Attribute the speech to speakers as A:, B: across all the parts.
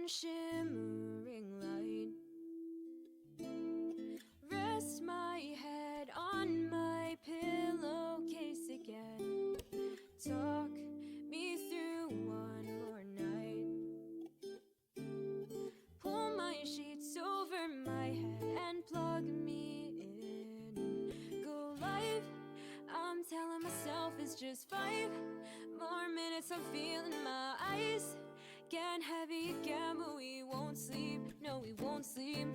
A: shimmering light. Rest my head on my pillowcase again. Talk me through one more night. Pull my sheets over my head and plug me in. Go live, I'm telling myself it's just 5 more minutes. I'm feeling my eyes getting heavy again, but we won't sleep. No, we won't sleep.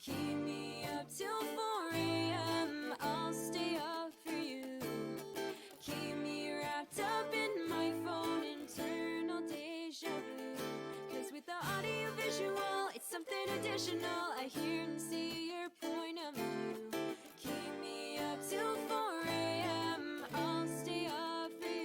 A: Keep me up till 4 a.m. I'll stay up for you. Keep me wrapped up in my phone, internal deja vu. Cause with the audio visual, it's something additional. I hear and see your point of view. Keep me up till 4 a.m. I'll stay up for you.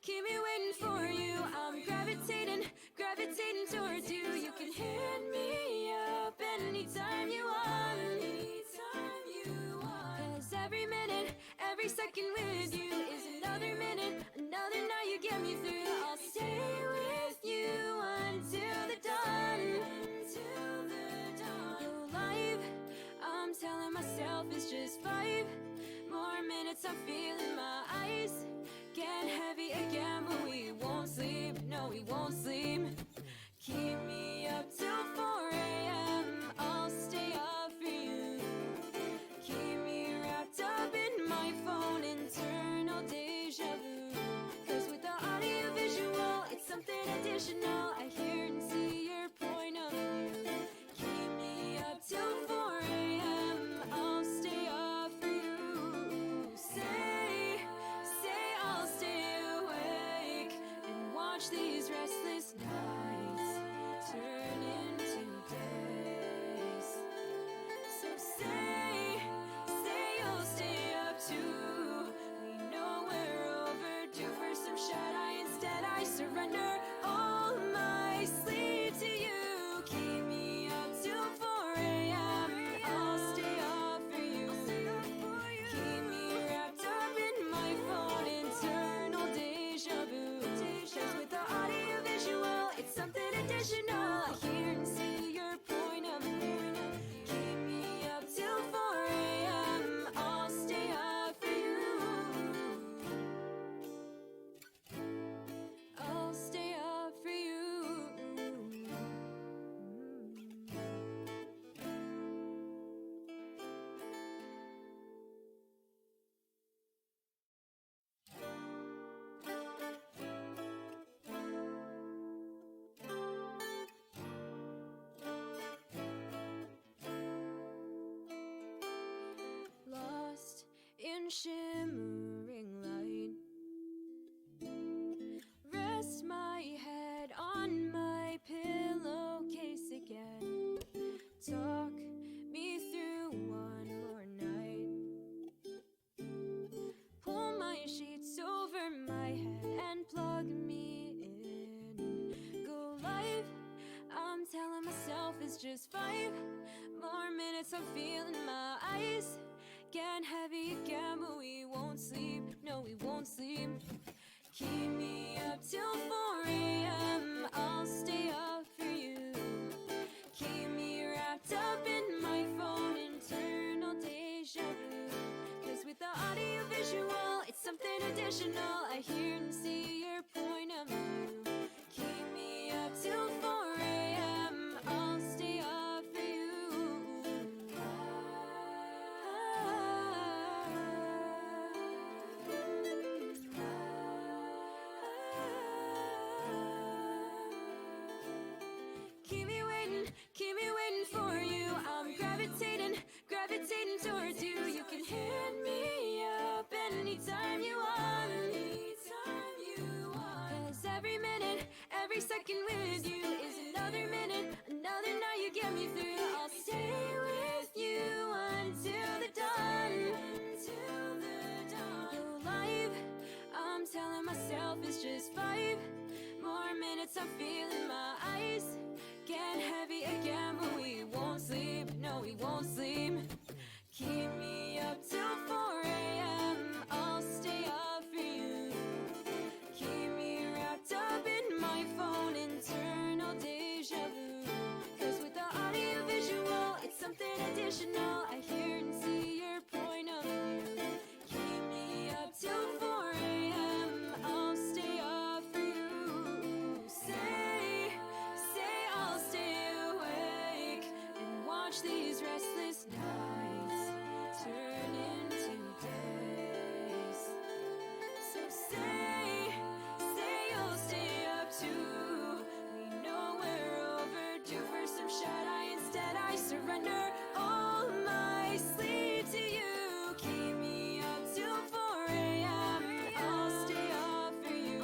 A: Keep me waiting for you. I'm gravitating towards you. You can hit me up anytime you want. Cause every minute, every second with you is another minute, another night you get me through. I'll stay with you until the dawn. Go live, I'm telling myself it's just 5 more minutes. I'm feeling my eyes getting heavy again, but we won't sleep. No, we won't sleep. Keep me up till 4 a.m. I'll stay up for you. Keep me wrapped up in my phone, internal deja vu. Cause with the audio visual, it's something additional. I hear and see your point of view. Keep me up till 4 a.m. I'll stay up for you. Say I'll stay awake and watch these restless nights turn into days. So say you'll stay up too. We know we're overdue for some shut-eye. Instead I surrender all my sleep to you. Keep me up till 4 a.m. I'll stay up for you. Keep me wrapped up in my phone, internal deja vu. Cause with the audio visual, it's something additional. I hear and see your point of view. Keep me up till 4 a.m. I'll stay up for you. I'll stay up for you. Lost in shimmering light. Rest my head on my pillowcase again. Talk me through one more night. Pull my sheets over my head and plug me in. Go live, I'm telling myself it's just 5 more minutes. I'm feeling my eyes getting heavy again, but we won't sleep. No, we won't sleep. Keep me up till 4 a.m. I'll stay up for you. Keep me wrapped up in my phone, internal deja vu. Cause with the audio visual, it's something additional. I hear and see your point of view. Keep me up till 4 a.m. I'll stay up for you. Keep me waiting for you. I'm gravitating towards you. You can hit me up anytime you want. Cause every minute, every second with you is another minute, another night you get me through. I'll stay with you until the dawn. Go live, I'm telling myself it's just 5 more minutes. I'm feeling my eyes getting heavy again, but we watch these restless nights turn into days. So say you'll stay up too. We know we're overdue for some shut-eye. Instead I surrender all my sleep to you. Keep me up till 4 a.m. I'll stay up for you.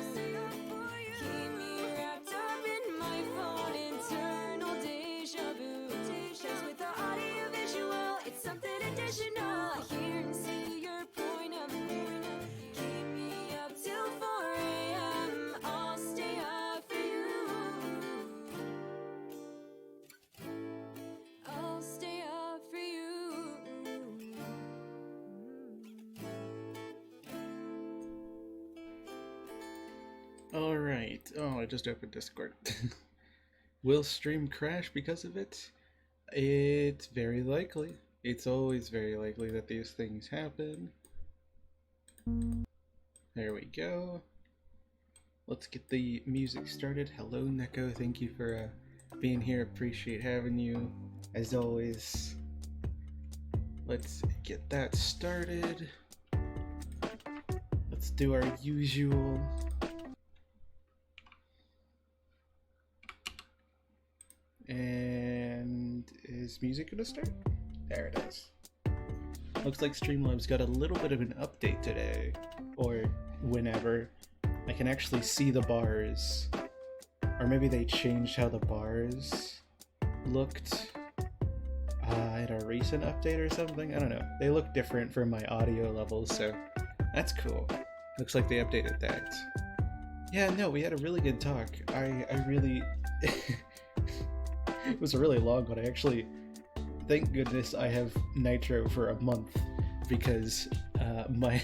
A: Keep me wrapped up in my phone, internal deja vu. 'Cause with the audio visual, it's something additional. I hear and see your point of view. Keep me up till 4 a.m. I'll stay up for you. I'll stay up for you.
B: Alright. Oh, I just opened Discord. Will stream crash because of it? It's very likely. It's always very likely that these things happen. There we go. Let's get the music started. Hello, Neko. Thank you for being here. Appreciate having you, as always. Let's get that started. Let's do our usual. And is music gonna start? There it is. Looks like Streamlabs got a little bit of an update today, or whenever. I can actually see the bars, or maybe they changed how the bars looked at a recent update or something. I don't know. They look different for my audio levels, so that's cool. Looks like they updated that. Yeah, no, we had a really good talk. I really... It was a really long one. I actually, thank goodness I have Nitro for a month, because my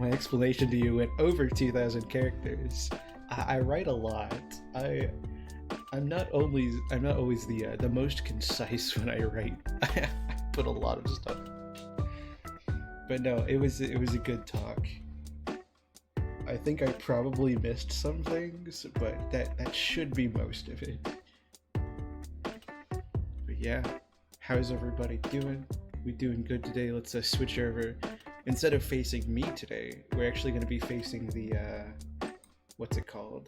B: explanation to you went over 2,000 characters. I write a lot. I'm not always the most concise when I write. I put a lot of stuff. But no, it was a good talk. I think I probably missed some things, but that should be most of it. Yeah, how's everybody doing? We doing good today? Let's switch over. Instead of facing me today, we're actually going to be facing the, what's it called?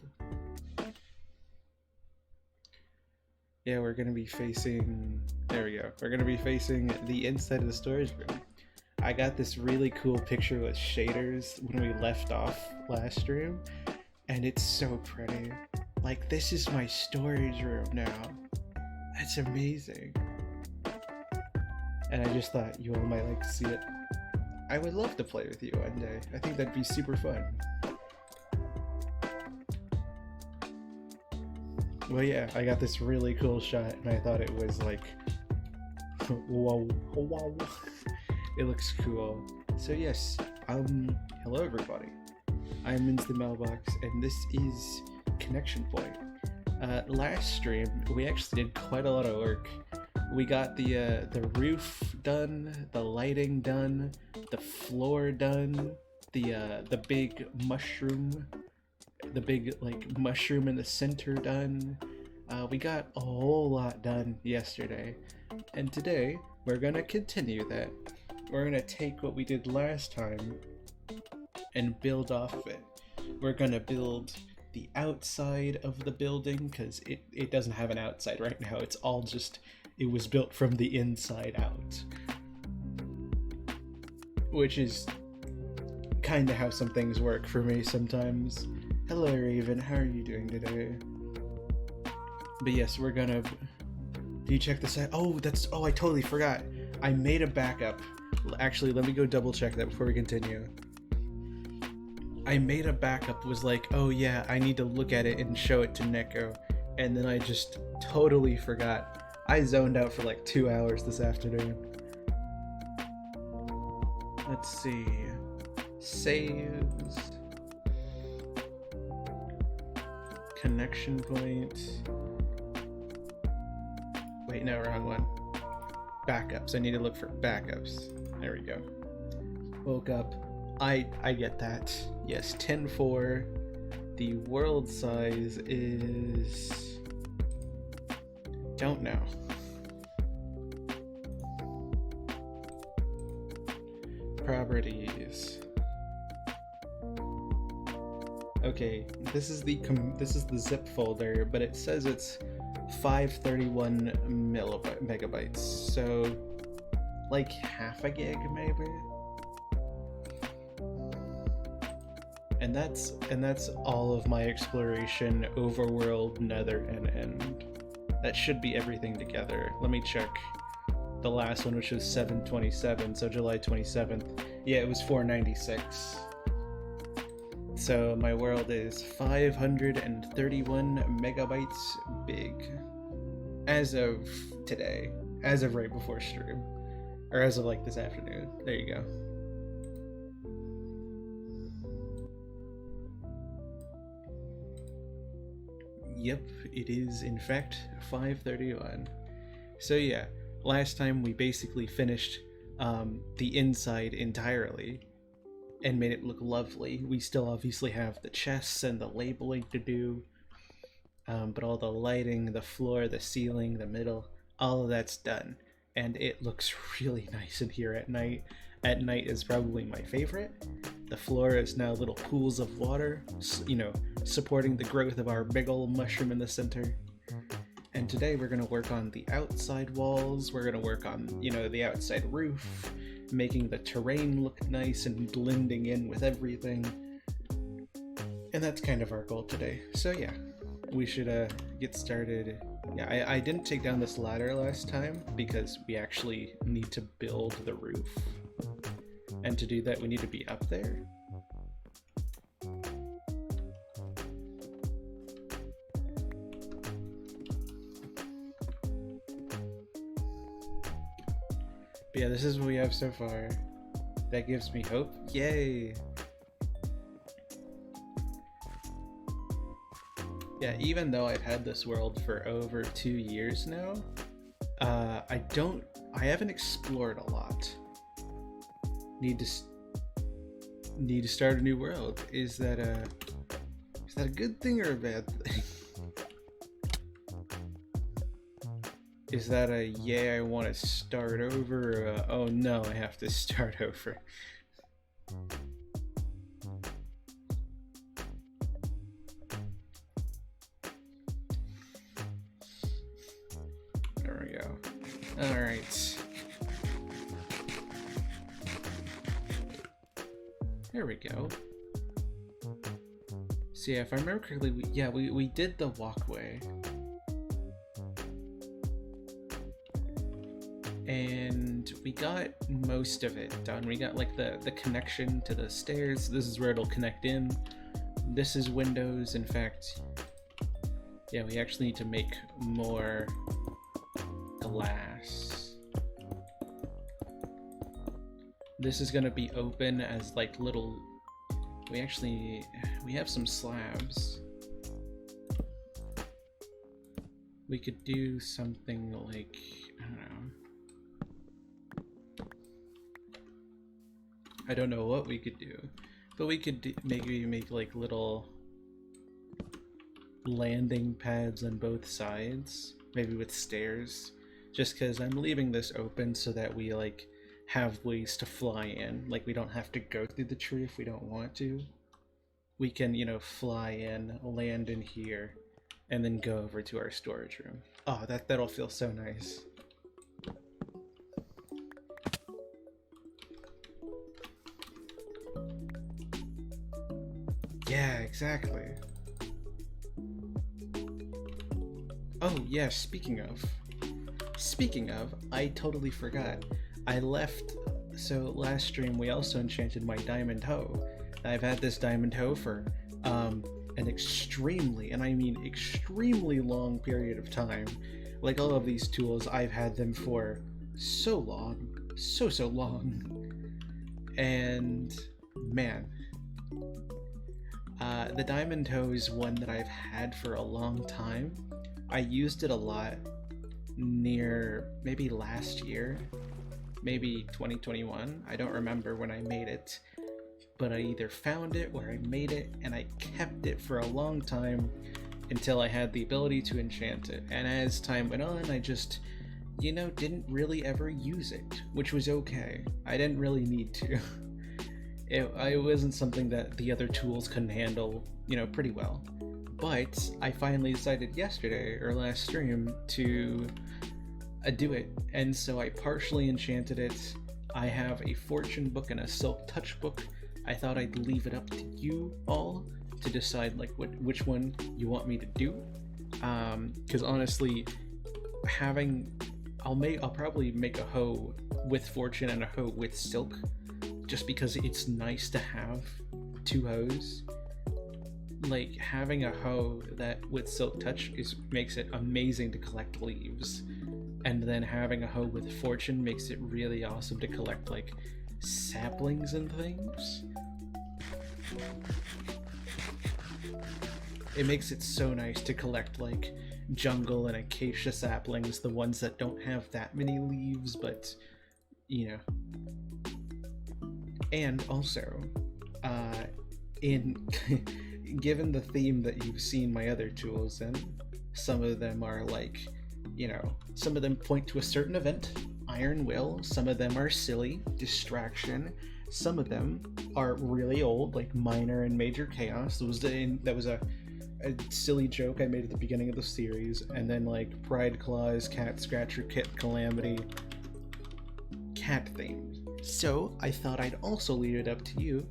B: Yeah, we're going to be facing, there we go. We're going to be facing the inside of the storage room. I got this really cool picture with shaders when we left off last stream, and it's so pretty. Like, this is my storage room now. That's amazing. And I just thought you all might like to see it. I would love to play with you one day. I think that'd be super fun. Well, yeah, I got this really cool shot, and I thought it was like, whoa, whoa. It looks cool. So yes, hello everybody. I'm Into the Mailbox, and this is Connection Point. Last stream, we actually did quite a lot of work. We got the roof done, the lighting done, the floor done, the big mushroom, mushroom in the center done. We got a whole lot done yesterday, and today we're gonna continue that. We're gonna take what we did last time and build off of it. We're gonna build the outside of the building, because it doesn't have an outside right now. It's all just, it was built from the inside out, which is kind of how some things work for me sometimes. Hello Raven, how are you doing today? But yes, we're gonna, do you check this out? Oh, I totally forgot. I made a backup. Actually, let me go double check that before we continue. I made a backup, was like, oh yeah, I need to look at it and show it to Neko, and then I just totally forgot. I zoned out for like 2 hours this afternoon. Let's see. Saves. Connection point. Wait, no, wrong one. Backups. I need to look for backups. There we go. Woke up. I get that. Yes, 10.4. The world size is... don't know. properties. Okay, this is the zip folder, but it says it's 531 megabytes, so like half a gig maybe. And that's all of my exploration, overworld, nether, and end. That should be everything together. Let me check the last one, which was 7/27, so July 27th. Yeah, it was 496. So my world is 531 megabytes big. As of today. As of right before stream. Or as of like this afternoon. There you go. Yep, it is in fact 531. So yeah, last time we basically finished the inside entirely and made it look lovely. We still obviously have the chests and the labeling to do, but all the lighting, the floor, the ceiling, the middle, all of that's done. And it looks really nice in here at night. At night is probably my favorite. The floor is now little pools of water, you know, supporting the growth of our big old mushroom in the center. And today we're going to work on the outside walls, we're going to work on, you know, the outside roof, making the terrain look nice and blending in with everything. And that's kind of our goal today. So yeah, we should get started. Yeah, I didn't take down this ladder last time because we actually need to build the roof. And to do that, we need to be up there. But yeah, this is what we have so far. That gives me hope. Yay! Yeah, even though I've had this world for over 2 years now, I haven't explored a lot. Need to start a new world. Is that a good thing or a bad thing? Is that a yeah, I want to start over, or a, oh no, I have to start over? There we go. Alright. There we go. So yeah, if I remember correctly, we did the walkway. And we got most of it done. We got like the connection to the stairs. This is where it'll connect in. This is windows. In fact, yeah, we actually need to make more glass. This is gonna be open as like little, we have some slabs. We could do something like, I don't know. I don't know what we could do, but we could maybe make like little landing pads on both sides, maybe with stairs, just because I'm leaving this open so that we like have ways to fly in. Like we don't have to go through the tree if we don't want to. We can, you know, fly in, land in here, and then go over to our storage room. Oh, that'll feel so nice. Yeah, exactly. Oh yeah, speaking of, I totally forgot. I left, so last stream we also enchanted my diamond hoe. I've had this diamond hoe for an extremely, and I mean extremely long period of time. Like all of these tools, I've had them for so long, so long. And man, the diamond hoe is one that I've had for a long time. I used it a lot near maybe last year, maybe 2021. I don't remember when I made it, but I either found it or I made it, and I kept it for a long time until I had the ability to enchant it. And as time went on, I just you know, didn't really ever use it, which was okay. I didn't really need to. It wasn't something that the other tools couldn't handle, you know, pretty well. But I finally decided yesterday, or last stream, to do it, and so I partially enchanted it. I have a fortune book and a silk touch book. I thought I'd leave it up to you all to decide like which one you want me to do. Because honestly, I'll probably make a hoe with fortune and a hoe with silk, just because it's nice to have two hoes. Like having a hoe that with silk touch makes it amazing to collect leaves, and then having a hoe with fortune makes it really awesome to collect like saplings and things. It makes it so nice to collect like jungle and acacia saplings, the ones that don't have that many leaves, but you know. And also, in given the theme that you've seen my other tools in, some of them are like, you know, some of them point to a certain event, Iron Will, some of them are silly, Distraction, some of them are really old, like Minor and Major Chaos. That was a silly joke I made at the beginning of the series, and then like Pride Claws, Cat Scratcher, Kit Calamity, cat themed. So I thought I'd also leave it up to you.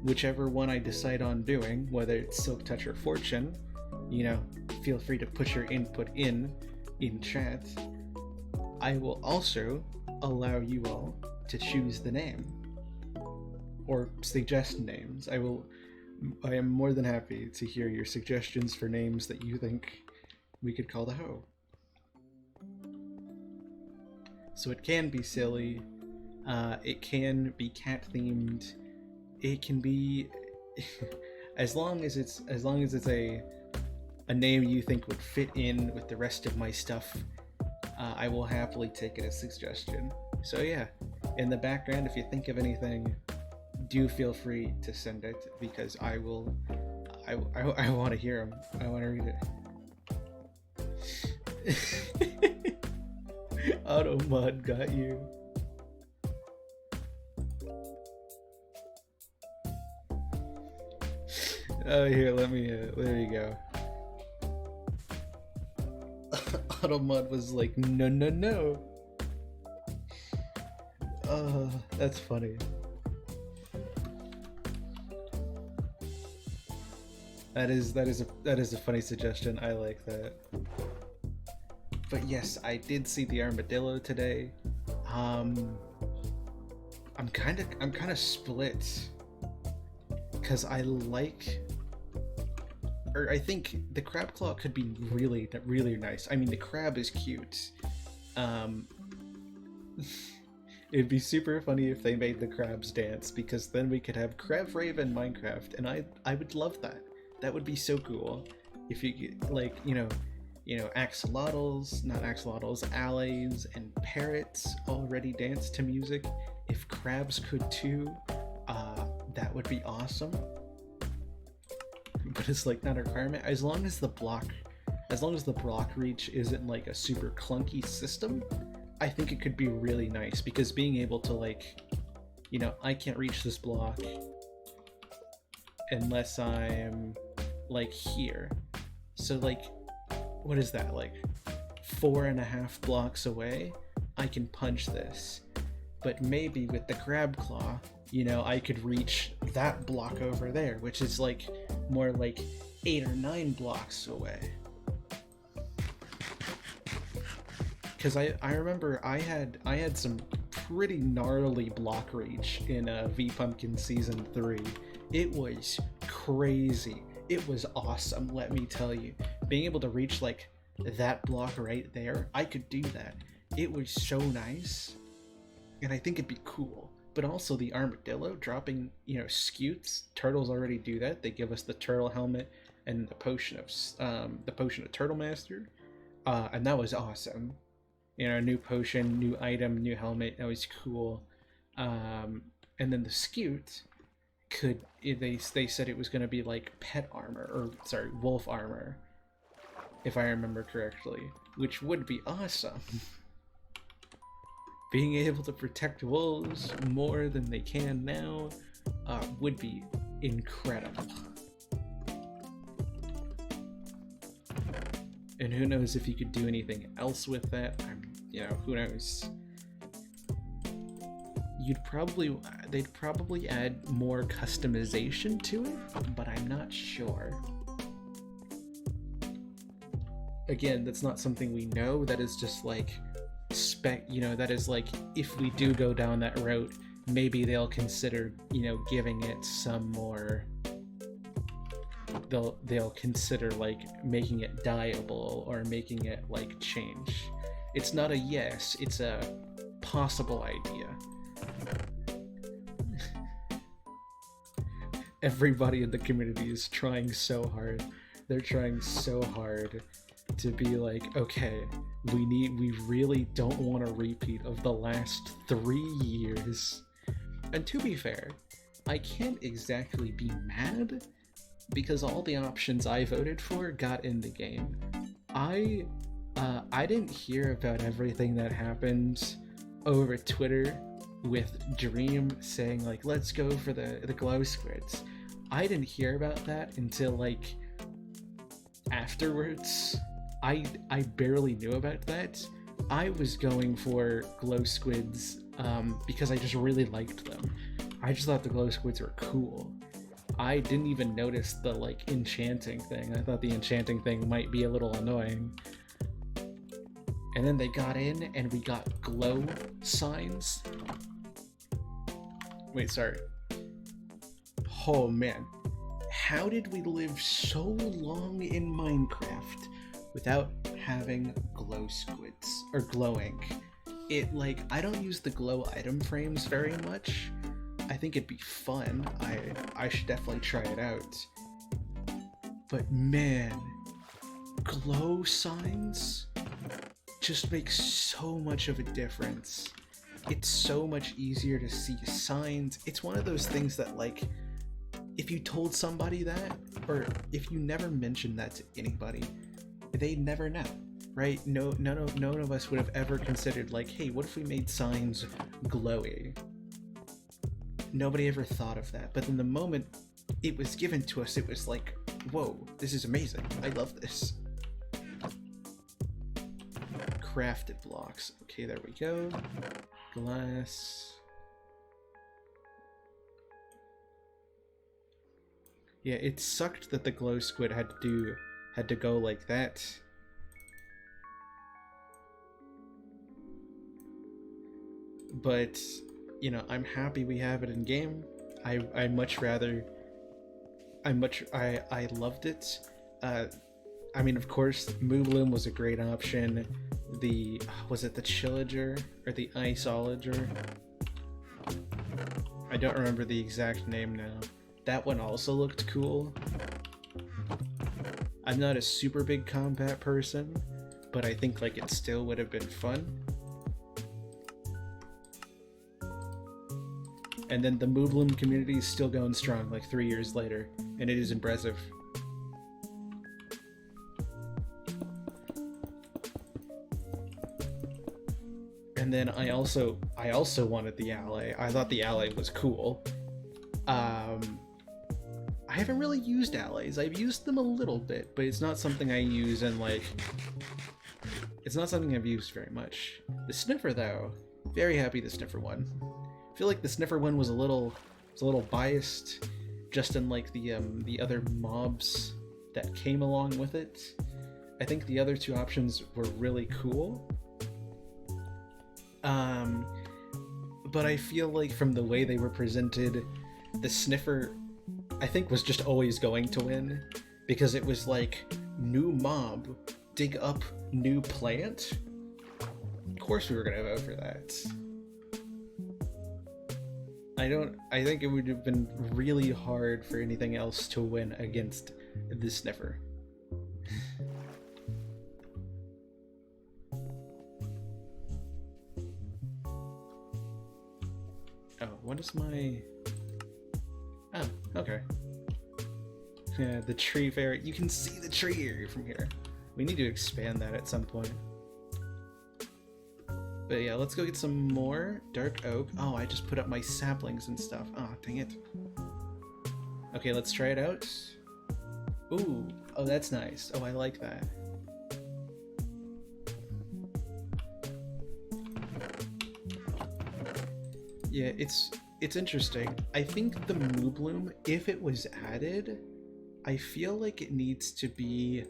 B: Whichever one I decide on doing, whether it's Silk Touch or Fortune, you know, feel free to put your input in chat. I will also allow you all to choose the name or suggest names. I am more than happy to hear your suggestions for names that you think we could call the hoe. So it can be silly, it can be cat themed, it can be as long as it's a name you think would fit in with the rest of my stuff. I will happily take it as a suggestion. So yeah, in the background, if you think of anything, do feel free to send it, because I want to hear them. I want to read it. Automod got you. Oh, here, there you go. Automod was like, no. Oh, that's funny. That is a funny suggestion. I like that. But yes, I did see the armadillo today. I'm kind of split, because I think the crab claw could be really, really nice. I mean, the crab is cute. It'd be super funny if they made the crabs dance, because then we could have Crab Rave in Minecraft, and I would love that. That would be so cool. If you like, you know, allays and parrots already dance to music. If crabs could too, that would be awesome. But it's like not a requirement. As long as the block reach isn't like a super clunky system, I think it could be really nice, because being able to like, you know, I can't reach this block unless I'm like here. So like, what is that, like 4.5 blocks away? I can punch this. But maybe with the crab claw, you know, I could reach that block over there, which is like more like 8 or 9 blocks away. Because I remember I had some pretty gnarly block reach in V Pumpkin Season 3. It was crazy. It was awesome, let me tell you. Being able to reach like that block right there, I could do that. It was so nice, and I think it'd be cool. But also the armadillo dropping, you know, scutes. Turtles already do that. They give us the turtle helmet and the potion of Turtle Master, and that was awesome. You know, new potion, new item, new helmet. That was cool. And then the scute they said it was going to be like pet armor, or sorry, wolf armor. if I remember correctly, which would be awesome. Being able to protect wolves more than they can now would be incredible. And who knows if you could do anything else with that? Who knows? They'd probably add more customization to it, but I'm not sure. Again, that's not something we know. That is just like that is like, if we do go down that route, maybe they'll consider, giving it some more. They'll consider like making it dyeable or making it like change. It's not a yes, it's a possible idea. Everybody in the community is trying so hard. They're trying so hard to be like, okay, we really don't want a repeat of the last 3 years. And to be fair, I can't exactly be mad, because all the options I voted for got in the game. I didn't hear about everything that happened over Twitter with Dream saying like, let's go for the glow squids. I didn't hear about that until like afterwards. I barely knew about that. I was going for glow squids because I just really liked them. I just thought the glow squids were cool. I didn't even notice the like enchanting thing. I thought the enchanting thing might be a little annoying. And then they got in and we got glow signs. Wait, sorry. Oh man. How did we live so long in Minecraft without having glow squids or glow ink? I don't use the glow item frames very much. I think it'd be fun. I should definitely try it out. But man, glow signs just make so much of a difference. It's so much easier to see signs. It's one of those things that like, if you told somebody that, or if you never mentioned that to anybody, they'd never know, right? None of us would have ever considered like, hey, what if we made signs glowy? Nobody ever thought of that. But in the moment it was given to us, it was like, whoa, this is amazing. I love this. Crafted blocks. Okay, there we go. Glass. Yeah, it sucked that the glow squid had to go like that. But I'm happy we have it in game. I loved it. I mean, of course, Moobloom was a great option. Was it the Chillager or the Iceologer? I don't remember the exact name now. That one also looked cool. I'm not a super big combat person, but I think like it still would have been fun. And then the Moobloom community is still going strong like 3 years later, and it is impressive. And then I also wanted the ally. I thought the ally was cool. I haven't really used allies. I've used them a little bit, but it's not something I use, and like, it's not something I've used very much. The Sniffer though, very happy the Sniffer won. I feel like the Sniffer one was a little biased, just in like the other mobs that came along with it. I think the other two options were really cool. But I feel like from the way they were presented, the Sniffer, I think, was just always going to win, because it was like, new mob, dig up new plant. Of course we were gonna vote for that. I think it would have been really hard for anything else to win against the Sniffer. Oh, what is my... Oh, okay. Yeah, the tree fairy. You can see the tree area from here. We need to expand that at some point. But yeah, let's go get some more dark oak. Oh, I just put up my saplings and stuff. Oh, dang it. Okay, let's try it out. Ooh, oh, that's nice. Oh, I like that. Yeah, it's interesting. I think the Moobloom, if it was added, I feel like it needs to be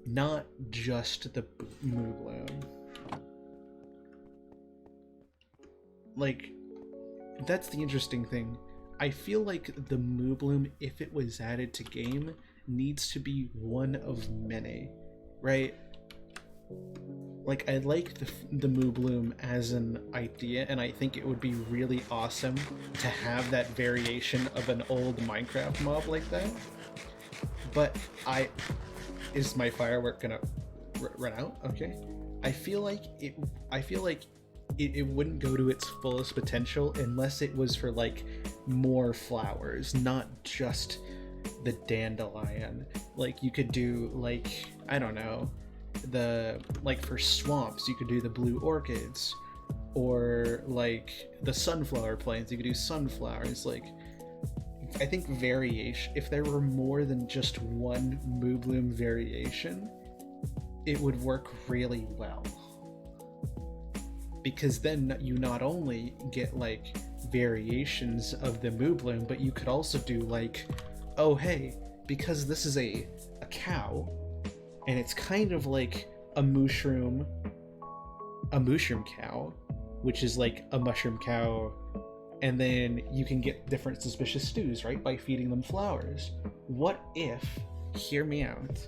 B: not just the Moobloom. Like, that's the interesting thing. I feel like the Moobloom, if it was added to game, needs to be one of many, right? Like, I like the Moobloom as an idea, and I think it would be really awesome to have that variation of an old Minecraft mob like that. But is my firework gonna run out? Okay. I feel like it wouldn't go to its fullest potential unless it was for like more flowers, not just the dandelion. Like, you could do, like, I don't know, like for swamps you could do the blue orchids, or like the sunflower plants you could do sunflowers. Like, I think variation, if there were more than just one Moobloom variation, it would work really well, because then you not only get like variations of the Moobloom, but you could also do like, oh hey, because this is a cow and it's kind of like a mushroom cow, which is like a mushroom cow, and then you can get different suspicious stews, right, by feeding them flowers. What if, hear me out,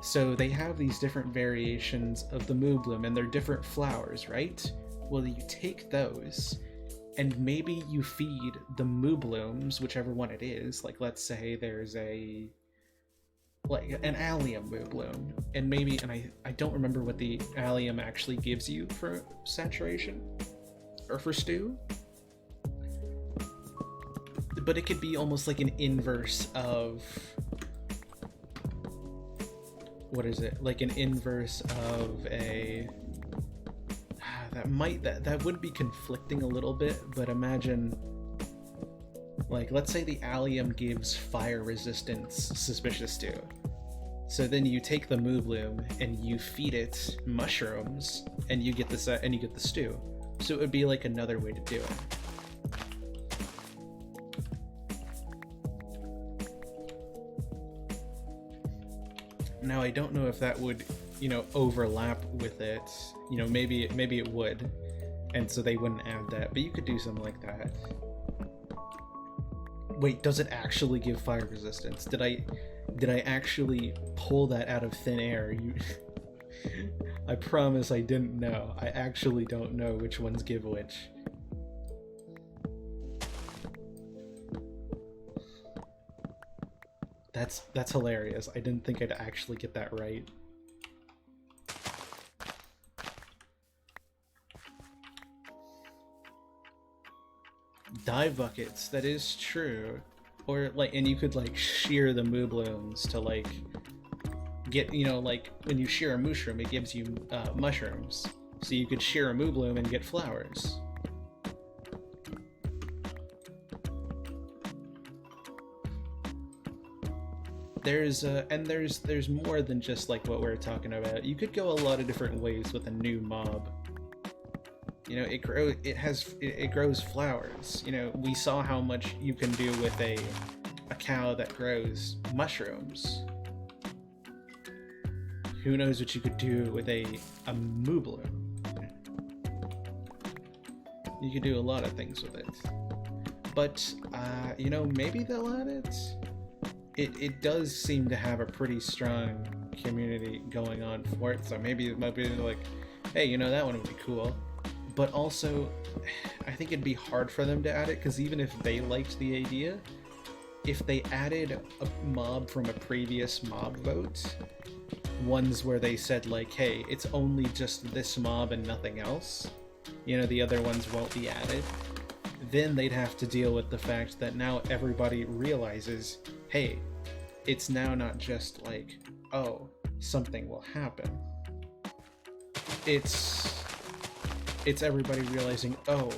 B: so they have these different variations of the Moobloom and they're different flowers, right? Well, you take those and maybe you feed the Mooblooms, whichever one it is, like let's say there's like an allium Moobloom, and maybe, and I don't remember what the allium actually gives you for saturation or for stew, but it could be almost like an inverse of, what is it, like an inverse of a, that would be conflicting a little bit, but imagine, like, let's say the allium gives fire resistance suspicious stew. So then you take the Moobloom and you feed it mushrooms and you get the stew. So it would be like another way to do it. Now, I don't know if that would, overlap with it. Maybe it would, and so they wouldn't add that, but you could do something like that. Wait, does it actually give fire resistance? Did I actually pull that out of thin air? I promise I didn't know. I actually don't know which ones give which. That's hilarious. I didn't think I'd actually get that right. Dive buckets, that is true. Or like, and you could like shear the Mooblooms to like get, like when you shear a mushroom, it gives you mushrooms. So you could shear a Moobloom and get flowers. There's more than just like what we're talking about. You could go a lot of different ways with a new mob. It grows flowers. We saw how much you can do with a cow that grows mushrooms. Who knows what you could do with a Moobloom? You could do a lot of things with it. But maybe they'll add it. It does seem to have a pretty strong community going on for it, so maybe it might be like, hey, that one would be cool. But also, I think it'd be hard for them to add it, because even if they liked the idea, if they added a mob from a previous mob vote, ones where they said like, hey, it's only just this mob and nothing else, the other ones won't be added, then they'd have to deal with the fact that now everybody realizes, hey, it's now not just like, oh, something will happen. It's everybody realizing, oh,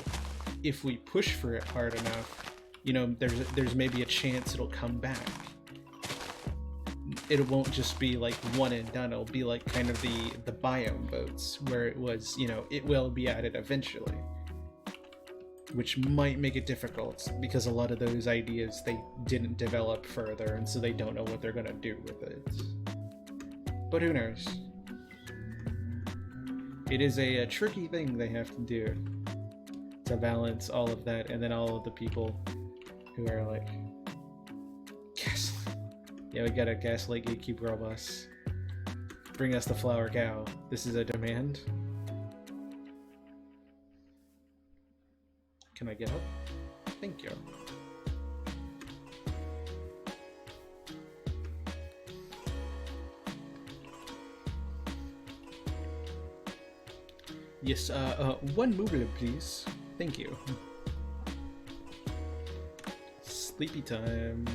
B: if we push for it hard enough, you know, there's maybe a chance it'll come back. It won't just be like one and done. It'll be like kind of the biome votes, where it was, you know, it will be added eventually, which might make it difficult because a lot of those ideas they didn't develop further, and so they don't know what they're gonna do with it. But who knows? It is a tricky thing they have to do to balance all of that, and then all of the people who are like, yes, yeah, we got a Gaslight Gatekeeper of us. Bring us the flower cow. This is a demand. Can I get up? Thank you. Yes, one mobile, please. Thank you. Sleepy time.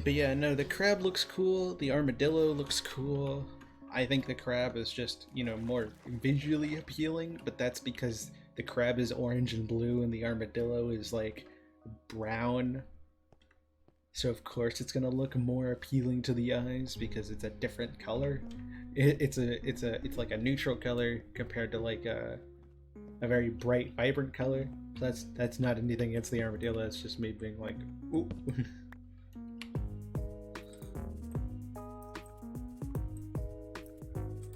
B: But yeah, no, the crab looks cool, the armadillo looks cool. I think the crab is just, you know, more visually appealing, but that's because the crab is orange and blue and the armadillo is like brown. So of course it's gonna look more appealing to the eyes because it's a different color. It's like a neutral color compared to like a very bright, vibrant color. So that's not anything against the armadillo. It's just me being like, ooh.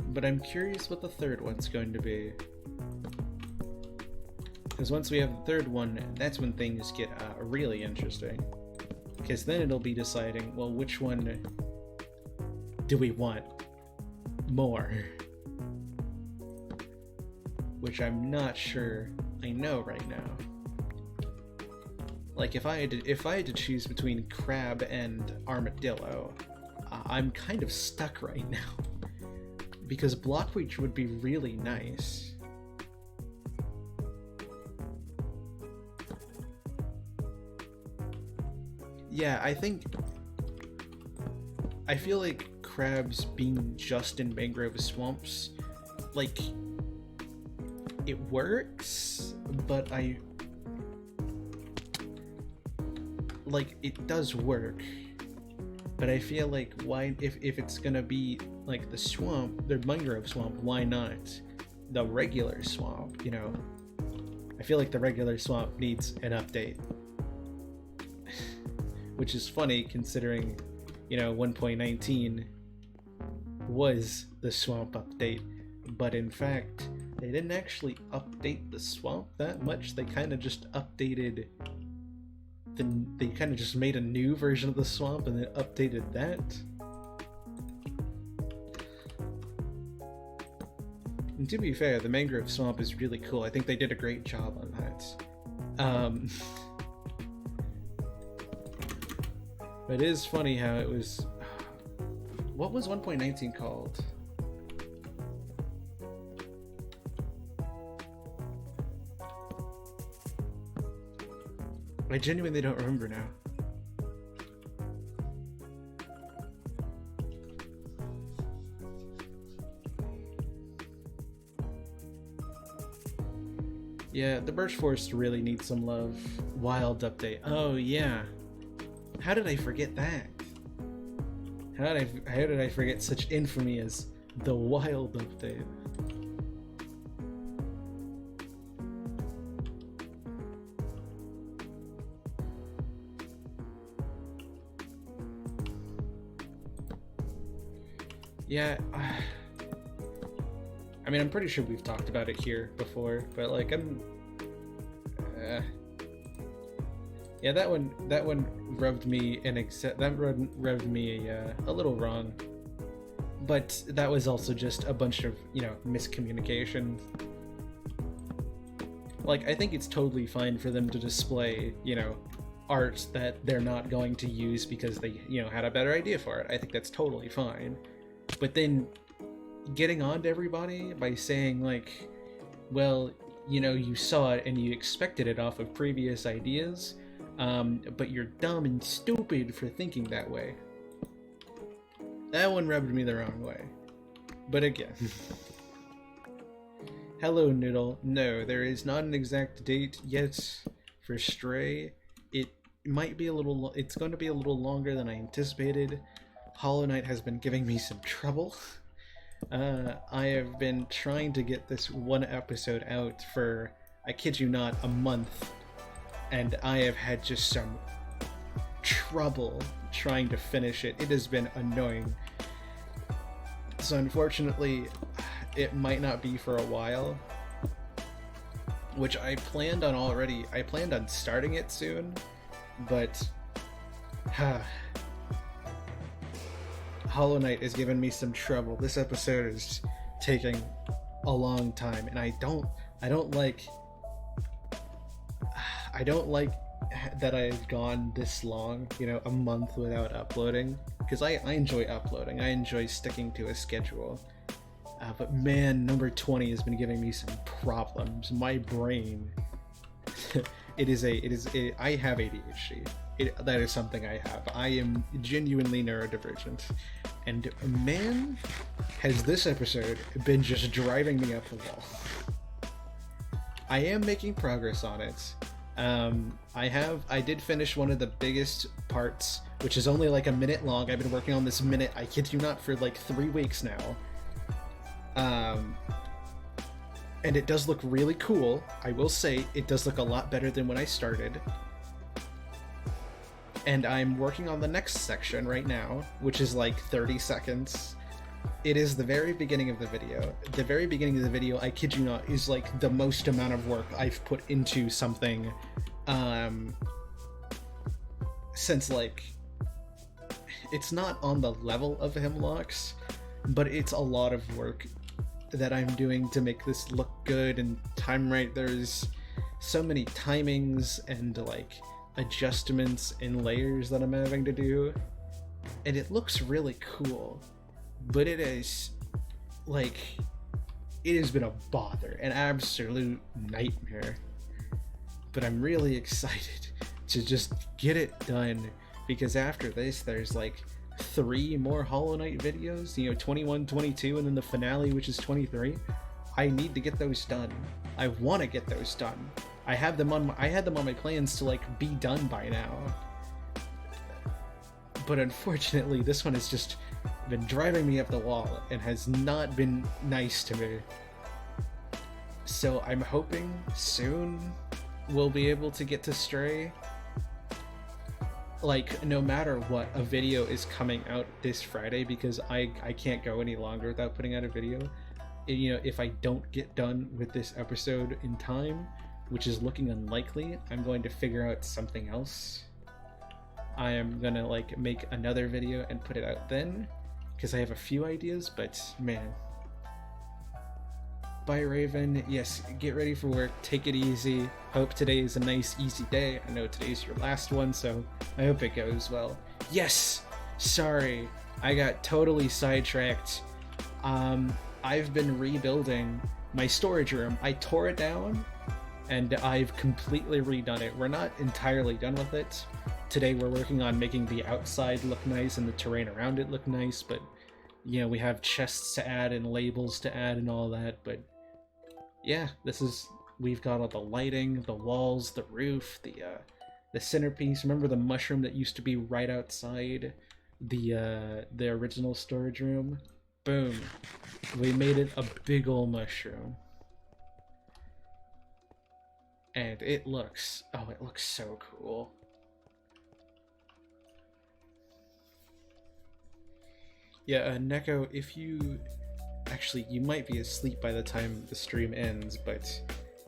B: But I'm curious what the third one's going to be. Because once we have the third one, that's when things get really interesting. Because then it'll be deciding, well, which one do we want more? Which I'm not sure I know right now. Like, if I had to choose between crab and armadillo, I'm kind of stuck right now. Because Blockreach would be really nice. Yeah, I feel like crabs being just in mangrove swamps, like, it works, but it does work. But I feel like, why, if it's gonna be like the swamp, the mangrove swamp, why not the regular swamp, you know? I feel like the regular swamp needs an update. Which is funny considering, you know, 1.19 was the swamp update, but in fact, they didn't actually update the swamp that much. They kind of just updated they kind of just made a new version of the swamp and then updated that. And to be fair, the mangrove swamp is really cool. I think they did a great job on that. But it is funny how it was... What was 1.19 called? I genuinely don't remember now. Yeah, the Birch Forest really needs some love. Wild update. Oh yeah. How did I forget that? How did I forget such infamy as the Wild update? Yeah, I mean, I'm pretty sure we've talked about it here before, but like, yeah, that one rubbed me rubbed me a little wrong, but that was also just a bunch of, you know, miscommunication. Like, I think it's totally fine for them to display, you know, art that they're not going to use because they, you know, had a better idea for it. I think that's totally fine. But then getting on to everybody by saying, like, well, you know, you saw it and you expected it off of previous ideas, but you're dumb and stupid for thinking that way. That one rubbed me the wrong way. But again. Hello, Noodle. No, there is not an exact date yet for Stray. It might be a little... It's going to be a little longer than I anticipated. Hollow Knight has been giving me some trouble. I have been trying to get this one episode out for, I kid you not, a month. And I have had just some trouble trying to finish it. It has been annoying. So unfortunately, it might not be for a while. Which I planned on already. I planned on starting it soon. But... Hollow Knight is giving me some trouble. This episode is taking a long time, and I don't like that I've gone this long, you know, a month without uploading, because I enjoy uploading. I enjoy sticking to a schedule. But man, number 20 has been giving me some problems. My brain, I have ADHD. That is something I have. I am genuinely neurodivergent. And man, has this episode been just driving me up the wall. I am making progress on it. I did finish one of the biggest parts, which is only like a minute long. I've been working on this minute, I kid you not, for like 3 weeks now. And it does look really cool. I will say, it does look a lot better than when I started. And I'm working on the next section right now, which is like 30 seconds. It is the very beginning of the video. The very beginning of the video, I kid you not, is like the most amount of work I've put into something since, like, it's not on the level of Hemlocks, but it's a lot of work that I'm doing to make this look good and time right. There's so many timings and like adjustments and layers that I'm having to do, and it looks really cool, but it is like, it has been a bother, an absolute nightmare. But I'm really excited to just get it done, because after this there's like 3 more Hollow Knight videos, you know, 21, 22, and then the finale, which is 23. I need to get those done. I want to get those done. I had them on my plans to like be done by now. But unfortunately, this one has just been driving me up the wall and has not been nice to me. So I'm hoping soon we'll be able to get to Stray. Like, no matter what, a video is coming out this Friday, because I can't go any longer without putting out a video. And, you know, if I don't get done with this episode in time, which is looking unlikely, I'm going to figure out something else. I am gonna like make another video and put it out then, because I have a few ideas, but man. Bye, Raven. Yes, get ready for work, take it easy. Hope today is a nice, easy day. I know today's your last one, so I hope it goes well. Yes! Sorry, I got totally sidetracked. I've been rebuilding my storage room. I tore it down, and I've completely redone it. We're not entirely done with it. Today we're working on making the outside look nice and the terrain around it look nice, but you know, we have chests to add and labels to add and all that. But yeah, we've got all the lighting, the walls, the roof, the centerpiece. Remember the mushroom that used to be right outside the original storage room? Boom. We made it a big ol' mushroom. And it looks so cool. Yeah, Neko, if you... Actually, you might be asleep by the time the stream ends, but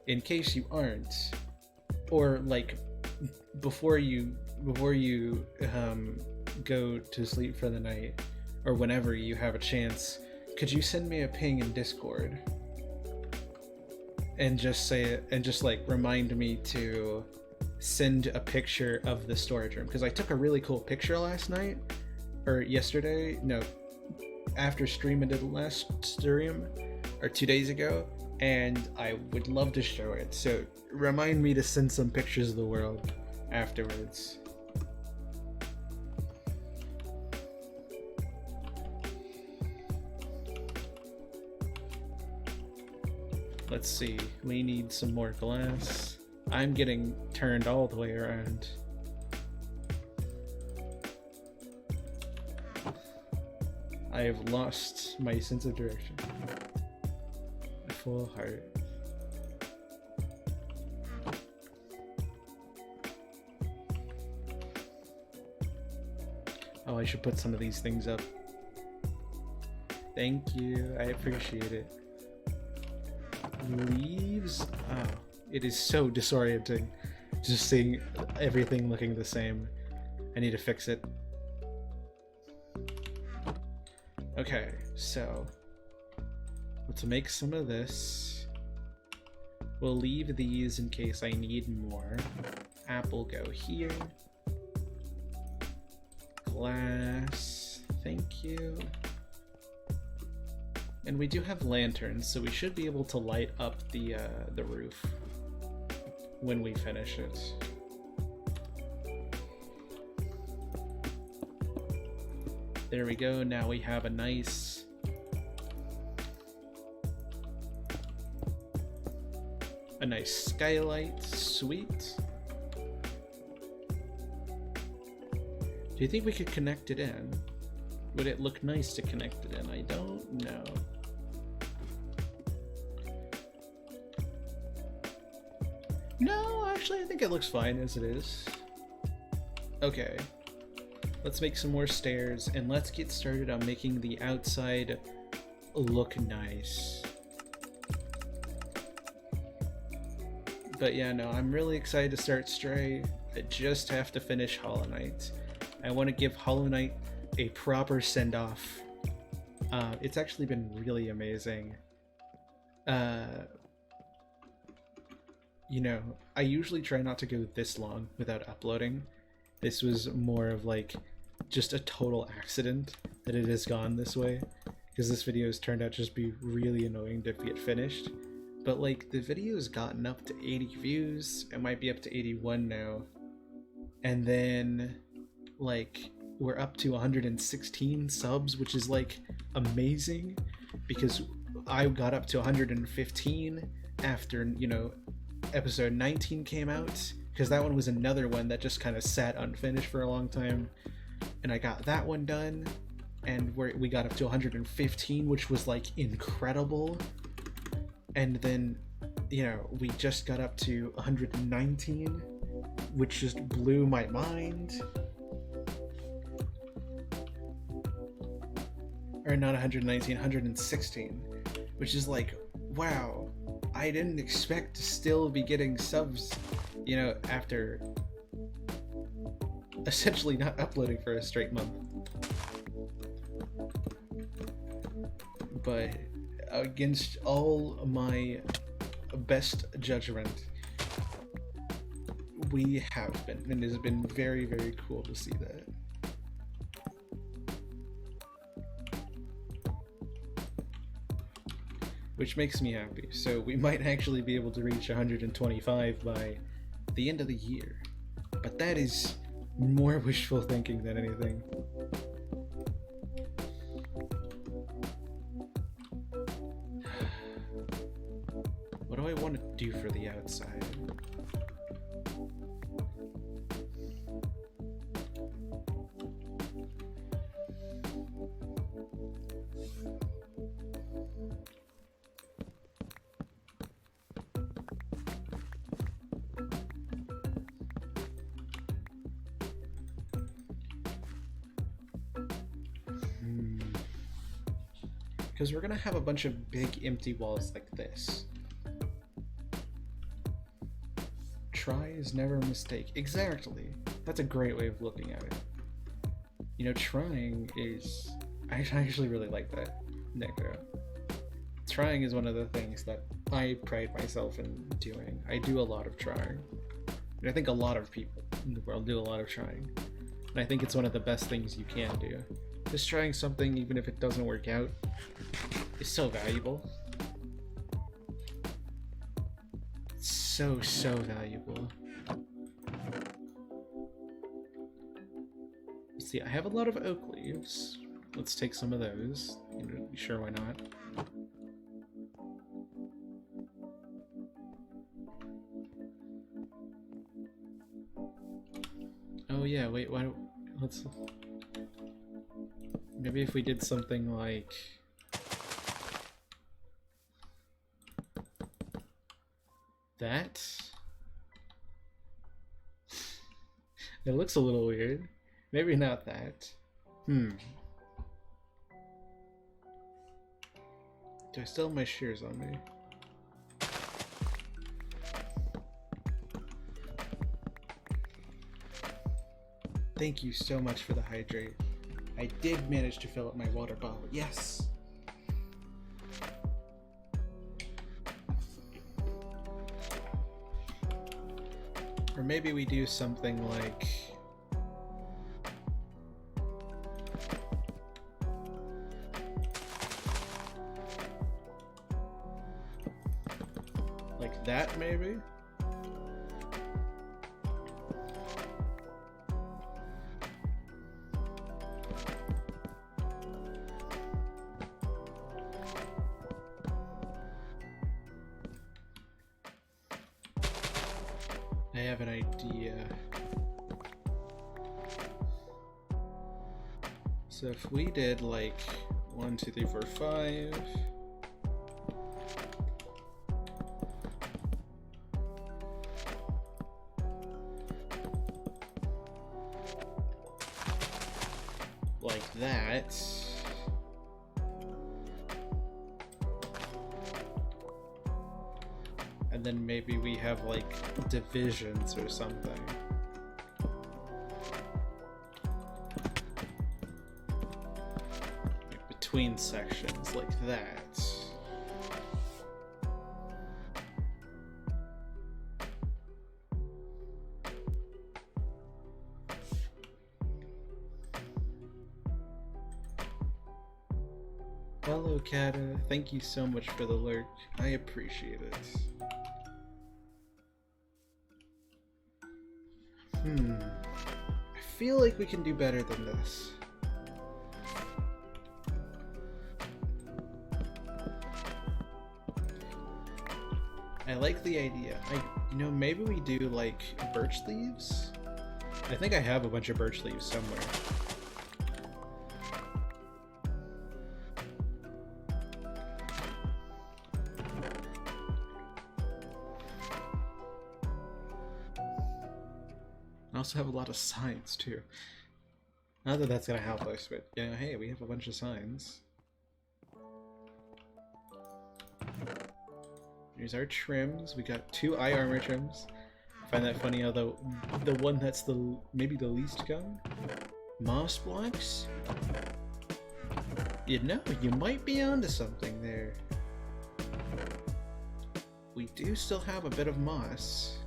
B: in case you aren't, or like before you go to sleep for the night, or whenever you have a chance, could you send me a ping in Discord? And just say it, and just like remind me to send a picture of the storage room, because I took a really cool picture last night, or yesterday, no, after stream I did last stream, or 2 days ago, and I would love to show it. So remind me to send some pictures of the world. afterwards. Let's see, we need some more glass. I'm getting turned all the way around. I have lost my sense of direction. A full heart. Oh, I should put some of these things up. Thank you, I appreciate it. Leaves? Oh, it is so disorienting. Just seeing everything looking the same. I need to fix it. Okay, so let's make some of this. We'll leave these in case I need more. Apple go here. Glass, thank you. And we do have lanterns, so we should be able to light up the roof when we finish it. There we go, now we have a nice skylight, sweet. Do you think we could connect it in? Would it look nice to connect it in? I don't know. No, actually I think it looks fine as it is. Okay. Let's make some more stairs, and let's get started on making the outside look nice. But yeah, no, I'm really excited to start Stray. I just have to finish Hollow Knight. I want to give Hollow Knight a proper send-off. It's actually been really amazing. You know, I usually try not to go this long without uploading. This was more of like just a total accident that it has gone this way, because this video has turned out to just be really annoying to get finished. But like, the video's gotten up to 80 views, it might be up to 81 now, and then like we're up to 116 subs, which is like amazing, because I got up to 115 after, you know, episode 19 came out, because that one was another one that just kind of sat unfinished for a long time, and I got that one done, and we got up to 115, which was like incredible. And then, you know, we just got up to 119, which just blew my mind. Or not 119, 116, which is like, wow, I didn't expect to still be getting subs, you know, after essentially not uploading for a straight month. But against all my best judgment, we have been, and it has been very, very cool to see that. Which makes me happy. So we might actually be able to reach 125 by the end of the year. But that is more wishful thinking than anything. What do I want to do for the outside? Because we're gonna have a bunch of big empty walls like this. Try is never a mistake. Exactly. That's a great way of looking at it. You know, trying is... I actually really like that, Necro. Trying is one of the things that I pride myself in doing. I do a lot of trying. And I think a lot of people in the world do a lot of trying. And I think it's one of the best things you can do. Just trying something, even if it doesn't work out, is so valuable. So valuable. See, I have a lot of oak leaves. Let's take some of those. Sure, why not? Oh yeah, wait, why don't... let's... maybe if we did something like... that? It looks a little weird. Maybe not that. Do I still have my shears on me? Thank you so much for the hydrate. I did manage to fill up my water bottle. Yes! Or maybe we do something like... like that, maybe? I have an idea. So if we did like 1, 2, 3, 4, 5. Like that. And then maybe we have like divisions or something. Like between sections like that. Hello, Kata. Thank you so much for the lurk. I appreciate it. I feel like we can do better than this. I like the idea. Maybe we do like birch leaves? I think I have a bunch of birch leaves somewhere. I also have a lot of signs too. Not that that's gonna help us, but hey, we have a bunch of signs. Here's our trims. We got 2 eye armor trims. I find that funny, although the one that's maybe the least common. Moss blocks? You might be onto something there. We do still have a bit of moss.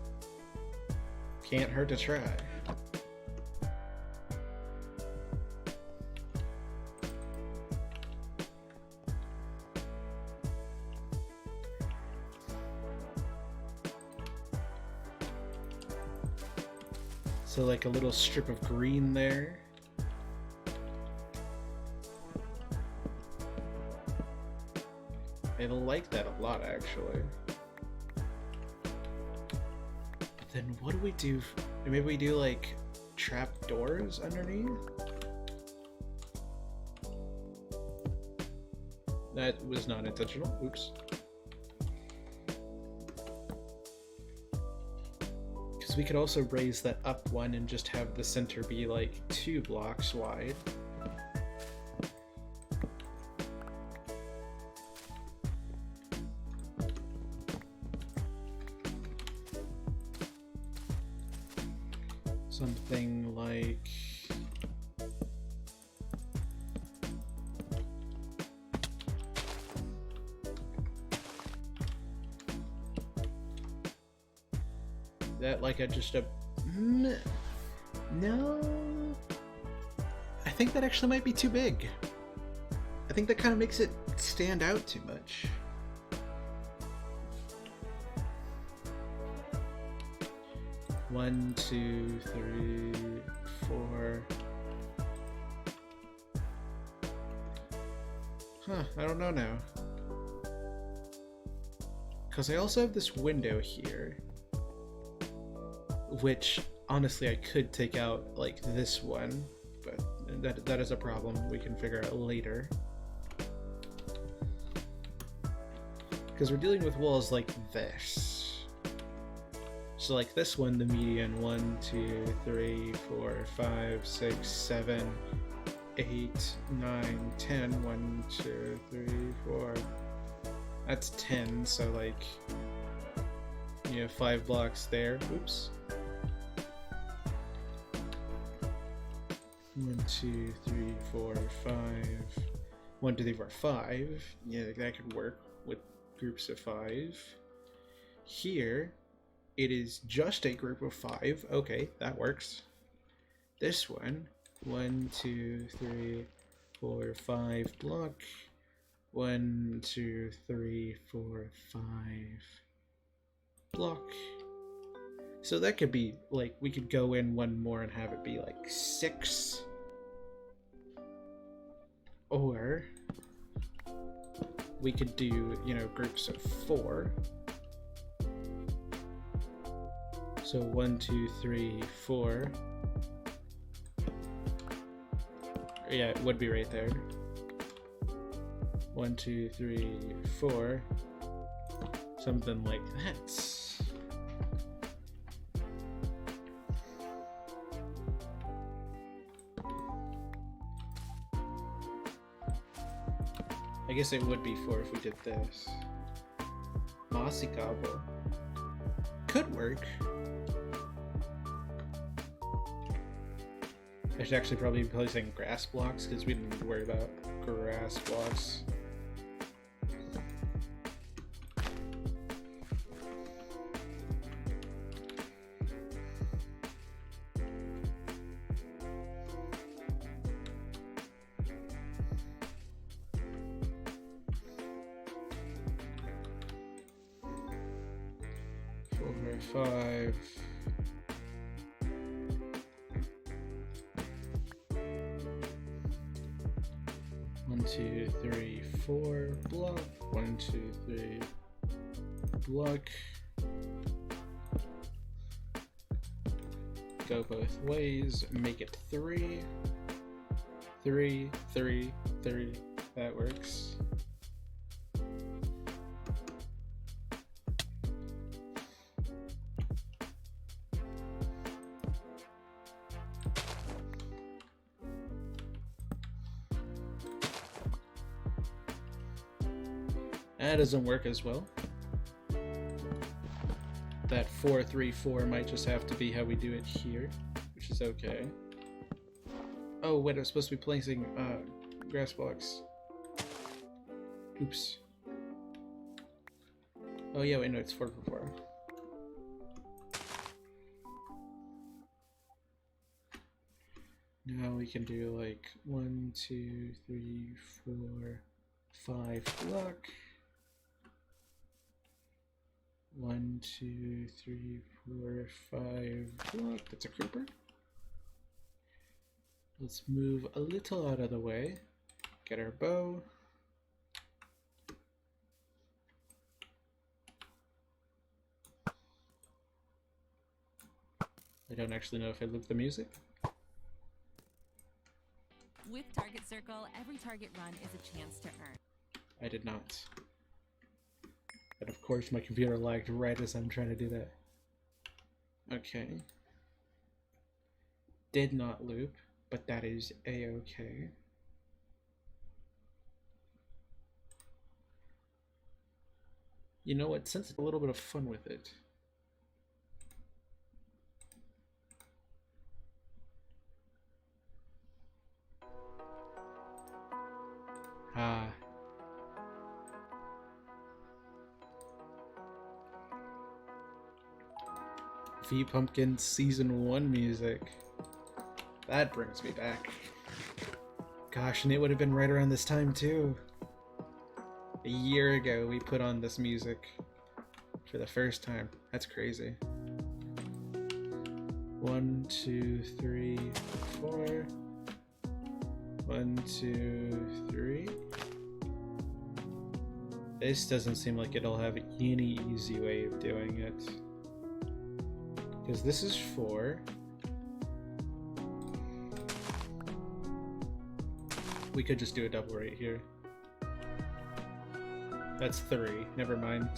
B: Can't hurt to try. So like a little strip of green there. I like that a lot, actually. Then what do we do? Maybe we do like trap doors underneath? That was not intentional. Oops. Because we could also raise that up one and just have the center be like 2 blocks wide. Something like... that like no, I think that actually might be too big. I think that kind of makes it stand out too much. One, 2, 3, 4, Huh, I don't know now. Because I also have this window here, which honestly I could take out like this one, but that is a problem we can figure out later. Because we're dealing with walls like this. So like this one, the median 1, 2, 3, 4, 5, 6, 7, 8, 9, 10. 1, 2, 3, 4. That's 10, so like you have 5 blocks there. Oops. 1, 2, 3, 4, 5. 1, 2, 3, 4, 5. Yeah, that could work with groups of 5. Here, it is just a group of 5. Okay, that works. This one, 1, 2, 3, 4, 5 block. 1, 2, 3, 4, 5 block. So that could be like, we could go in one more and have it be like 6. Or we could do, you know, groups of 4. So 1, 2, 3, 4. Yeah, it would be right there. 1, 2, 3, 4. Something like that. I guess it would be 4 if we did this. Mossy Gobble. Could work. I should actually probably be placing grass blocks because we didn't need to worry about grass blocks. Five. One, 2, 3, 4 block. 1, 2, 3 block. Go both ways. Make it 3. 3, 3, 3. That works. That doesn't work as well. That 4, 3, 4 might just have to be how we do it here, which is okay. Oh wait, I was supposed to be placing grass blocks. Oops. Oh yeah, wait, no, it's 4 for 4. Now we can do like 1, 2, 3, 4, 5 block. 1, 2, 3, 4, 5 block. That's a creeper. Let's move a little out of the way. Get our bow. I don't actually know if I looped the music.
C: With Target Circle, every target run is a chance to earn.
B: I did not. And of course my computer lagged right as I'm trying to do that. Okay. Did not loop, but that is a-okay. You know what, since a little bit of fun with it. V-Pumpkin Season 1 music. That brings me back. Gosh, and it would have been right around this time too. A year ago we put on this music for the first time. That's crazy. 1, 2, 3, 4. 1, 2, 3. This doesn't seem like it'll have any easy way of doing it. Because this is 4. We could just do a double right here. That's 3. Never mind.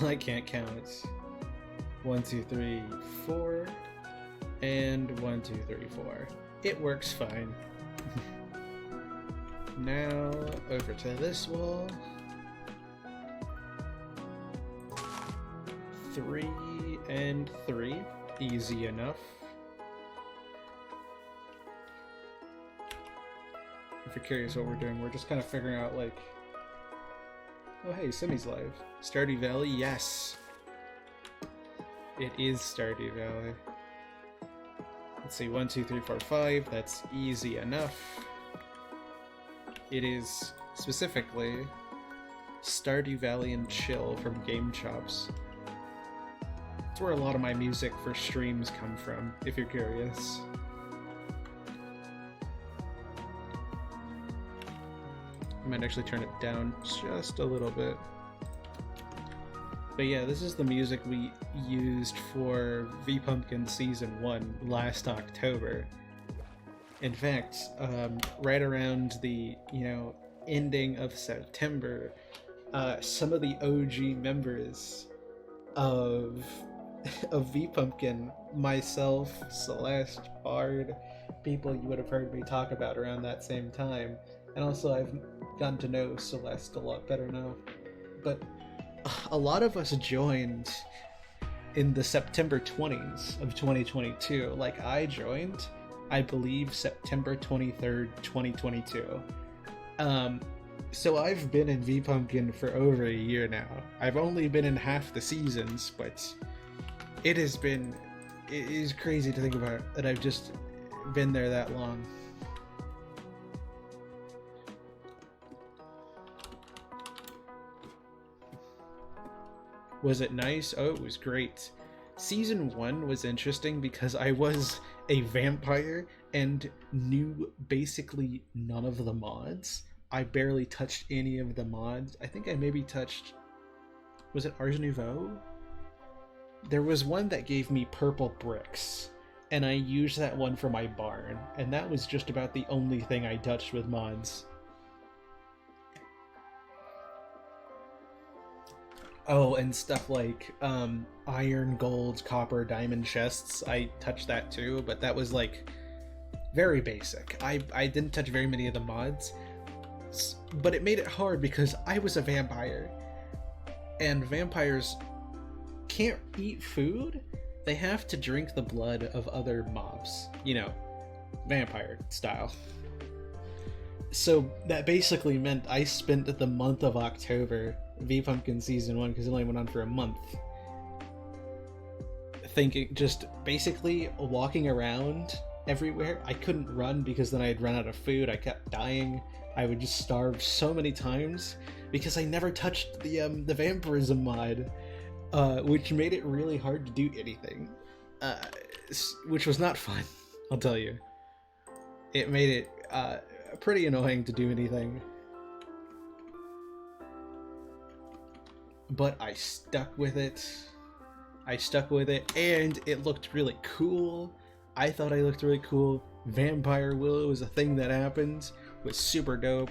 B: I can't count. 1, 2, 3, 4. And 1, 2, 3, 4. It works fine. Now, over to this wall. 3 and 3. Easy enough. If you're curious what we're doing, we're just kind of figuring out, like... Oh hey, Simi's live. Stardew Valley, yes! It is Stardew Valley. Let's see, 1, 2, 3, 4, 5. That's easy enough. It is specifically Stardew Valley and Chill from Game Chops. That's where a lot of my music for streams come from, if you're curious. I might actually turn it down just a little bit. But yeah, this is the music we used for V-Pumpkin Season 1 last October. In fact, right around the, ending of September, some of the OG members of V-Pumpkin, myself, Celeste, Bard, people you would have heard me talk about around that same time, and also I've gotten to know Celeste a lot better now, but a lot of us joined in the September 20s of 2022. Like, I joined, I believe, September 23rd, 2022. So I've been in V-Pumpkin for over a year now. I've only been in half the seasons, but it is crazy to think about that I've just been there that long. Was it nice? Oh, it was great. Season 1 was interesting because I was a vampire and knew basically none of the mods. I barely touched any of the mods. I think I maybe touched... Was it Ars Nouveau? There was one that gave me purple bricks, and I used that one for my barn, and that was just about the only thing I touched with mods. Oh, and stuff like iron, gold, copper, diamond chests. I touched that too, but that was like very basic. I didn't touch very many of the mods, but it made it hard because I was a vampire, and vampires can't eat food. They have to drink the blood of other mobs, vampire style. So that basically meant I spent the month of October, V-Pumpkin Season 1, because it only went on for a month, just basically walking around everywhere. I couldn't run because then I'd run out of food. I kept dying. I would just starve so many times because I never touched the vampirism mod, which made it really hard to do anything, which was not fun, I'll tell you. It made it pretty annoying to do anything. But I stuck with it. And it looked really cool. I thought I looked really cool. Vampire Willow was a thing that happened. It was super dope.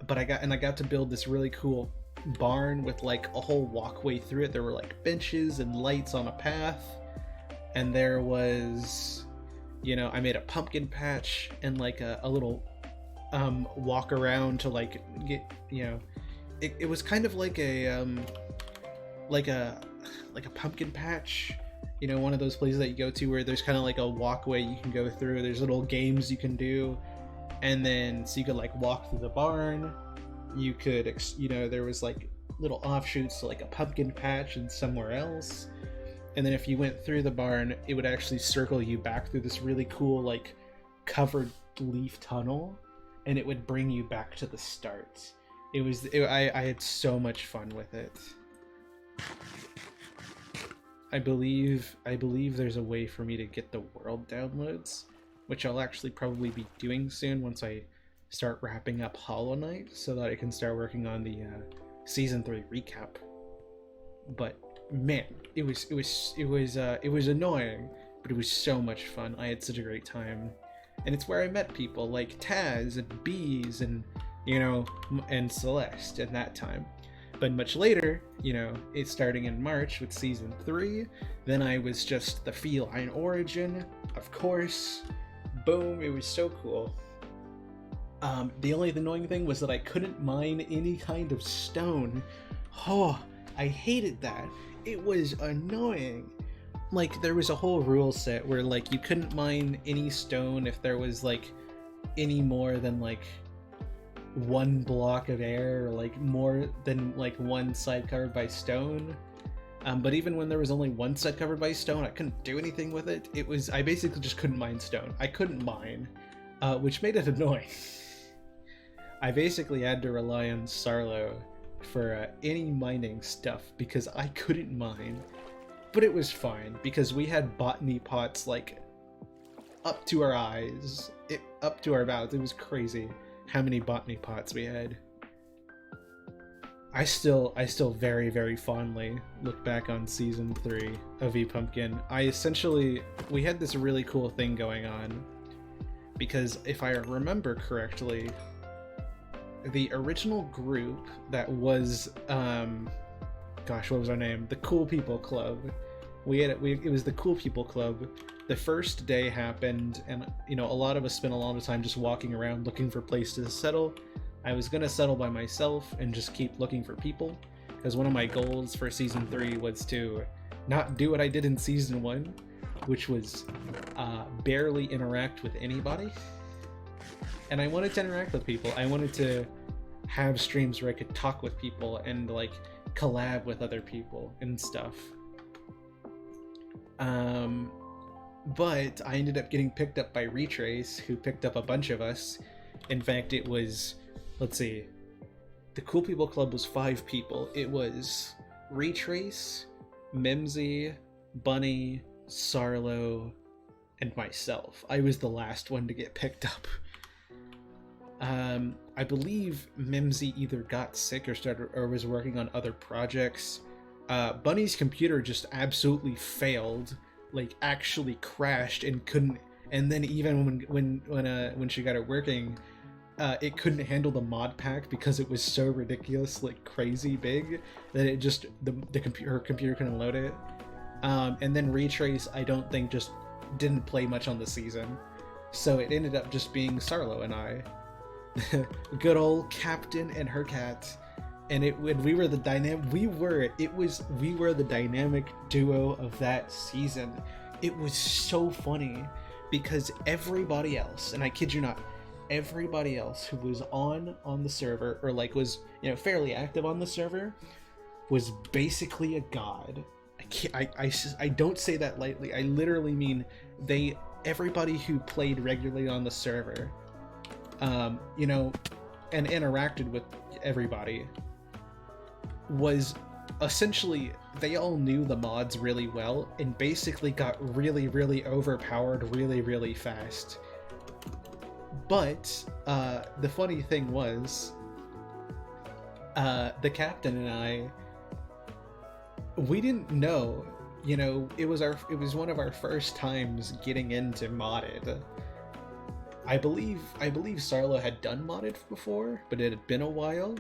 B: But I got to build this really cool barn with like a whole walkway through it. There were like benches and lights on a path. And there was, I made a pumpkin patch and like a little walk around to like get, it was kind of like a pumpkin patch, one of those places that you go to where there's kind of like a walkway you can go through. There's little games you can do, and then so you could like walk through the barn. You could, there was like little offshoots to like a pumpkin patch and somewhere else. And then if you went through the barn, it would actually circle you back through this really cool like covered leaf tunnel, and it would bring you back to the start. I had so much fun with it. I believe there's a way for me to get the world downloads, which I'll actually probably be doing soon once I start wrapping up Hollow Knight, so that I can start working on the season 3 recap. But man, it was annoying, but it was so much fun. I had such a great time, and it's where I met people like Taz and Bees and and Celeste at that time. But much later, it's starting in March with season 3. Then I was just the Feline Origin, of course. Boom! It was so cool. The only annoying thing was that I couldn't mine any kind of stone. Oh, I hated that. It was annoying. Like, there was a whole rule set where, like, you couldn't mine any stone if there was, like, any more than, like, 1 block of air, or, like, more than, like, 1 side covered by stone. But even when there was only 1 side covered by stone, I couldn't do anything with it. I basically just couldn't mine stone. I couldn't mine, which made it annoying. I basically had to rely on Sarlo for any mining stuff because I couldn't mine. But it was fine because we had botany pots like up to our eyes, up to our mouths. It was crazy how many botany pots we had. I still very, very fondly look back on season 3 of ePumpkin. We had this really cool thing going on because if I remember correctly, the original group that was what was our name? The Cool People Club. It was the Cool People Club. The first day happened, and a lot of us spent a lot of time just walking around looking for places to settle. I was gonna settle by myself and just keep looking for people, because one of my goals for season 3 was to not do what I did in season 1, which was barely interact with anybody. And I wanted to interact with people. I wanted to have streams where I could talk with people and like collab with other people and stuff. But I ended up getting picked up by Retrace, who picked up a bunch of us. In fact, it was, let's see, the Cool People Club was 5 people. It was Retrace, Mimsy, Bunny, Sarlo, and myself. I was the last one to get picked up. I believe Mimsy either got sick or was working on other projects. Bunny's computer just absolutely failed, like actually crashed and couldn't. And then even when she got it working, it couldn't handle the mod pack because it was so ridiculous, like crazy big, that it just her computer couldn't load it. And then Retrace, I don't think, just didn't play much on the season, so it ended up just being Sarlo and I. Good old Captain and her cat, and we were the dynamic duo of that season. It was so funny because everybody else, and I kid you not, everybody else who was on the server, or like was fairly active on the server, was basically a god. I don't say that lightly. I literally mean everybody who played regularly on the server, and interacted with everybody, was essentially, they all knew the mods really well and basically got really, really overpowered really, really fast. But the funny thing was, the captain and I, we didn't know, it was one of our first times getting into modded. I believe Sarlo had done modded before, but it had been a while.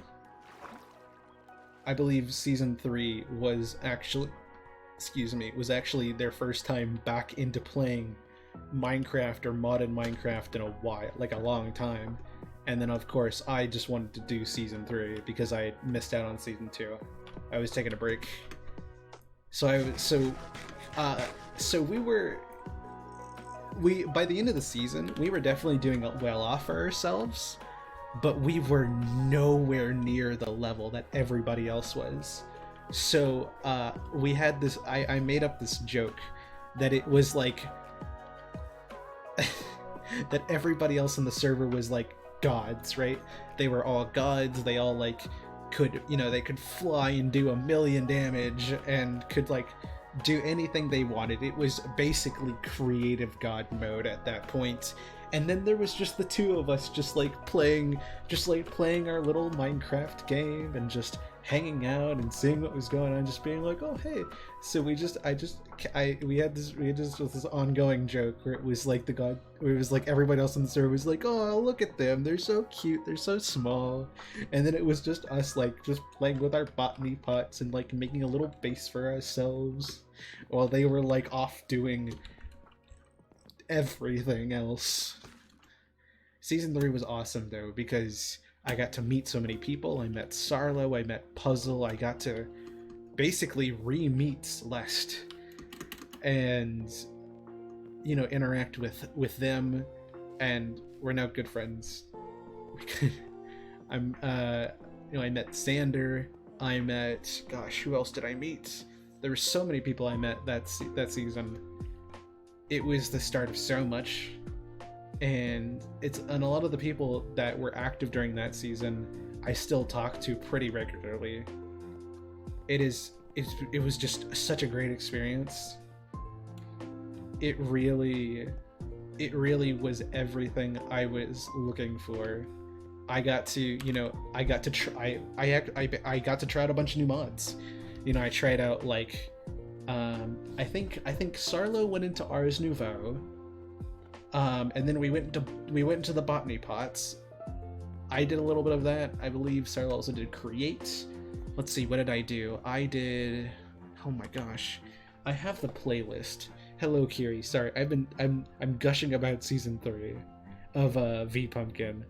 B: I believe season 3 was actually their first time back into playing Minecraft or modded Minecraft in a while, like a long time. And then of course I just wanted to do season 3 because I missed out on season 2. I was taking a break. By the end of the season, we were definitely doing well off for ourselves, but we were nowhere near the level that everybody else was. So we had this, I made up this joke that it was like that everybody else in the server was like gods, right? They were all gods. They all like could, they could fly and do 1,000,000 damage and could like do anything they wanted. It was basically creative god mode at that point. And then there was just the two of us just playing our little Minecraft game and just hanging out and seeing what was going on, just being like, oh hey. So we had this ongoing joke where it was like everybody else in the server was like, oh look at them, they're so cute, they're so small. And then it was just us just playing with our botany pots and making a little base for ourselves while they were off doing everything else. Season 3 was awesome though, because I got to meet so many people. I met Sarlo, I met Puzzle, I got to basically re-meet Celeste and interact with them, and we're now good friends. I met Xander, I met, gosh, who else did I meet? There were so many people I met that season. It was the start of so much, and a lot of the people that were active during that season I still talk to pretty regularly. It was just such a great experience. It really was everything I was looking for. I got to try out a bunch of new mods. I tried out I think Sarlo went into Ars Nouveau, and then we went into the botany pots. I did a little bit of that. I believe Sarlo also did create. Let's see, what did I do? I did, oh my gosh, I have the playlist. Hello Kiri, sorry, I'm gushing about season 3 of V Pumpkin.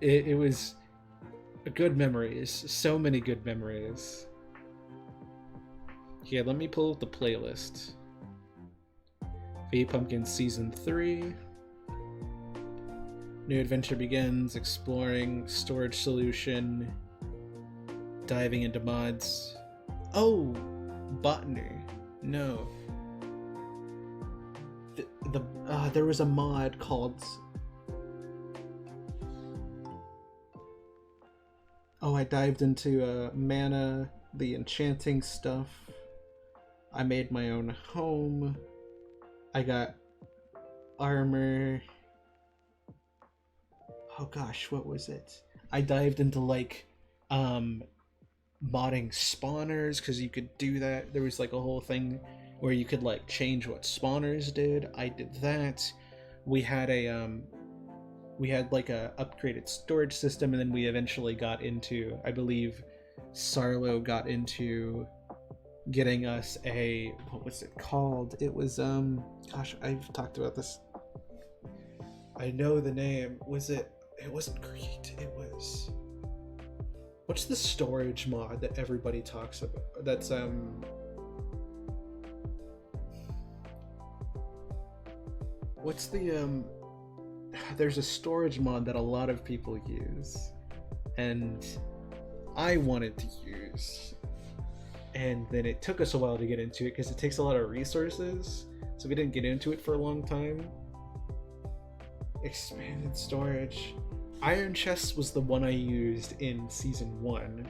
B: It was good memories, so many good memories. Here, let me pull up the playlist. V Pumpkin Season 3. New adventure begins, exploring storage solution, diving into mods. Oh, botany. No. There was a mod called... Oh, I dived into mana, the enchanting stuff. I made my own home. I got armor. Oh gosh, what was it? I dived into modding spawners, because you could do that. There was a whole thing where you could change what spawners did. I did that. We had a upgraded storage system, and then we eventually got into, I believe Sarlo got into getting us a, what was it called? It was gosh, I've talked about this. I know the name. It wasn't Create, it was, what's the storage mod that everybody talks about? That's what's the there's a storage mod that a lot of people use, and I wanted to use, and then it took us a while to get into it because it takes a lot of resources, so we didn't get into it for a long time. Expanded storage. Iron Chest was the one I used in season 1,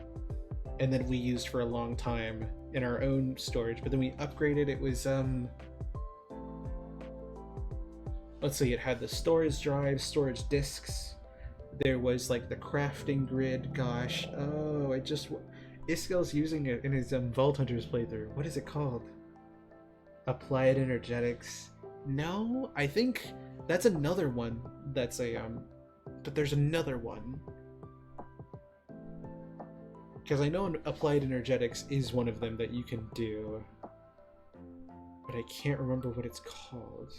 B: and then we used for a long time in our own storage, but then we upgraded. It was let's see, it had the storage drive, storage disks, there was the crafting grid. Gosh, oh, Iskel's using it in his Vault Hunters playthrough. What is it called? Applied energetics. No, I think that's another one. That's a but there's another one, because I know applied energetics is one of them that you can do, but I can't remember what it's called.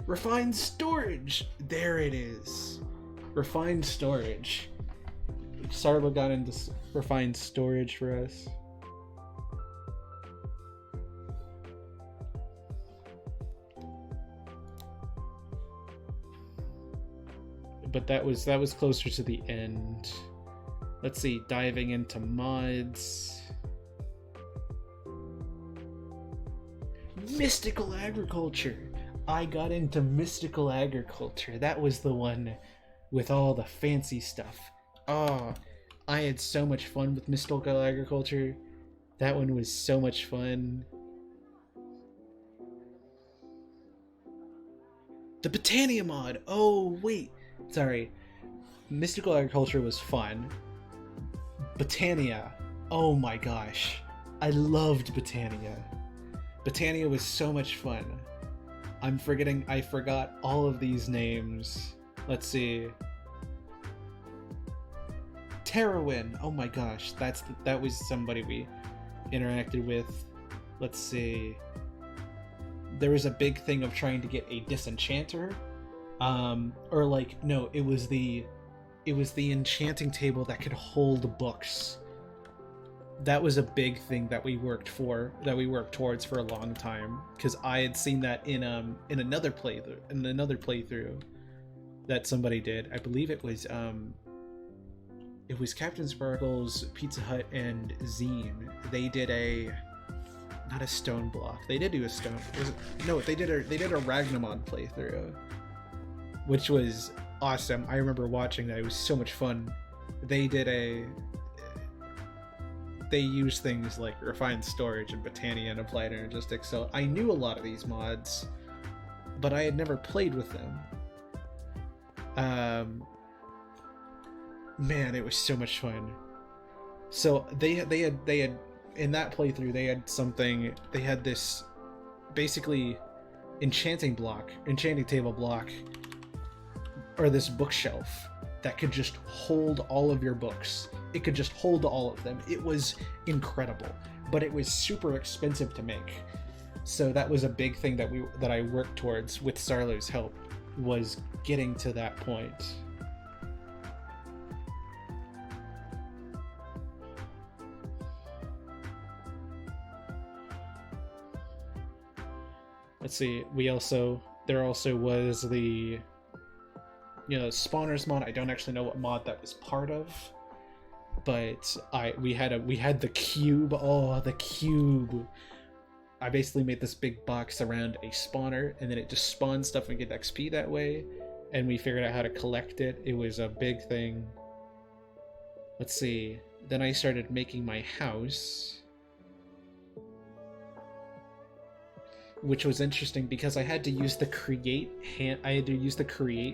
B: Refined storage! There it is. Refined storage. Sarlo got into refined storage for us. But that was closer to the end. Let's see, diving into mods. Mystical agriculture. I got into mystical agriculture. That was the one with all the fancy stuff. Oh, I had so much fun with Mystical Agriculture. That one was so much fun. The Botania mod! Oh, wait. Sorry. Mystical Agriculture was fun. Botania. Oh my gosh. I loved Botania. Botania was so much fun. I forgot all of these names. Let's see. Terrawin. Oh my gosh, that was somebody we interacted with. Let's see. There was a big thing of trying to get a disenchanter. Or like, no, it was the enchanting table that could hold books. That was a big thing that we worked towards for a long time, because I had seen that in another playthrough that somebody did. I believe it was Captain Sparkle's Pizza Hut and Zine. They did not a stone block. They did do a stone. They did a Ragnamon playthrough, which was awesome. I remember watching that. It was so much fun. They used things like Refined Storage and Botania and Applied Energistics, so I knew a lot of these mods, but I had never played with them. Man, it was so much fun. So they had in that playthrough they had this basically enchanting table block, or this bookshelf that could just hold all of your books. It could just hold all of them. It was incredible, but it was super expensive to make. So that was a big thing that I worked towards with Sarlo's help, was getting to that point. Let's see. There also was the spawners mod. I don't actually know what mod that was part of, but we had the cube. Oh, the cube. I basically made this big box around a spawner, and then it just spawned stuff and get XP that way, and we figured out how to collect it. It was a big thing. Let's see. Then I started making my house, which was interesting because I had to use the create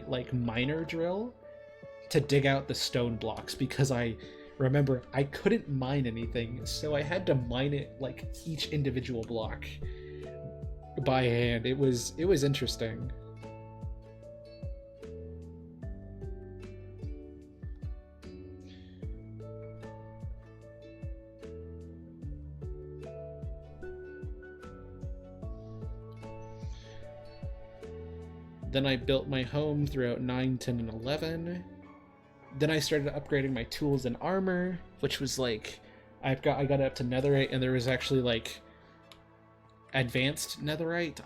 B: like miner drill to dig out the stone blocks, because I remember I couldn't mine anything, so I had to mine it like each individual block by hand. It was interesting. Then I built my home throughout 9, 10, and 11. Then I started upgrading my tools and armor, which was like, I got it up to netherite, and there was actually like advanced netherite.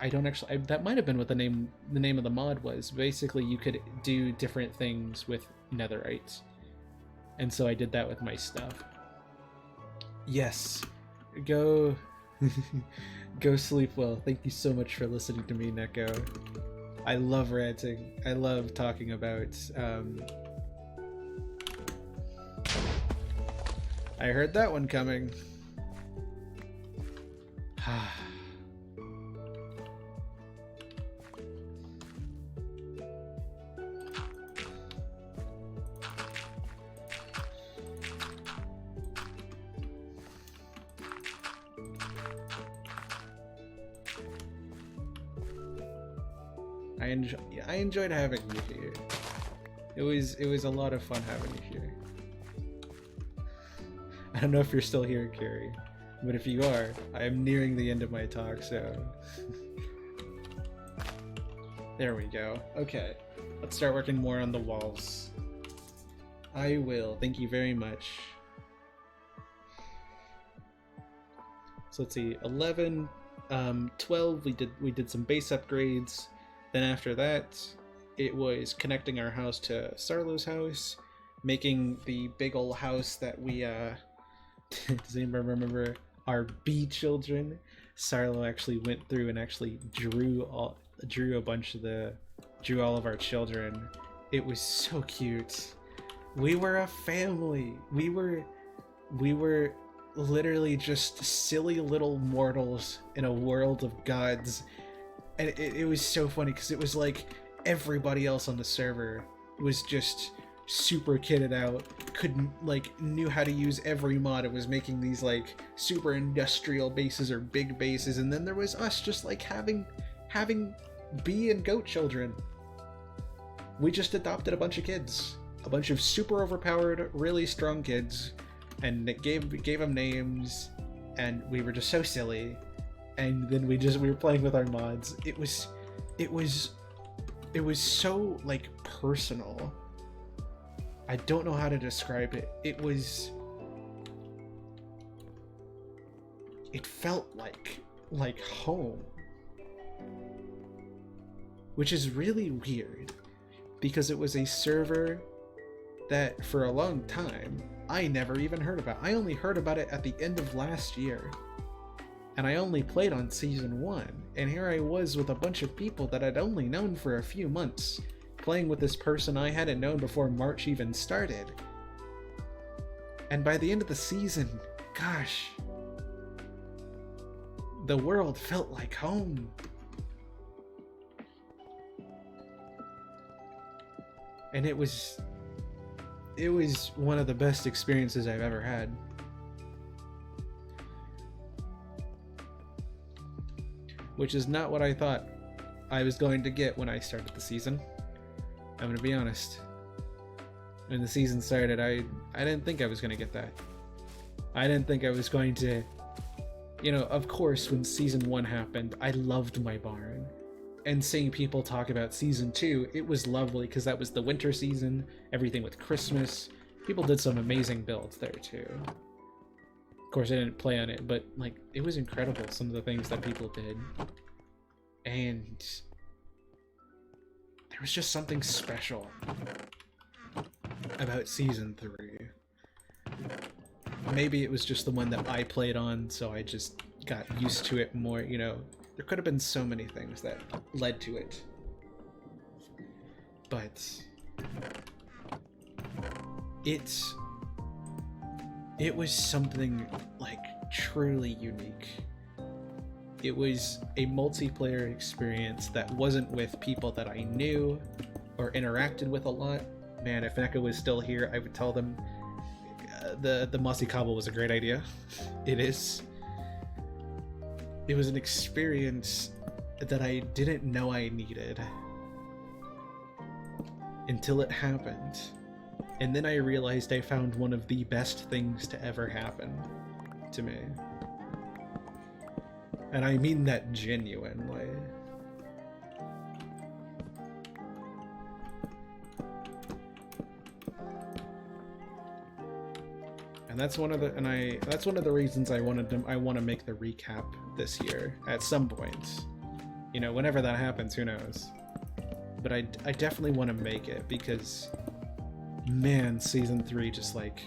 B: That might have been what the name of the mod was. Basically, you could do different things with netherite, and so I did that with my stuff. Yes, go sleep well. Thank you so much for listening to me, Neko. I love ranting. I love talking about I heard that one coming. I enjoyed having you here. It was a lot of fun having you here. I don't know if you're still here, Carrie, but if you are, I am nearing the end of my talk, so there we go. Okay, let's start working more on the walls. I will. Thank you very much. So let's see, 11, 12, we did some base upgrades. Then after that, it was connecting our house to Sarlo's house, making the big old house that we, does anybody remember our bee children? Sarlo actually went through and actually drew all of our children It was so cute. We were a family. We were literally just silly little mortals in a world of gods. And it was so funny because it was like everybody else on the server was just super kitted out, knew how to use every mod. It was making these like super industrial bases or big bases, and then there was us just like having bee and goat children. We just adopted a bunch of kids, a bunch of super overpowered, really strong kids, and it gave them names, and we were just so silly. And then we were playing with our mods. It was so like personal. I don't know how to describe it. It felt like home, which is really weird because it was a server that for a long time I never even heard about. I only heard about it at the end of last year, and I only played on season 1, and here I was with a bunch of people that I'd only known for a few months, playing with this person I hadn't known before March even started. And by the end of the season, gosh, the world felt like home. And it was one of the best experiences I've ever had. Which is not what I thought I was going to get when I started the season. I'm gonna be honest. When the season started, I didn't think I was gonna get that. I didn't think I was going to... of course, when season 1 happened, I loved my barn. And seeing people talk about season 2, it was lovely because that was the winter season, everything with Christmas. People did some amazing builds there too. Of course, I didn't play on it, but like it was incredible, some of the things that people did. And there was just something special about season 3. Maybe it was just the one that I played on, so I just got used to it more, There could have been so many things that led to it. But it was something like truly unique. It was a multiplayer experience that wasn't with people that I knew or interacted with a lot. Man, if NECA was still here, I would tell them the Mossy Cobble was a great idea. It is. It was an experience that I didn't know I needed until it happened. And then I realized I found one of the best things to ever happen to me. And I mean that genuinely. And that's one of the reasons I want to make the recap this year at some point. Whenever that happens, who knows? But I definitely want to make it because, man, season 3 just like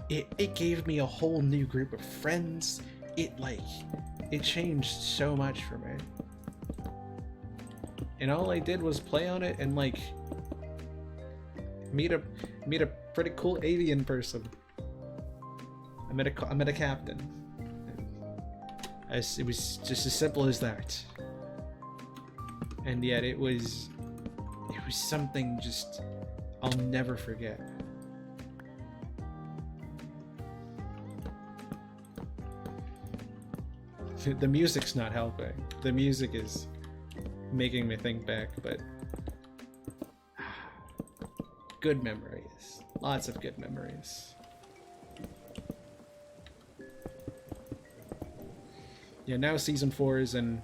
B: it gave me a whole new group of friends. It changed so much for me. And all I did was play on it and like meet a pretty cool avian person. I met a captain. It was just as simple as that. And yet it was something just I'll never forget. The music's not helping. The music is making me think back, but good memories. Lots of good memories. Yeah, now season 4 is in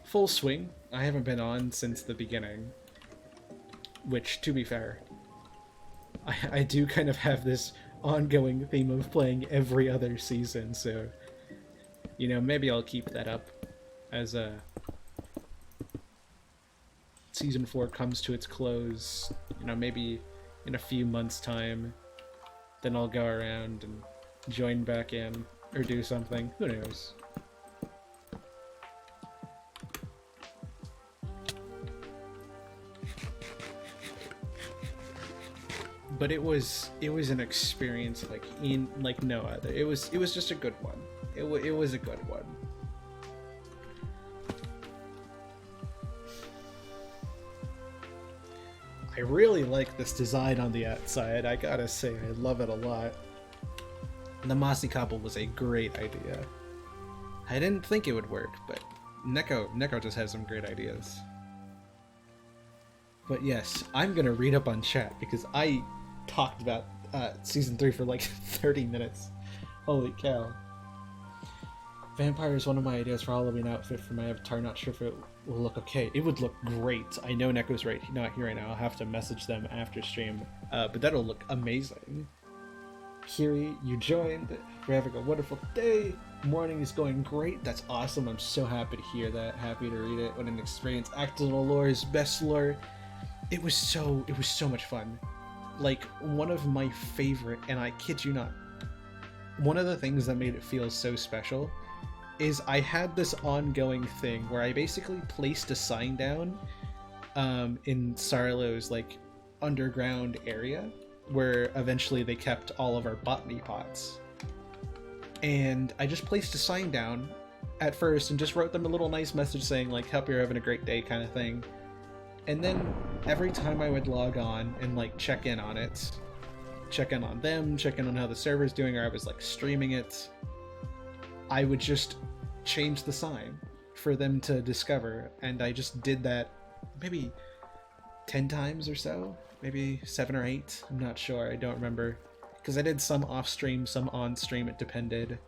B: full swing. I haven't been on since the beginning. Which, to be fair, I do kind of have this ongoing theme of playing every other season, so, maybe I'll keep that up as season 4 comes to its close, maybe in a few months' time. Then I'll go around and join back in, or do something, who knows. but it was an experience like no other. It was just a good one. It was a good one. I really like this design on the outside. I gotta say, I love it a lot. The mossy cobble was a great idea. I didn't think it would work, but Neko just has some great ideas. But yes, I'm gonna read up on chat because I talked about season 3 for like 30 minutes. Holy cow. Vampire is one of my ideas for Halloween outfit for my avatar. Not sure if it will look okay. It would look great. I know Neko's not here right now. I'll have to message them after stream. But that'll look amazing. Kiri, you joined. We're having a wonderful day. Morning is going great. That's awesome. I'm so happy to hear that. Happy to read it. What an experience. Accidental lore is best lore. It was so much fun. Like, one of my favorite, and I kid you not, one of the things that made it feel so special is I had this ongoing thing where I basically placed a sign down in Sarlo's like underground area where eventually they kept all of our botany pots. And I just placed a sign down at first and just wrote them a little nice message saying like, hope you're having a great day kind of thing. And then every time I would log on and like check in on it, check in on them, check in on how the server's doing, or I was like streaming it, I would just change the sign for them to discover. And I just did that maybe 10 times or so, maybe 7 or 8, I'm not sure, I don't remember, because I did some off stream, some on stream, it depended.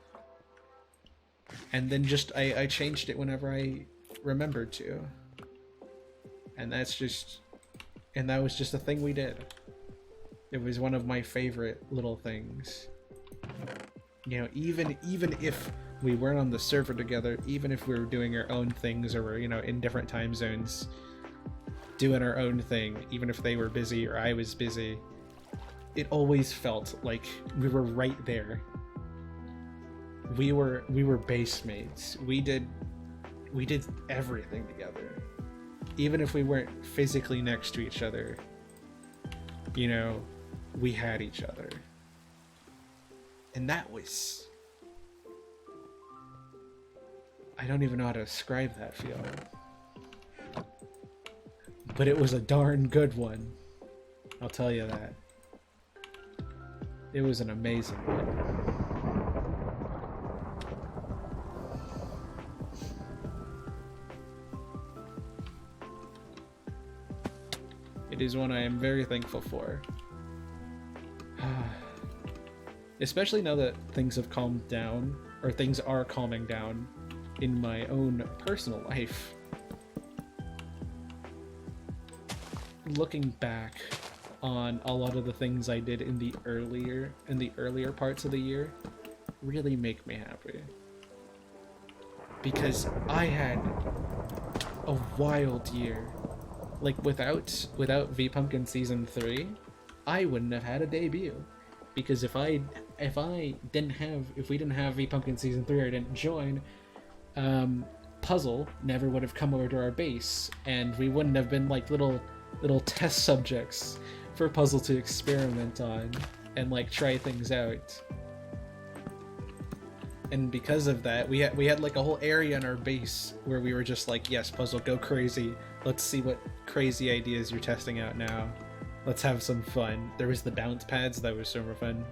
B: And then just I changed it whenever I remembered to, and that was just a thing we did. It was one of my favorite little things. You know, even if we weren't on the server together, even if we were doing our own things or we're, you know, in different time zones doing our own thing, even if they were busy or I was busy, it always felt like we were right there. We were base mates. We did everything together. Even if we weren't physically next to each other, you know, we had each other. And that was... I don't even know how to describe that feeling. But it was a darn good one. I'll tell you that. It was an amazing one. It is one I am very thankful for. Especially now that things have calmed down, or things are calming down in my own personal life. Looking back on a lot of the things I did in the earlier parts of the year really make me happy. Because I had a wild year. Like without V-Pumpkin Season 3, I wouldn't have had a debut. Because if we didn't have V-Pumpkin Season 3 or I didn't join, Puzzle never would have come over to our base, and we wouldn't have been like little test subjects for Puzzle to experiment on and like try things out. And because of that, we had like a whole area in our base where we were just like, yes, Puzzle, go crazy. Let's see what crazy ideas you're testing out now. Let's have some fun. There was the bounce pads, that was super fun.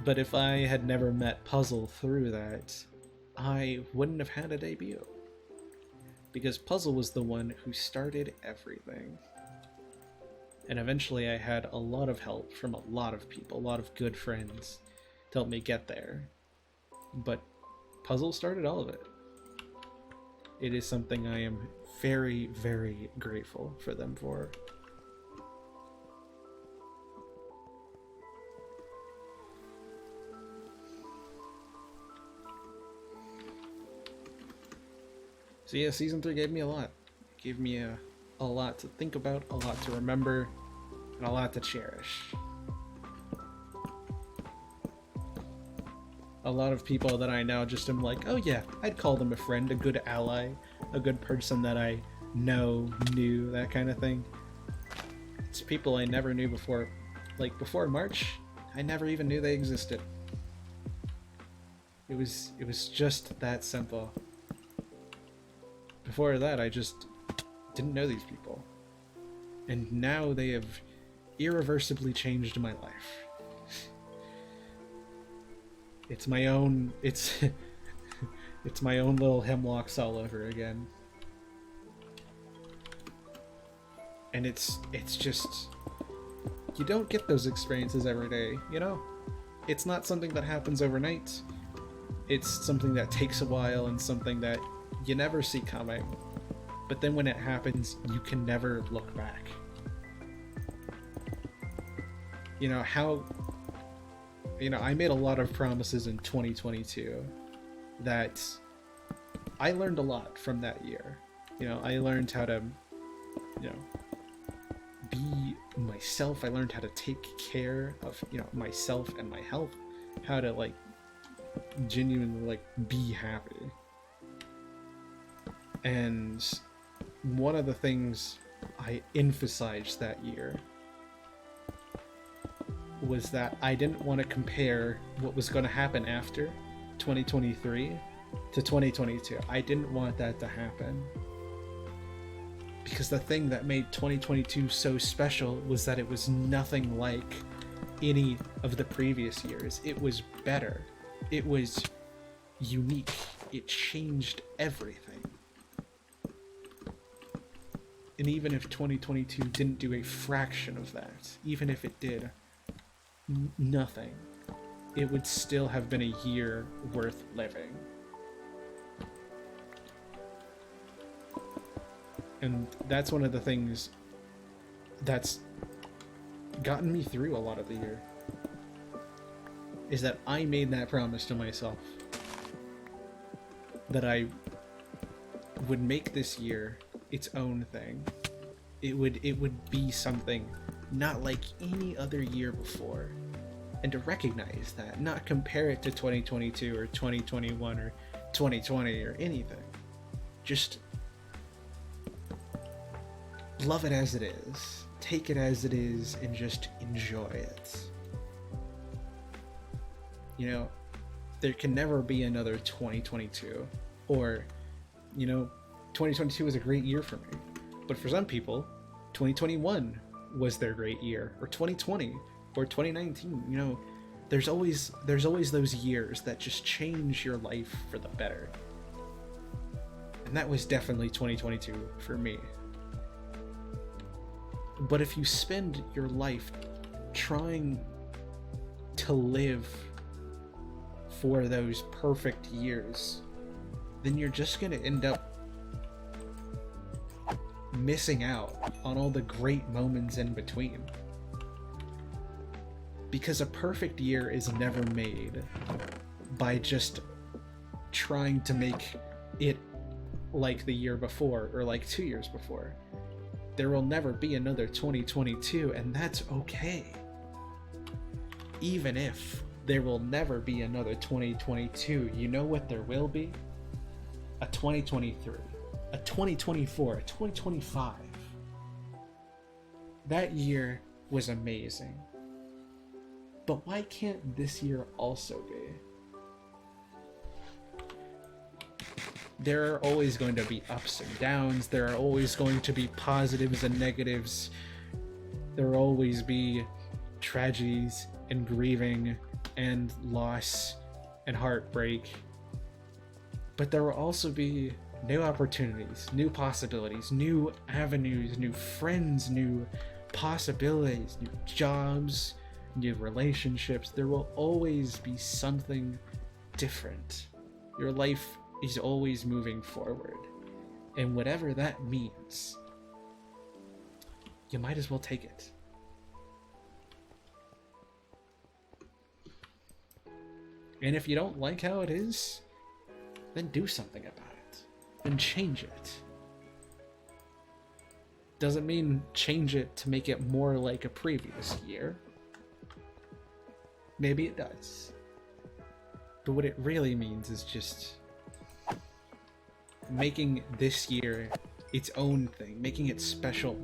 B: But if I had never met Puzzle through that, I wouldn't have had a debut. Because Puzzle was the one who started everything. And eventually I had a lot of help from a lot of people, a lot of good friends to help me get there. But Puzzle started all of it. It is something I am very, very grateful for them for. So yeah, Season 3 gave me a lot. It gave me a lot to think about, a lot to remember, and a lot to cherish. A lot of people that I now just am like, oh yeah, I'd call them a friend, a good ally, a good person that I knew, that kind of thing. It's people I never knew before. Like, before March, I never even knew they existed. It was just that simple. Before that, I just didn't know these people. And now they have irreversibly changed my life. It's my own, it's my own little Hemlocks all over again. And it's just, you don't get those experiences every day, you know? It's not something that happens overnight. It's something that takes a while and something that you never see coming. But then when it happens, you can never look back. You know, I made a lot of promises in 2022 that I learned a lot from that year. You know, I learned how to, you know, be myself. I learned how to take care of, you know, myself and my health, how to, like, genuinely, like, be happy. And one of the things I emphasized that year was that I didn't want to compare what was going to happen after 2023 to 2022. I didn't want that to happen. Because the thing that made 2022 so special was that it was nothing like any of the previous years. It was better. It was unique. It changed everything. And even if 2022 didn't do a fraction of that, even if it did nothing, it would still have been a year worth living. And that's one of the things that's gotten me through a lot of the year, is that I made that promise to myself that I would make this year its own thing. It would be something not like any other year before. And to recognize that, not compare it to 2022 or 2021 or 2020 or anything. Just love it as it is. Take it as it is and just enjoy it. You know, there can never be another 2022. Or, you know, 2022 was a great year for me. But for some people, 2021 was their great year. Or 2020. Or 2019. You know, there's always those years that just change your life for the better. And that was definitely 2022 for me. But if you spend your life trying to live for those perfect years, then you're just going to end up missing out on all the great moments in between. Because a perfect year is never made by just trying to make it like the year before or like 2 years before. There will never be another 2022, and that's okay. Even if there will never be another 2022, you know what there will be? A 2023, a 2024, a 2025. That year was amazing. But why can't this year also be? There are always going to be ups and downs. There are always going to be positives and negatives. There will always be tragedies and grieving and loss and heartbreak. But there will also be new opportunities, new possibilities, new avenues, new friends, new possibilities, new jobs, new relationships. There will always be something different. Your life is always moving forward. And whatever that means, you might as well take it. And if you don't like how it is, then do something about it. Then change it. Doesn't mean change it to make it more like a previous year. Maybe it does. But what it really means is just making this year its own thing, making it special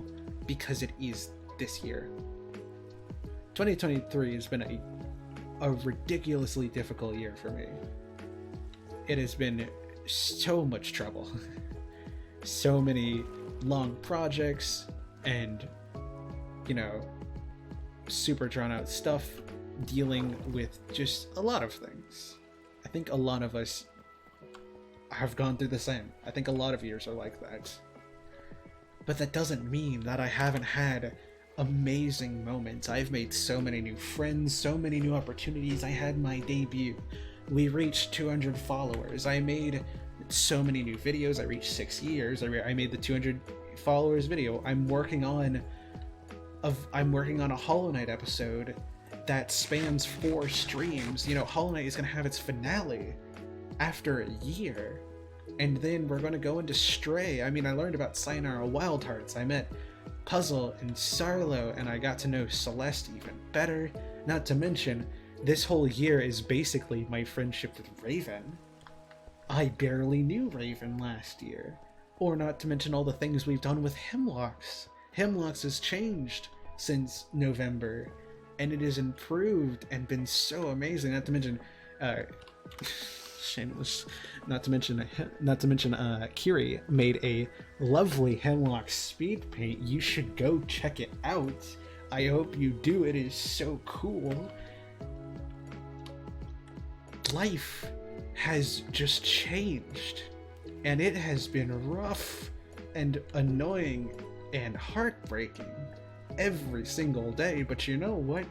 B: because it is this year. 2023 has been a ridiculously difficult year for me. It has been so much trouble. So many long projects and, you know, super drawn out stuff, dealing with just a lot of things. I think a lot of us have gone through the same. I think a lot of years are like that. But that doesn't mean that I haven't had amazing moments. I've made so many new friends, so many new opportunities. I had my debut. We reached 200 followers. I made so many new videos. I reached 6 years. I made the 200 followers video. I'm working on a Hollow Knight episode that spans 4 streams. You know, Hollow Knight is going to have its finale after a year. And then we're going to go into Stray. I mean, I learned about Sayonara Wild Hearts. I met Puzzle and Sarlo, and I got to know Celeste even better. Not to mention, this whole year is basically my friendship with Raven. I barely knew Raven last year. Or not to mention all the things we've done with Hemlocks. Hemlocks has changed since November, and it has improved and been so amazing. Not to mention, shameless. Not to mention, Kiri made a lovely Hemlock speed paint. You should go check it out. I hope you do. It is so cool. Life has just changed, and it has been rough and annoying and heartbreaking every single day. But you know what?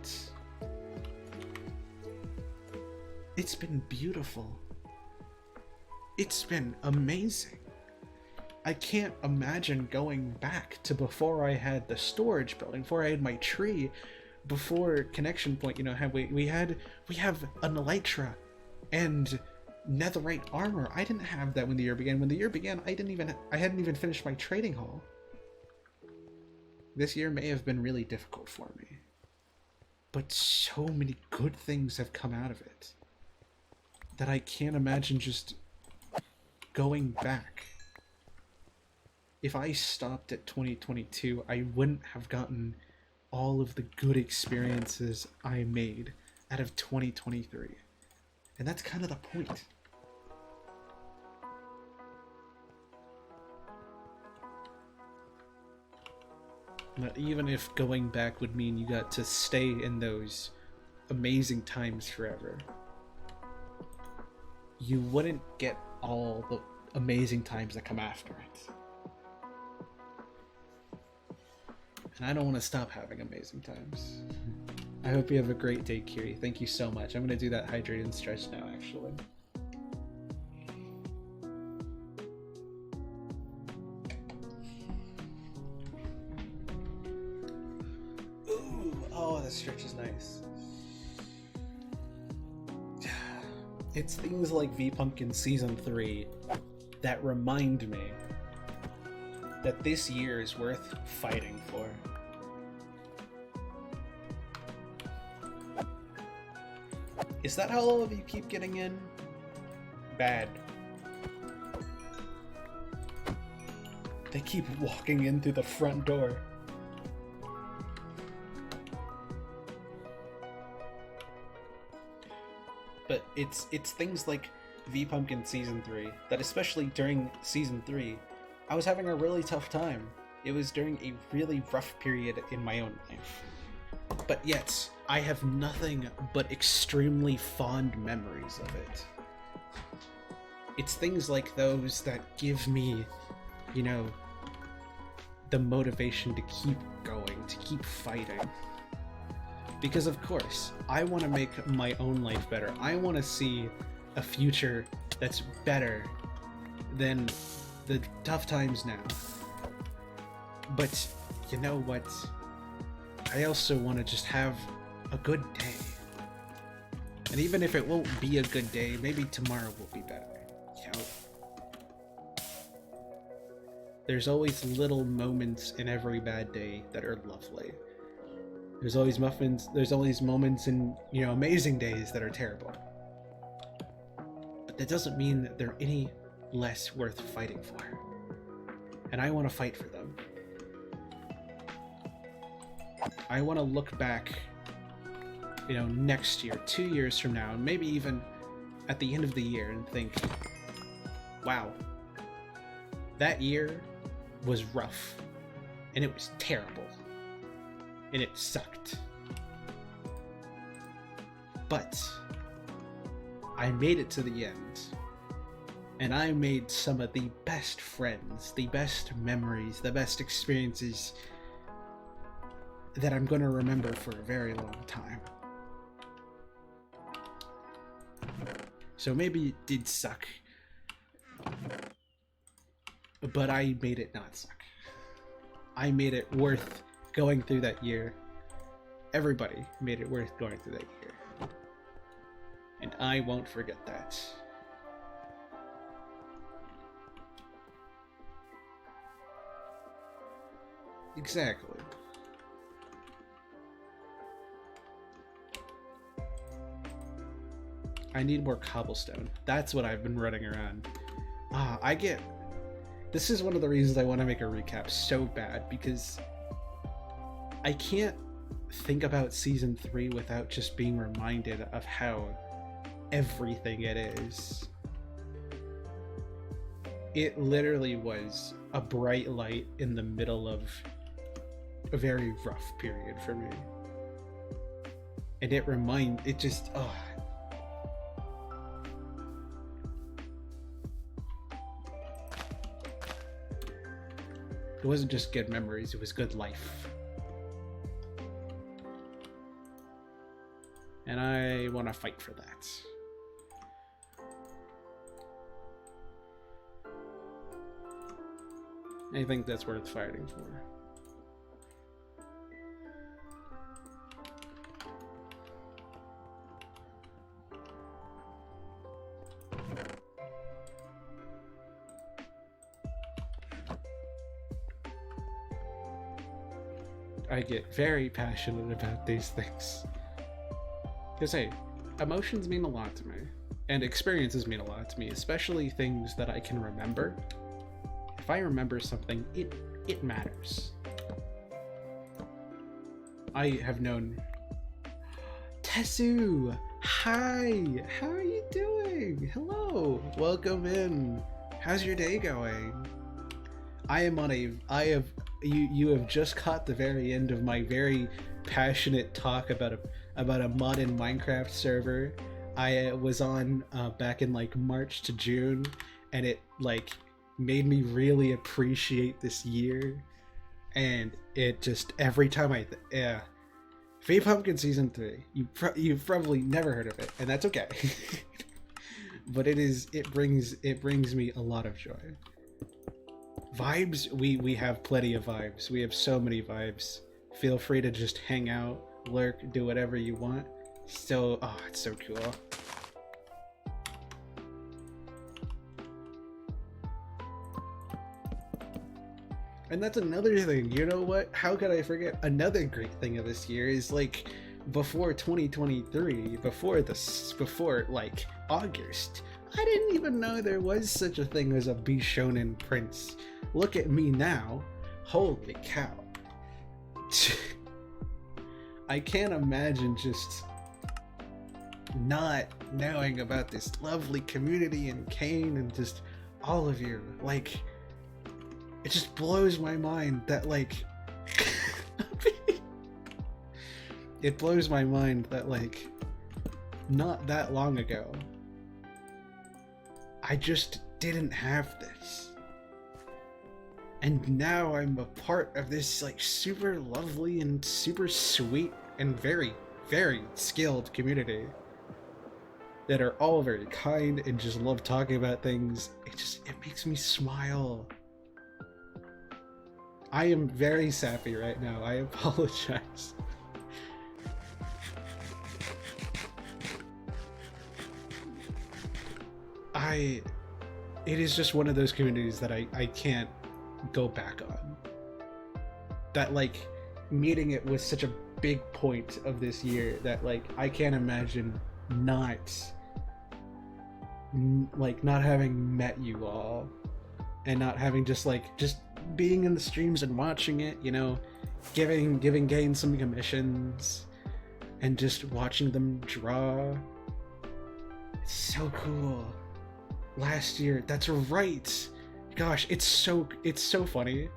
B: It's been beautiful. It's been amazing. I can't imagine going back to before I had the storage building, before I had my tree, before Connection Point. You know, we have an Elytra and netherite armor. I didn't have that when the year began. When the year began, I hadn't even finished my trading hall. This year may have been really difficult for me, but so many good things have come out of it that I can't imagine just going back. If I stopped at 2022, I wouldn't have gotten all of the good experiences I made out of 2023. And that's kind of the point. But even if going back would mean you got to stay in those amazing times forever, you wouldn't get all the amazing times that come after it. And I don't want to stop having amazing times. I hope you have a great day, Kiri. Thank you so much. I'm going to do that hydrate and stretch now, actually. Ooh, oh, that stretch is nice. It's things like V-Pumpkin Season 3 that remind me that this year is worth fighting for. Is that how all of you keep getting in? Bad. They keep walking in through the front door. But it's things like V-Pumpkin Season 3 that, especially during Season 3, I was having a really tough time. It was during a really rough period in my own life. But yet, I have nothing but extremely fond memories of it. It's things like those that give me, you know, the motivation to keep going, to keep fighting. Because of course, I want to make my own life better. I want to see a future that's better than the tough times now. But you know what? I also want to just have a good day. And even if it won't be a good day, maybe tomorrow will be better. You know? There's always little moments in every bad day that are lovely. There's always moments in, you know, amazing days that are terrible. But that doesn't mean that they're any less worth fighting for. And I want to fight for them. I want to look back, you know, next year, 2 years from now, and maybe even at the end of the year and think, wow, that year was rough, and it was terrible, and it sucked. But I made it to the end, and I made some of the best friends, the best memories, the best experiences that I'm going to remember for a very long time. So maybe it did suck, but I made it not suck. I made it worth going through that year. Everybody made it worth going through that year. And I won't forget that. Exactly. I need more cobblestone. That's what I've been running around. This is one of the reasons I want to make a recap so bad, because I can't think about Season 3 without just being reminded of how everything it is. It literally was a bright light in the middle of a very rough period for me. And it just, it wasn't just good memories, it was good life. And I want to fight for that. I think that's worth fighting for. I get very passionate about these things. Because, hey, emotions mean a lot to me. And experiences mean a lot to me, especially things that I can remember. If I remember something, it matters. I have known... Tessu! Hi! How are you doing? Hello! Welcome in. How's your day going? You have just caught the very end of my very passionate talk about a mod in Minecraft server I was on back in like March to June, and it like made me really appreciate this year. And it just, every time Fate Pumpkin Season 3, you've probably never heard of it, and that's okay. But it brings me a lot of joy. Vibes, we have plenty of vibes. We have so many vibes. Feel free to just hang out, lurk, do whatever you want. So, it's so cool. And that's another thing, you know what? How could I forget? Another great thing of this year is like, before 2023, before like August, I didn't even know there was such a thing as a Bishonen Prince. Look at me now. Holy cow. I can't imagine just not knowing about this lovely community in Kane and just all of you. Like, it just blows my mind that like it blows my mind that like not that long ago I just didn't have this. And now I'm a part of this like super lovely and super sweet and very, very skilled community that are all very kind and just love talking about things. It makes me smile. I am very sappy right now. I apologize. It is just one of those communities that I can't go back on. That like meeting it was such a big point of this year that like I can't imagine not having met you all and not having just being in the streams and watching it, you know, giving Kane some commissions and just watching them draw. It's so cool. Last year, that's right. Gosh, it's so funny.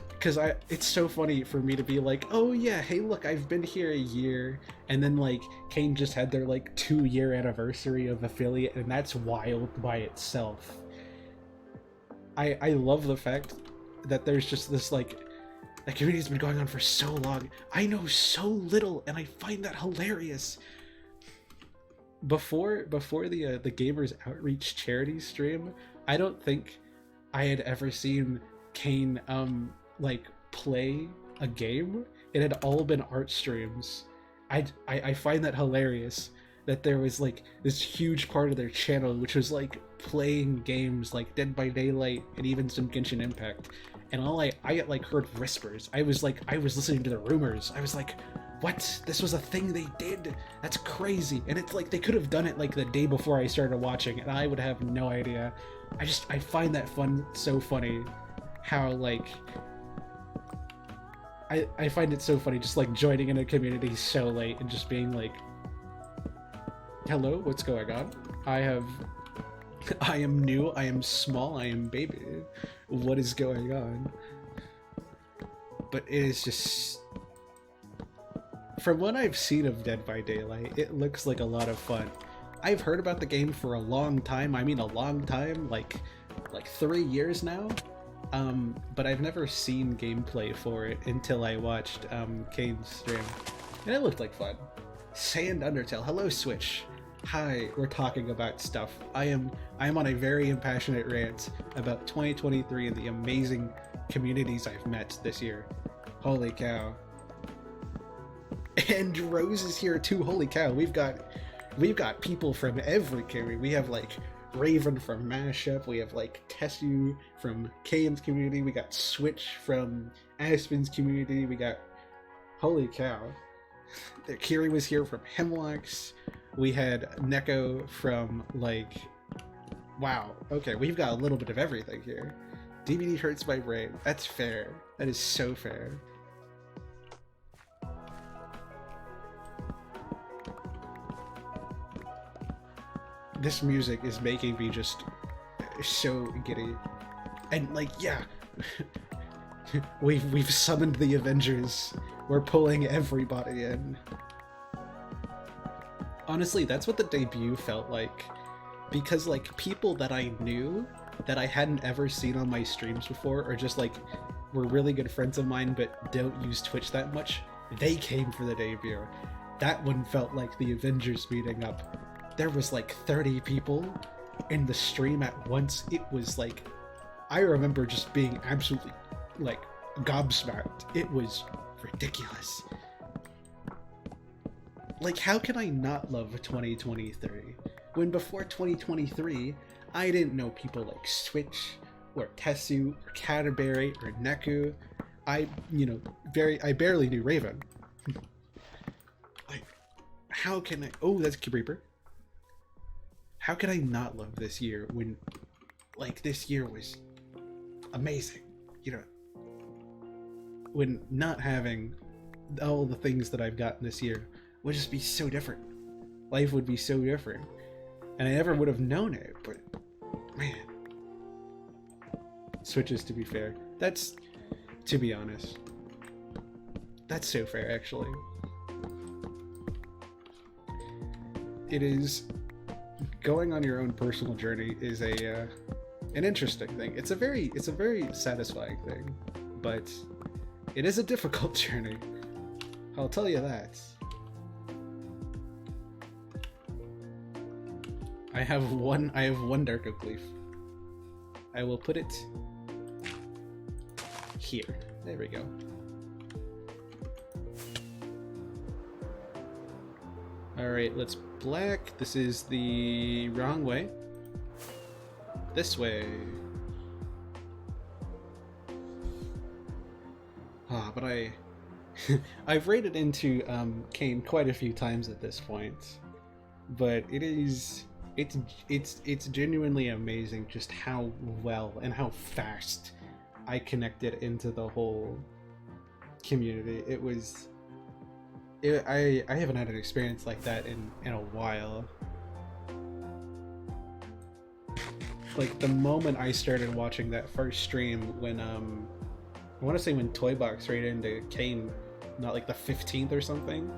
B: Because it's so funny for me to be like, oh yeah, hey look, I've been here a year, and then like Kane just had their like 2-year anniversary of affiliate, and that's wild by itself. I love the fact that there's just this like, that community's been going on for so long. I know so little, and I find that hilarious. Before the Gamers Outreach charity stream, I don't think I had ever seen Kane like play a game. It had all been art streams. I find that hilarious that there was like this huge part of their channel which was like playing games like Dead by Daylight and even some Genshin Impact. And all I like heard whispers. I was listening to the rumors. I was like, what? This was a thing they did? That's crazy. And it's like they could have done it like the day before I started watching and I would have no idea. I find that so funny how like I find it so funny just like joining in a community so late and just being like, hello, what's going on? I am new, I am small, I am baby. What is going on? But it is just, from what I've seen of Dead by Daylight, it looks like a lot of fun. I've heard about the game for a long time. I mean a long time, like 3 years now. But I've never seen gameplay for it until I watched Kane's stream, and it looked like fun. Sand Undertale, hello Switch. Hi, we're talking about stuff. I am on a very impassionate rant about 2023 and the amazing communities I've met this year. Holy cow. And Rose is here too. Holy cow, we've got people from every community. We have like Raven from Mashup, we have like Tessu from Kane's community, we got Switch from Aspen's community, we got, holy cow, Kiri was here from Hemlocks, we had Neko from like, wow, okay, we've got a little bit of everything here. DVD hurts my brain, that's fair, that is so fair. This music is making me just so giddy. And like, yeah, we've summoned the Avengers. We're pulling everybody in. Honestly, that's what the debut felt like. Because like people that I knew that I hadn't ever seen on my streams before, or just like were really good friends of mine but don't use Twitch that much, they came for the debut. That one felt like the Avengers meeting up. There was like 30 people in the stream at once. It was like, I remember just being absolutely like gobsmacked. It was ridiculous. Like, how can I not love 2023 when before 2023 I didn't know people like Switch or Tessu or Canterbury or Neku. I barely knew Raven. Like, how can I? Oh, that's Kid Reaper. How could I not love this year when, like, this year was amazing, you know? When not having all the things that I've gotten this year would just be so different. Life would be so different. And I never would have known it, but, man. Switches, to be fair. That's, to be honest. That's so fair, actually. It is... Going on your own personal journey is an interesting thing. It's a very satisfying thing, but it is a difficult journey. I'll tell you that. I have one Dark Oak Leaf. I will put it here. There we go. Alright, let's black. This is the wrong way. This way. But I've raided into Kane quite a few times at this point. But it's genuinely amazing just how well and how fast I connected into the whole community. I haven't had an experience like that in a while. Like the moment I started watching that first stream when I want to say when Toybox Raid came, not like the 15th or something.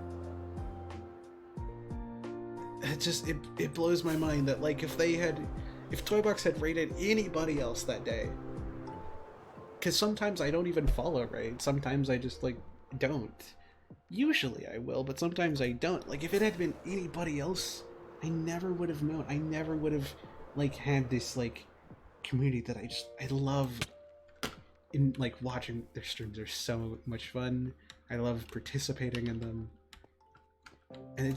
B: It blows my mind that like if Toybox had raided anybody else that day, because sometimes I don't even follow raid, sometimes I just like don't. Usually I will, but sometimes I don't. Like if it had been anybody else, I never would have known. I never would have like had this like community that I love. In like watching their streams are so much fun. I love participating in them, and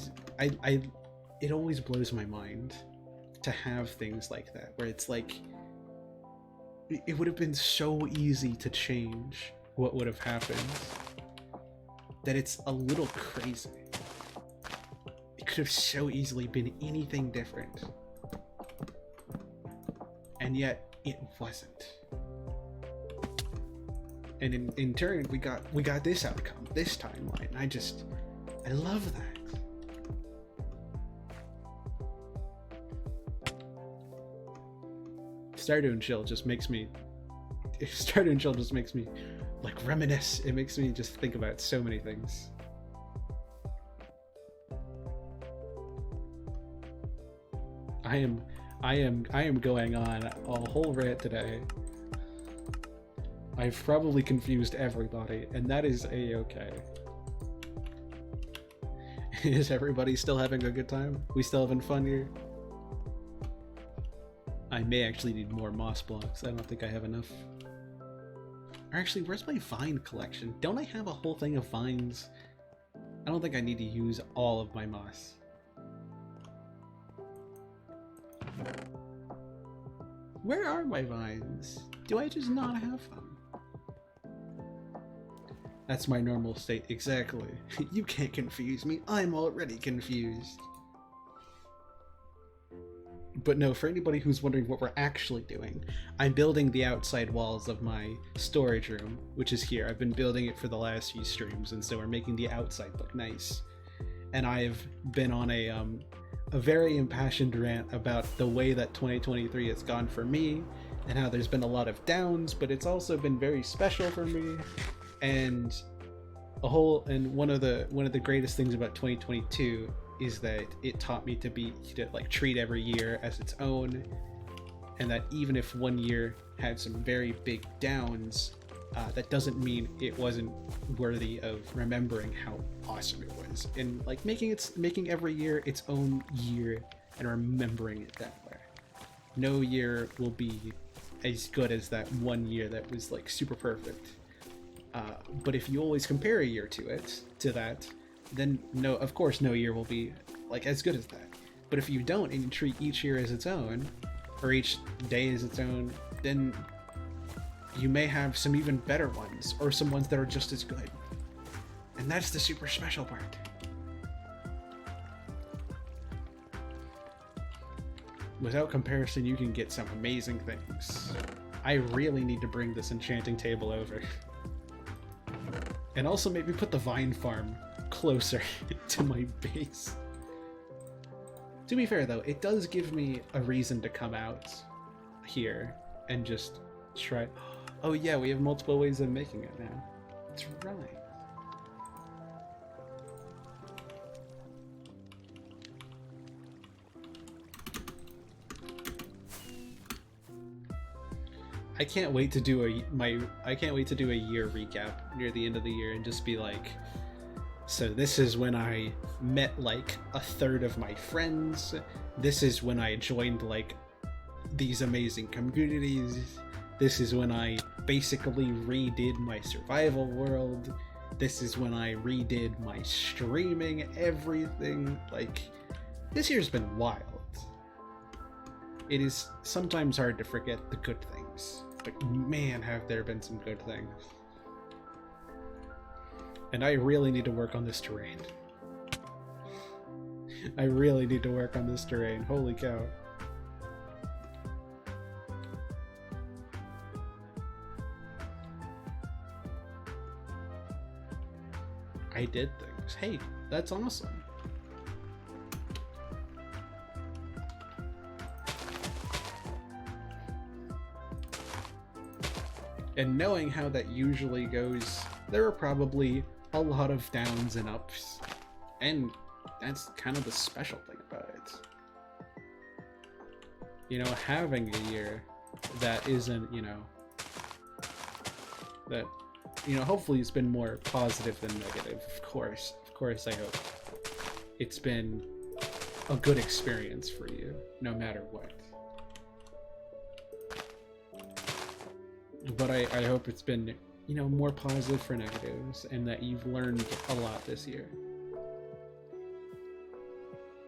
B: it always blows my mind to have things like that where it's like it would have been so easy to change what would have happened that it's a little crazy. It could have so easily been anything different, and yet it wasn't. And in turn, we got this outcome, this timeline. I love that. Stardew and Chill just makes me like reminisce. It makes me just think about so many things. I am going on a whole rant today. I've probably confused everybody, and that is a-okay. Is everybody still having a good time? We still having fun here? I may actually need more moss blocks. I don't think I have enough. Or actually, where's my vine collection? Don't I have a whole thing of vines? I don't think I need to use all of my moss. Where are my vines? Do I just not have them? That's my normal state, exactly. You can't confuse me, I'm already confused. But no, for anybody who's wondering what we're actually doing, I'm building the outside walls of my storage room, which is here. I've been building it for the last few streams, and so we're making the outside look nice. And I've been on a very impassioned rant about the way that 2023 has gone for me, and how there's been a lot of downs, but it's also been very special for me. And one of the greatest things about 2022 is that it taught me to treat every year as its own, and that even if one year had some very big downs, that doesn't mean it wasn't worthy of remembering how awesome it was, and like making every year its own year and remembering it that way. No year will be as good as that one year that was like super perfect. But if you always compare a year to that, then of course no year will be like as good as that. But if you don't, and you treat each year as its own, or each day as its own, then you may have some even better ones, or some ones that are just as good. And that's the super special part. Without comparison, you can get some amazing things. I really need to bring this enchanting table over. And also maybe put the vine farm closer to my base. To be fair though, it does give me a reason to come out here and just try. Oh yeah, we have multiple ways of making it now. That's right. I can't wait to do a year recap near the end of the year and just be like, so this is when I met like a third of my friends. This is when I joined like these amazing communities. This is when I basically redid my survival world. This is when I redid my streaming, everything. Like, this year's been wild. It is sometimes hard to forget the good things, but man, have there been some good things. And I really need to work on this terrain. I really need to work on this terrain. Holy cow. I did things. Hey, that's awesome. And knowing how that usually goes, there are probably a lot of downs and ups. And that's kind of the special thing about it. You know, having a year that isn't, you know, that, you know, hopefully it's been more positive than negative. Of course, I hope it's been a good experience for you, no matter what. But I hope it's been, you know, more positive for negatives, and that you've learned a lot this year.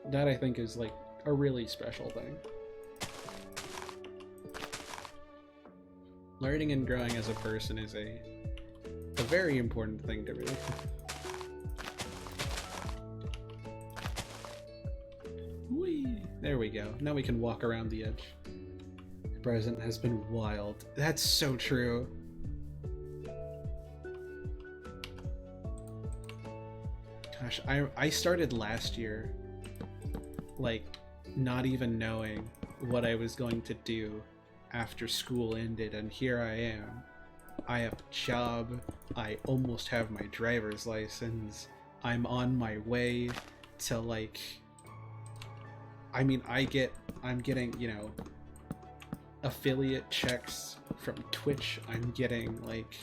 B: That, I think, is like a really special thing. Learning and growing as a person is a very important thing to me. Whee! There we go. Now we can walk around the edge. The present has been wild. That's so true. Gosh, I started last year, like, not even knowing what I was going to do after school ended, and here I am. I have a job, I almost have my driver's license, I'm on my way to, like, I mean, I'm getting, you know, affiliate checks from Twitch, I'm getting, like,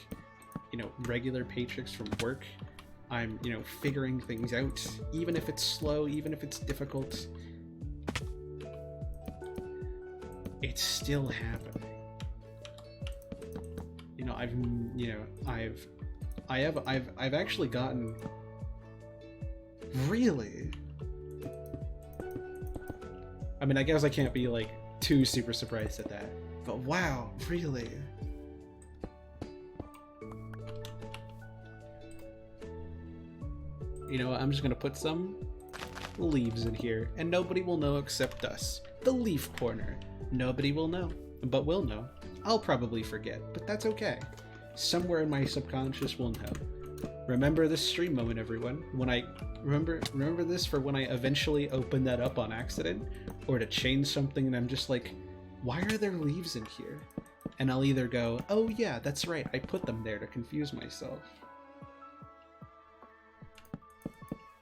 B: you know, regular paychecks from work, I'm, you know, figuring things out, even if it's slow, even if it's difficult. It's still happening. You know, I've actually gotten, really? I mean, I guess I can't be like too super surprised at that, but wow, really? You know, I'm just gonna put some leaves in here, and nobody will know except us. The leaf corner. Nobody will know, but we'll know. I'll probably forget, but that's okay. Somewhere in my subconscious will know. Remember this stream moment, everyone. When I remember this for when I eventually open that up on accident, or to change something, and I'm just like, why are there leaves in here? And I'll either go, oh yeah, that's right, I put them there to confuse myself.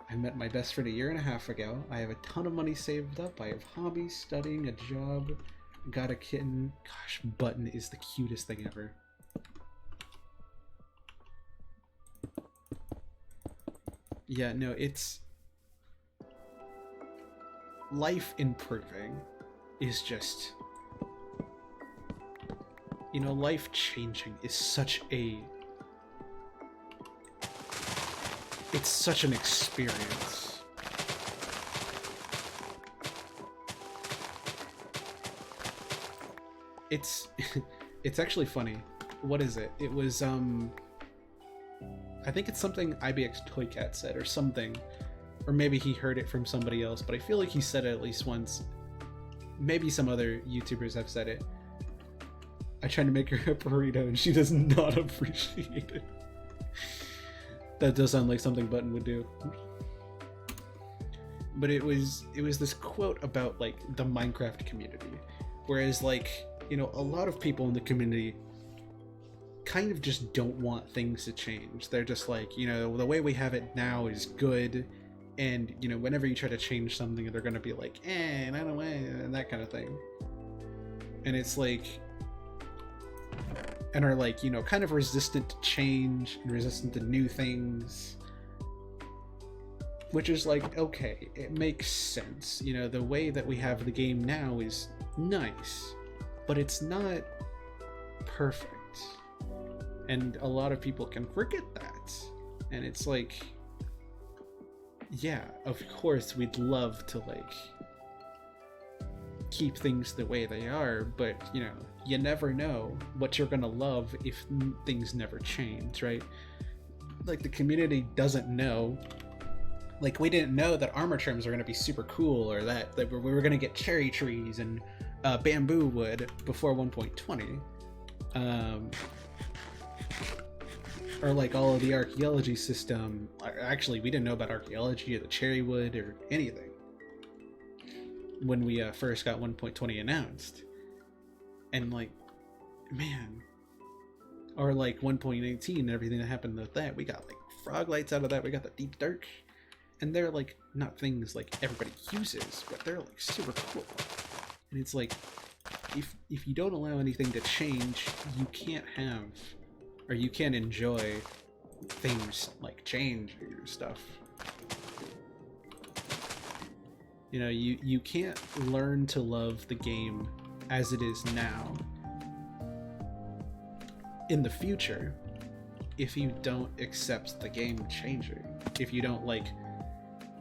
B: I met my best friend a year and a half ago. I have a ton of money saved up. I have hobbies, studying, a job, got a kitten. Gosh, Button is the cutest thing ever. Yeah, no, it's... life improving is just... You know, life changing is such a... It's such an experience. It's it's actually funny. What is it? It was I think it's something IBX Toycat said or something, or maybe he heard it from somebody else, but I feel like he said it at least once. Maybe some other YouTubers have said it. I tried to make her a burrito and she does not appreciate it. That does sound like something Button would do. But it was this quote about, like, the Minecraft community. Whereas, like, you know, a lot of people in the community kind of just don't want things to change. They're just like, you know, the way we have it now is good, and, you know, whenever you try to change something, they're gonna be like, I don't know, and that kind of thing. And it's like... and are, like, you know, kind of resistant to change and resistant to new things, which is like, okay, it makes sense. You know, the way that we have the game now is nice, but it's not perfect, and a lot of people can forget that. And it's like, yeah, of course we'd love to, like, keep things the way they are, but, you know, you never know what you're gonna love if things never change, right? Like, the community doesn't know. Like, we didn't know that armor trims are gonna be super cool, or that we were gonna get cherry trees and bamboo wood before 1.20. or like all of the archaeology system. Actually, we didn't know about archaeology or the Cherrywood or anything when we first got 1.20 announced. And like, man, or like 1.18 and everything that happened with that, we got like frog lights out of that, we got the deep dark, and they're like not things like everybody uses, but they're like super cool. And it's like, if you don't allow anything to change, you can't have, or you can't enjoy things like change or your stuff. You know, you can't learn to love the game as it is now in the future if you don't accept the game changing, if you don't like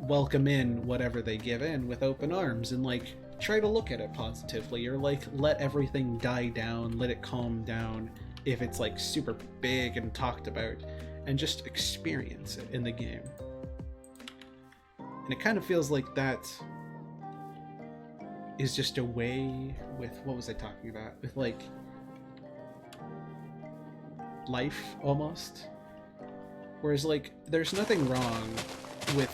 B: welcome in whatever they give in with open arms and like try to look at it positively, or like let everything die down, let it calm down if it's like super big and talked about, and just experience it in the game. And it kind of feels like that is just a way with, what was I talking about, with like life almost, whereas like there's nothing wrong with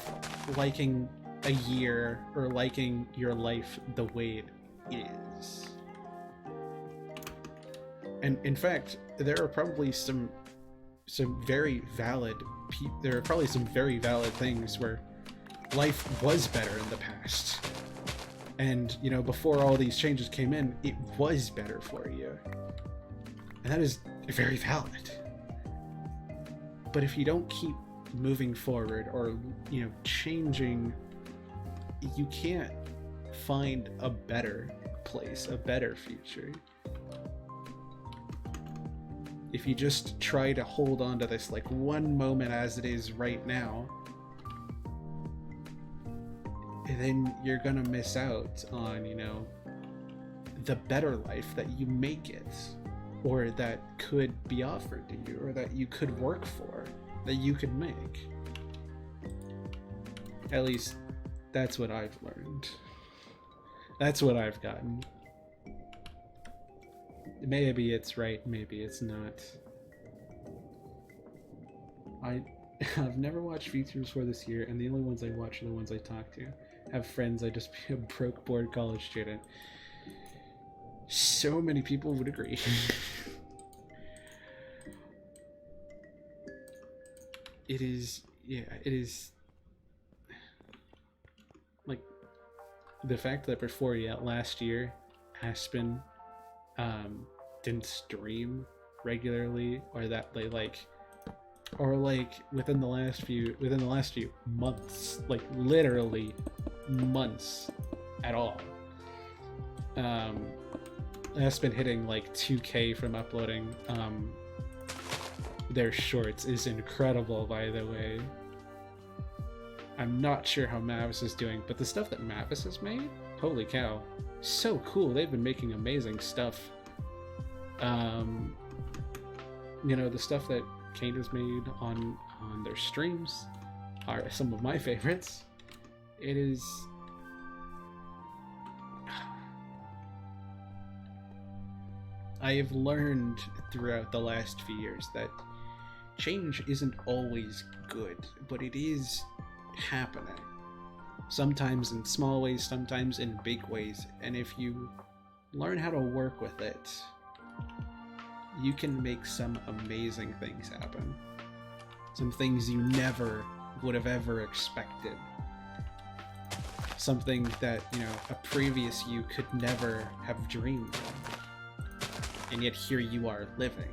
B: liking a year or liking your life the way it is. And in fact, there are probably some very valid things where life was better in the past, and you know, before all these changes came in, it was better for you, and that is very valid. But if you don't keep moving forward or, you know, changing, you can't find a better place, a better future. If you just try to hold on to this like one moment as it is right now, then you're gonna miss out on, you know, the better life that you may get, or that could be offered to you, or that you could work for, that you could make. At least that's what I've learned. That's what I've gotten. Maybe it's right, maybe it's not. I've never watched features for this year, and the only ones I watch are the ones I talk to. Have friends, I just be a broke, bored college student. So many people would agree. It is, yeah, it is. Like, the fact that before, yeah, last year, Aspen didn't stream regularly, or that they like, or like within the last few months, like literally months at all. Aspen hitting like 2K from uploading their shorts is incredible, by the way. I'm not sure how Mavis is doing, but the stuff that Mavis has made, holy cow, so cool. They've been making amazing stuff. You know, the stuff that Kane has made on their streams are some of my favorites. It is... I have learned throughout the last few years that change isn't always good, but it is happening. Sometimes in small ways, sometimes in big ways, and if you learn how to work with it, you can make some amazing things happen. Some things you never would have ever expected. Something that, you know, a previous you could never have dreamed of. And yet here you are living it.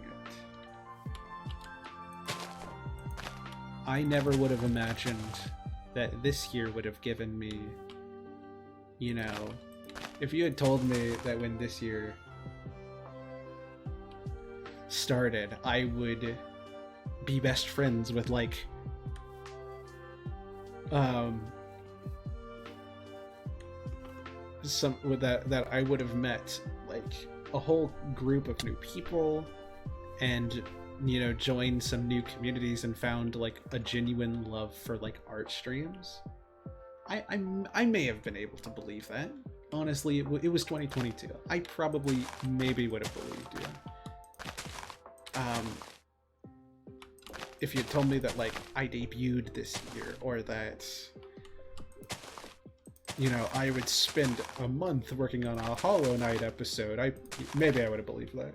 B: I never would have imagined that this year would have given me, you know, if you had told me that when this year started, I would be best friends with like some with that I would have met like a whole group of new people, and you know, joined some new communities and found like a genuine love for like art streams. I may have been able to believe that. Honestly, it was 2022. I probably maybe would have believed you. if you told me that like I debuted this year, or that, you know, I would spend a month working on a Hollow Knight episode, maybe I would have believed that.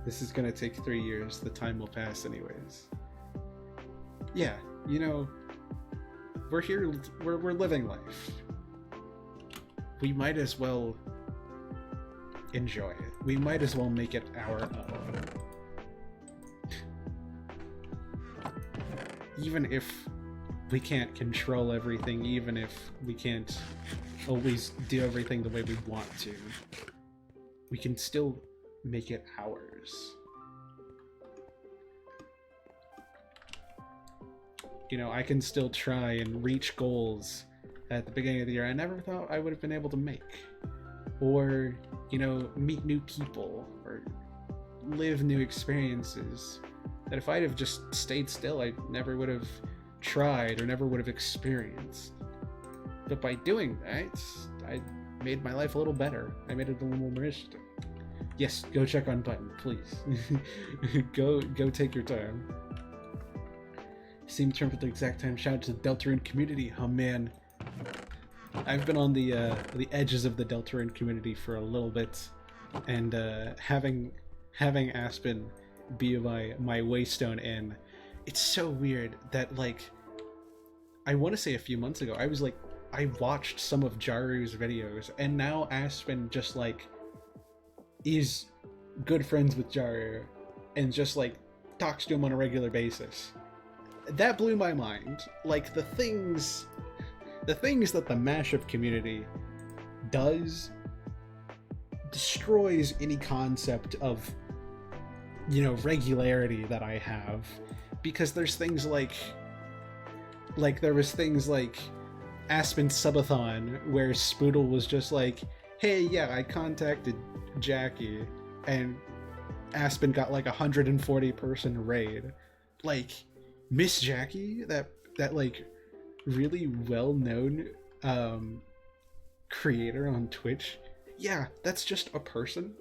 B: This is gonna take 3 years. The time will pass anyways. Yeah, you know, we're here, we're living life. We might as well enjoy it. We might as well make it our own. Even if we can't control everything, even if we can't always do everything the way we want to, we can still make it ours. You know, I can still try and reach goals at the beginning of the year I never thought I would have been able to make. Or, you know, meet new people, or live new experiences that if I'd have just stayed still, I never would have tried or never would have experienced. But by doing that, I made my life a little better. I made it a little more interesting. Yes, go check on Button, please. go take your time. Same term for the exact time. Shout out to the Deltarune community. Oh man, I've been on the edges of the Deltarune community for a little bit, and having Aspen be my waystone in, it's so weird that, like, I want to say a few months ago I watched some of Jaru's videos, and now Aspen just like is good friends with Jaru and just like talks to him on a regular basis. That blew my mind. Like, the things that the mashup community does destroys any concept of, you know, regularity that I have, because there's things like there was things like Aspen Subathon where Spoodle was just like, hey, yeah, I contacted Jackie and Aspen got like 140 person raid. Like, Miss Jackie, that like really well-known creator on Twitch, yeah, that's just a person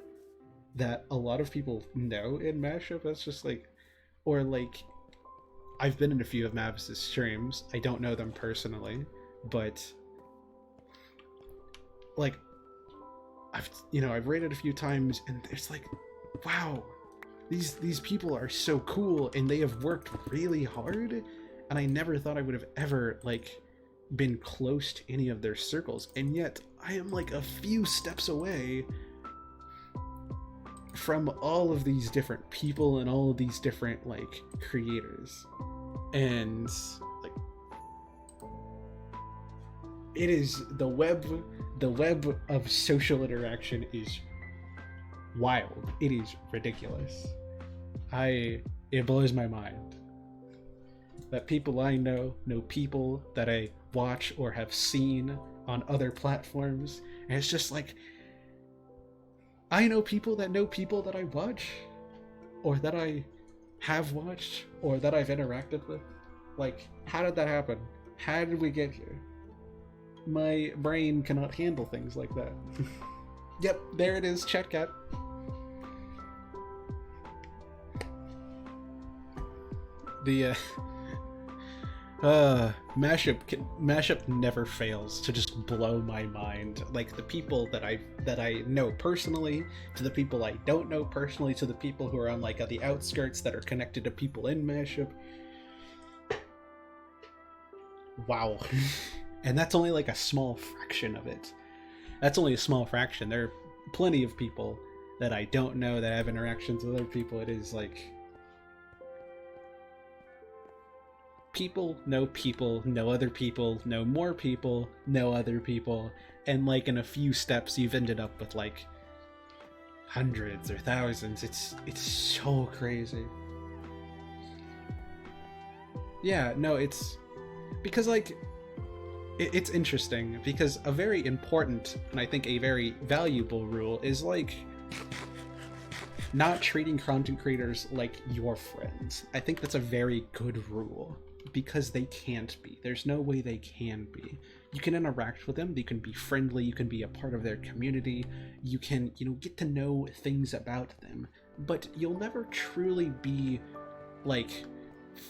B: that a lot of people know in mashup. That's just like, or like, I've been in a few of Mavis's streams. I don't know them personally, but like, I've rated a few times, and it's like, wow, these people are so cool, and they have worked really hard, and I never thought I would have ever like been close to any of their circles, and yet I am like a few steps away from all of these different people and all of these different like creators. And like, it is the web of social interaction is wild. It is ridiculous. It blows my mind that people I know people that I watch or have seen on other platforms, and it's just like, I know people that I watch, or that I have watched, or that I've interacted with. Like, how did that happen? How did we get here? My brain cannot handle things like that. Yep, there it is, Chatcat. The mashup never fails to just blow my mind. Like, the people that I know personally, to the people I don't know personally, to the people who are on like the outskirts that are connected to people in mashup. Wow. And that's only like a small fraction of it. That's only a small fraction. There are plenty of people that I don't know that have interactions with other people. It is like, people, know other people, know more people, know other people, and like in a few steps you've ended up with like hundreds or thousands. It's so crazy. Yeah, no, it's because like it's interesting, because a very important and I think a very valuable rule is like not treating content creators like your friends. I think that's a very good rule, because they can't be. There's no way they can be. You can interact with them, you can be friendly, you can be a part of their community, you can, get to know things about them, but you'll never truly be like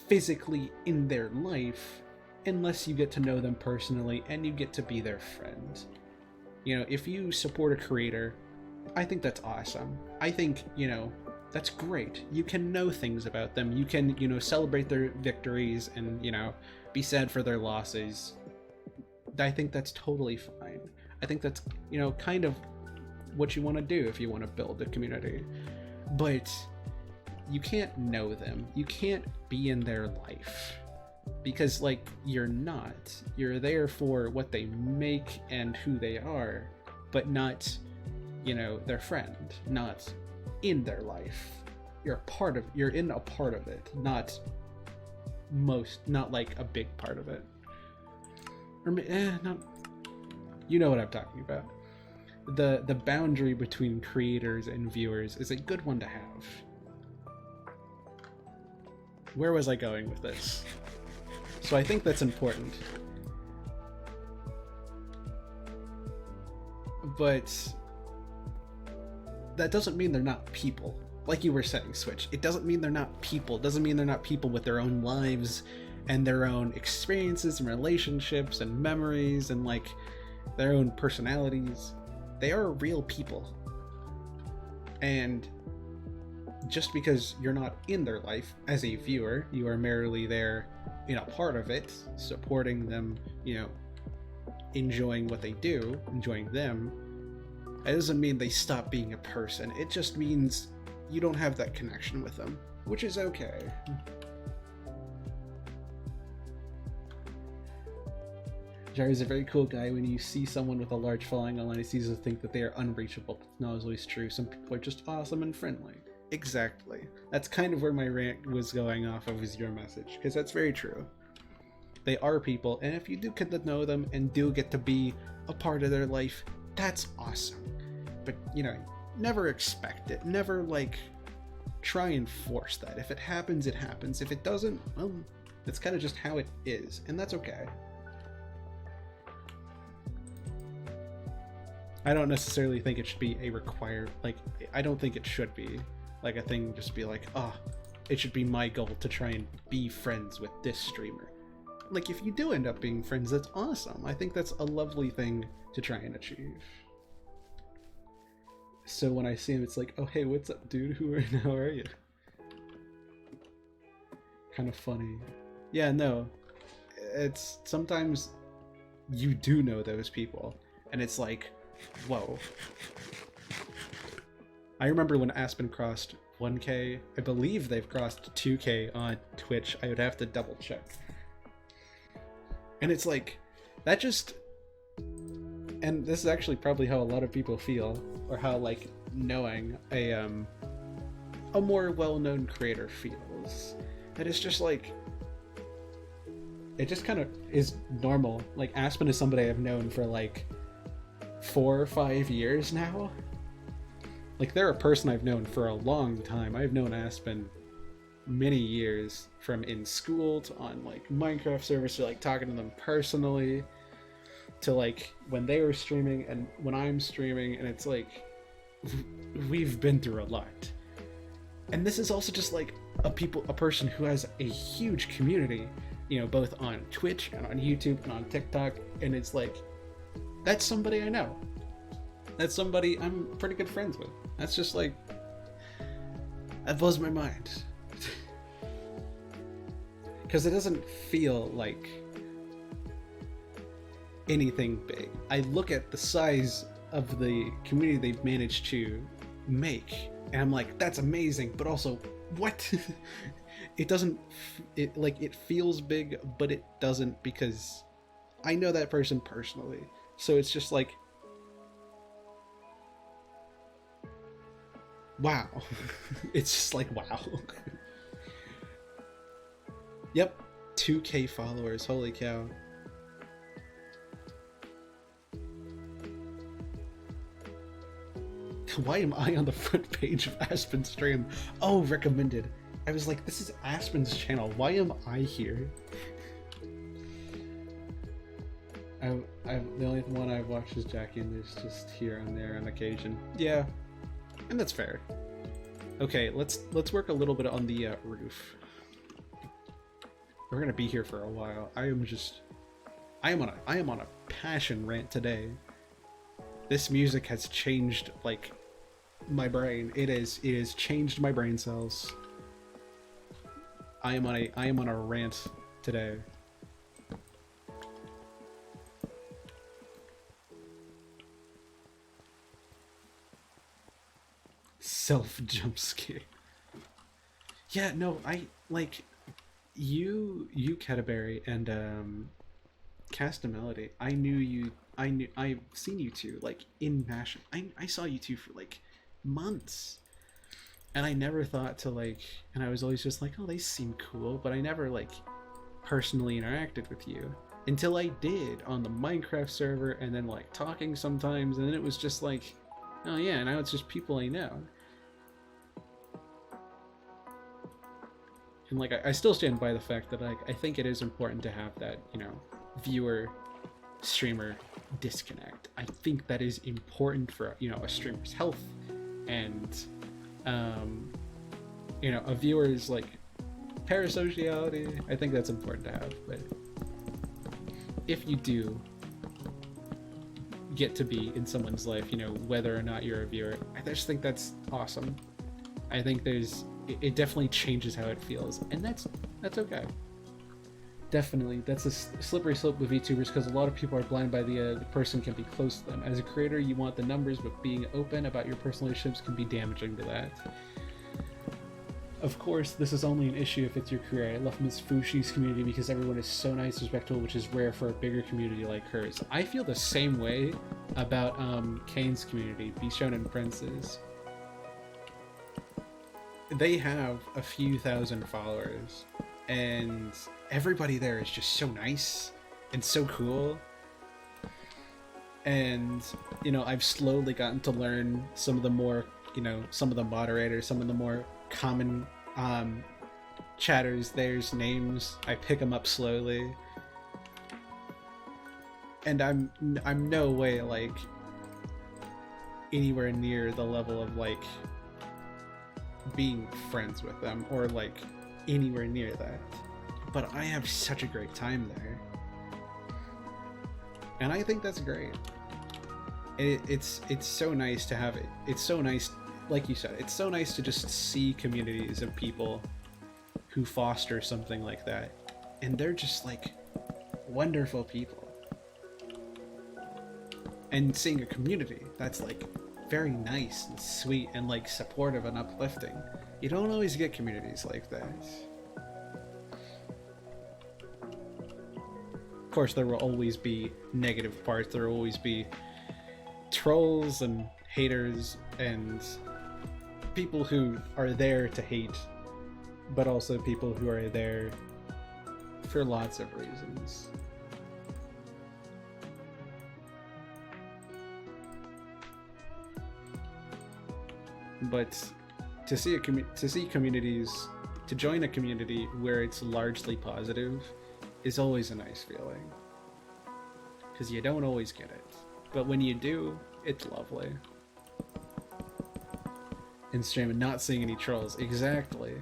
B: physically in their life unless you get to know them personally and you get to be their friend. You know, if you support a creator, I think that's awesome. I think, you know, that's great. You can know things about them. You can, you know, celebrate their victories and, you know, be sad for their losses. I think that's totally fine. I think that's, you know, kind of what you want to do if you want to build a community. But you can't know them. You can't be in their life. Because, like, you're not. You're there for what they make and who they are, but not, you know, their friend. Not in their life. You're in a part of it, not like a big part of it. Or no, you know what I'm talking about. The boundary between creators and viewers is a good one to have. Where was I going with this? So I think that's important. But that doesn't mean they're not people. Like you were saying, Switch. It doesn't mean they're not people. It doesn't mean they're not people with their own lives and their own experiences and relationships and memories and, like, their own personalities. They are real people. And just because you're not in their life as a viewer, you are merely there in a part of it, supporting them, you know, enjoying what they do, enjoying them. It doesn't mean they stop being a person. It just means you don't have that connection with them, which is okay. Jerry's a very cool guy. When you see someone with a large following online, it's easy to think that they are unreachable. It's not always true. Some people are just awesome and friendly. Exactly. That's kind of where my rant was going off of, is your message, because that's very true. They are people, and if you do get to know them and do get to be a part of their life, that's awesome. But, you know, never expect it. Never, like, try and force that. If it happens, it happens. If it doesn't, well, it's kind of just how it is, and that's okay. I don't necessarily think it should be a required, like, I don't think it should be like a thing, just be like, oh, it should be my goal to try and be friends with this streamer. Like, if you do end up being friends, that's awesome. I think that's a lovely thing to try and achieve. So when I see him, it's like, oh, hey, what's up, dude? How are you? Kind of funny. Yeah, no. It's sometimes you do know those people, and it's like, whoa. I remember when Aspen crossed 1K. I believe they've crossed 2K on Twitch. I would have to double check. And it's like, that just... And this is actually probably how a lot of people feel, or how, like, knowing a more well-known creator feels. And it's just like... It just kind of is normal. Like, Aspen is somebody I've known for, like, 4 or 5 years now. Like, they're a person I've known for a long time. I've known Aspen many years, from in school to on, like, Minecraft servers, to, like, talking to them personally, to, like, when they were streaming and when I'm streaming, and it's like, we've been through a lot. And this is also just, like, a person who has a huge community, you know, both on Twitch and on YouTube and on TikTok, and it's like, that's somebody I know. That's somebody I'm pretty good friends with. That's just like, that blows my mind. Because it doesn't feel like anything big. I look at the size of the community they've managed to make, and I'm like, that's amazing, but also, what? It doesn't, it feels big, but it doesn't, because I know that person personally. So it's just like, wow. It's just like, wow. Yep, 2K followers, holy cow. Why am I on the front page of Aspen's stream? Oh, recommended. I was like, this is Aspen's channel. Why am I here? The only one I've watched is Jackie, and there's just here and there on occasion. Yeah, and that's fair. Okay, let's work a little bit on the roof. We're gonna be here for a while. I am on a passion rant today. This music has changed like my brain. It has changed my brain cells. I am on a rant today. Self jump scare. Yeah, no, I like you Cataberry and Cast a Melody. I've seen you two like in passion. I saw you two for like months. And I never thought to like, and I was always just like, oh, they seem cool, but I never like personally interacted with you until I did on the Minecraft server, and then like talking sometimes, and then it was just like, oh yeah, now it's just people I know. And like I still stand by the fact that like I think it is important to have that, you know, viewer streamer disconnect. I think that is important for, you know, a streamer's health and you know, a viewer's like parasociality. I think that's important to have. But if you do get to be in someone's life, you know, whether or not you're a viewer, I just think that's awesome. I think it definitely changes how it feels, and that's okay. Definitely, that's a slippery slope with VTubers, because a lot of people are blind by the person can be close to them. As a creator, you want the numbers, but being open about your personal relationships can be damaging to that. Of course, this is only an issue if it's your career. I love Ms. Fushi's community because everyone is so nice and respectful, which is rare for a bigger community like hers. I feel the same way about Kane's community, Bishonen Princes. They have a few thousand followers, and everybody there is just so nice and so cool. And, you know, I've slowly gotten to learn some of the more, you know, some of the moderators, some of the more common chatters, there's names. I pick them up slowly. And I'm no way, like, anywhere near the level of, like, being friends with them, or like anywhere near that, but I have such a great time there, and I think that's great. It's so nice to have it. It's so nice, like you said, it's so nice to just see communities of people who foster something like that, and they're just like wonderful people. And seeing a community that's like very nice and sweet and like supportive and uplifting. You don't always get communities like that. Of course, there will always be negative parts. There will always be trolls and haters and people who are there to hate, but also people who are there for lots of reasons. But to join a community where it's largely positive is always a nice feeling, because you don't always get it, but when you do, it's lovely. In stream and not seeing any trolls, exactly.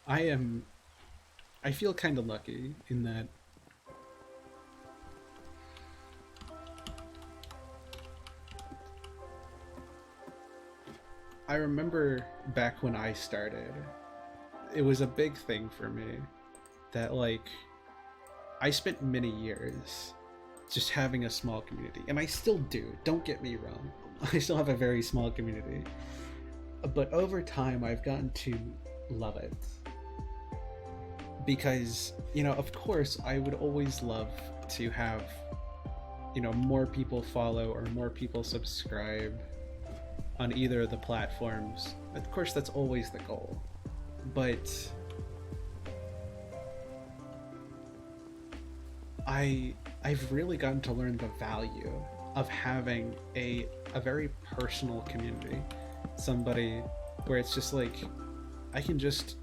B: I feel kind of lucky in that I remember back when I started, it was a big thing for me that, like, I spent many years just having a small community, and I still do, don't get me wrong. I still have a very small community, but over time I've gotten to love it. Because, you know, of course I would always love to have, you know, more people follow or more people subscribe on either of the platforms. Of course, that's always the goal, but I've really gotten to learn the value of having a very personal community, somebody where it's just like I can just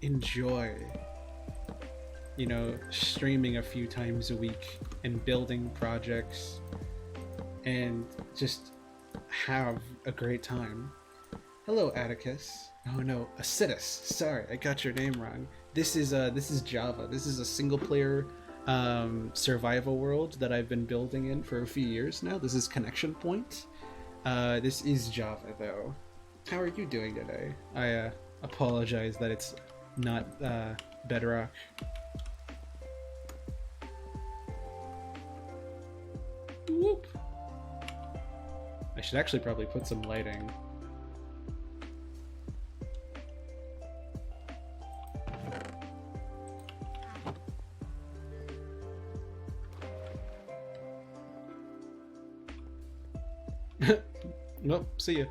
B: enjoy, you know, streaming a few times a week and building projects and just have a great time. Hello, Atticus. Oh no, Acidus. Sorry, I got your name wrong. This is Java. This is a single player survival world that I've been building in for a few years now. This is Connection Point. This is Java though. How are you doing today? I apologize that it's not Bedrock. Whoop. I should actually probably put some lighting. Nope, see ya.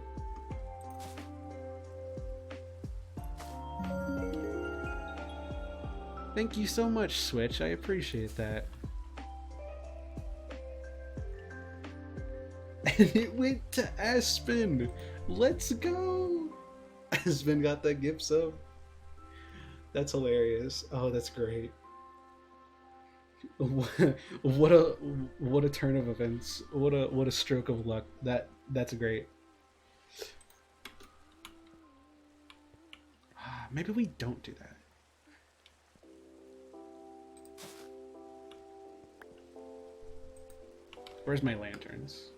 B: Thank you so much, Switch. I appreciate that. And it went to Aspen. Let's go. Aspen got that gift sub. That's hilarious. Oh, that's great. What a turn of events. What a stroke of luck. That's great. Maybe we don't do that. Where's my lanterns?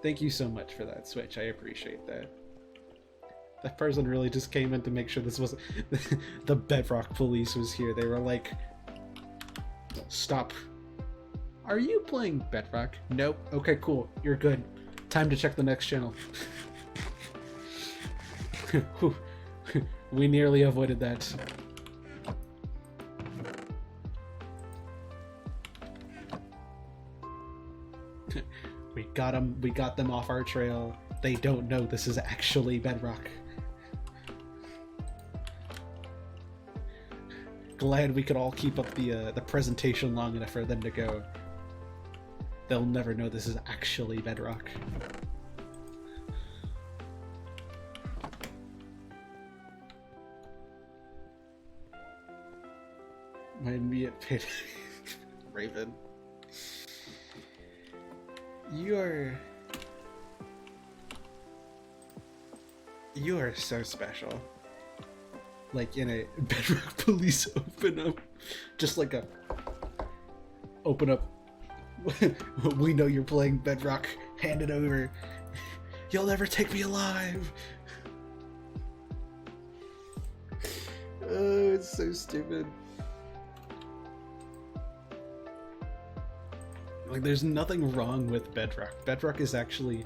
B: Thank you so much for that, Switch. I appreciate that. That person really just came in to make sure this wasn't... the Bedrock police was here. They were like... Stop. Are you playing Bedrock? Nope. Okay, cool. You're good. Time to check the next channel. We nearly avoided that. We got them off our trail. They don't know this is actually Bedrock. Glad we could all keep up the presentation long enough for them to go. They'll never know this is actually Bedrock. Mind me at pit. Raven. You are so special. Like in a Bedrock police open up, just like a open up. We know you're playing Bedrock. Hand it over. You'll never take me alive. Oh, it's so stupid. Like, there's nothing wrong with Bedrock. Bedrock is actually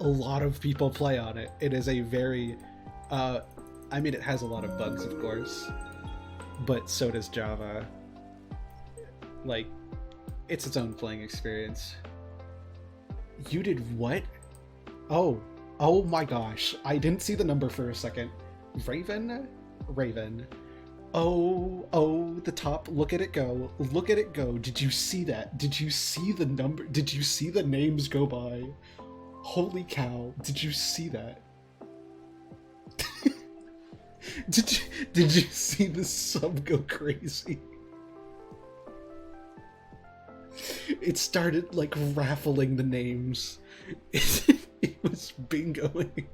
B: a lot of people play on it. It is a very I mean, it has a lot of bugs, of course, but so does Java. Like, it's its own playing experience. You did what? Oh my gosh. I didn't see the number for a second. Raven? Oh, the top. Look at it go. Look at it go. Did you see that? Did you see the number? Did you see the names go by? Holy cow. Did you see that? Did you see the sub go crazy? It started like raffling the names. It was bingoing.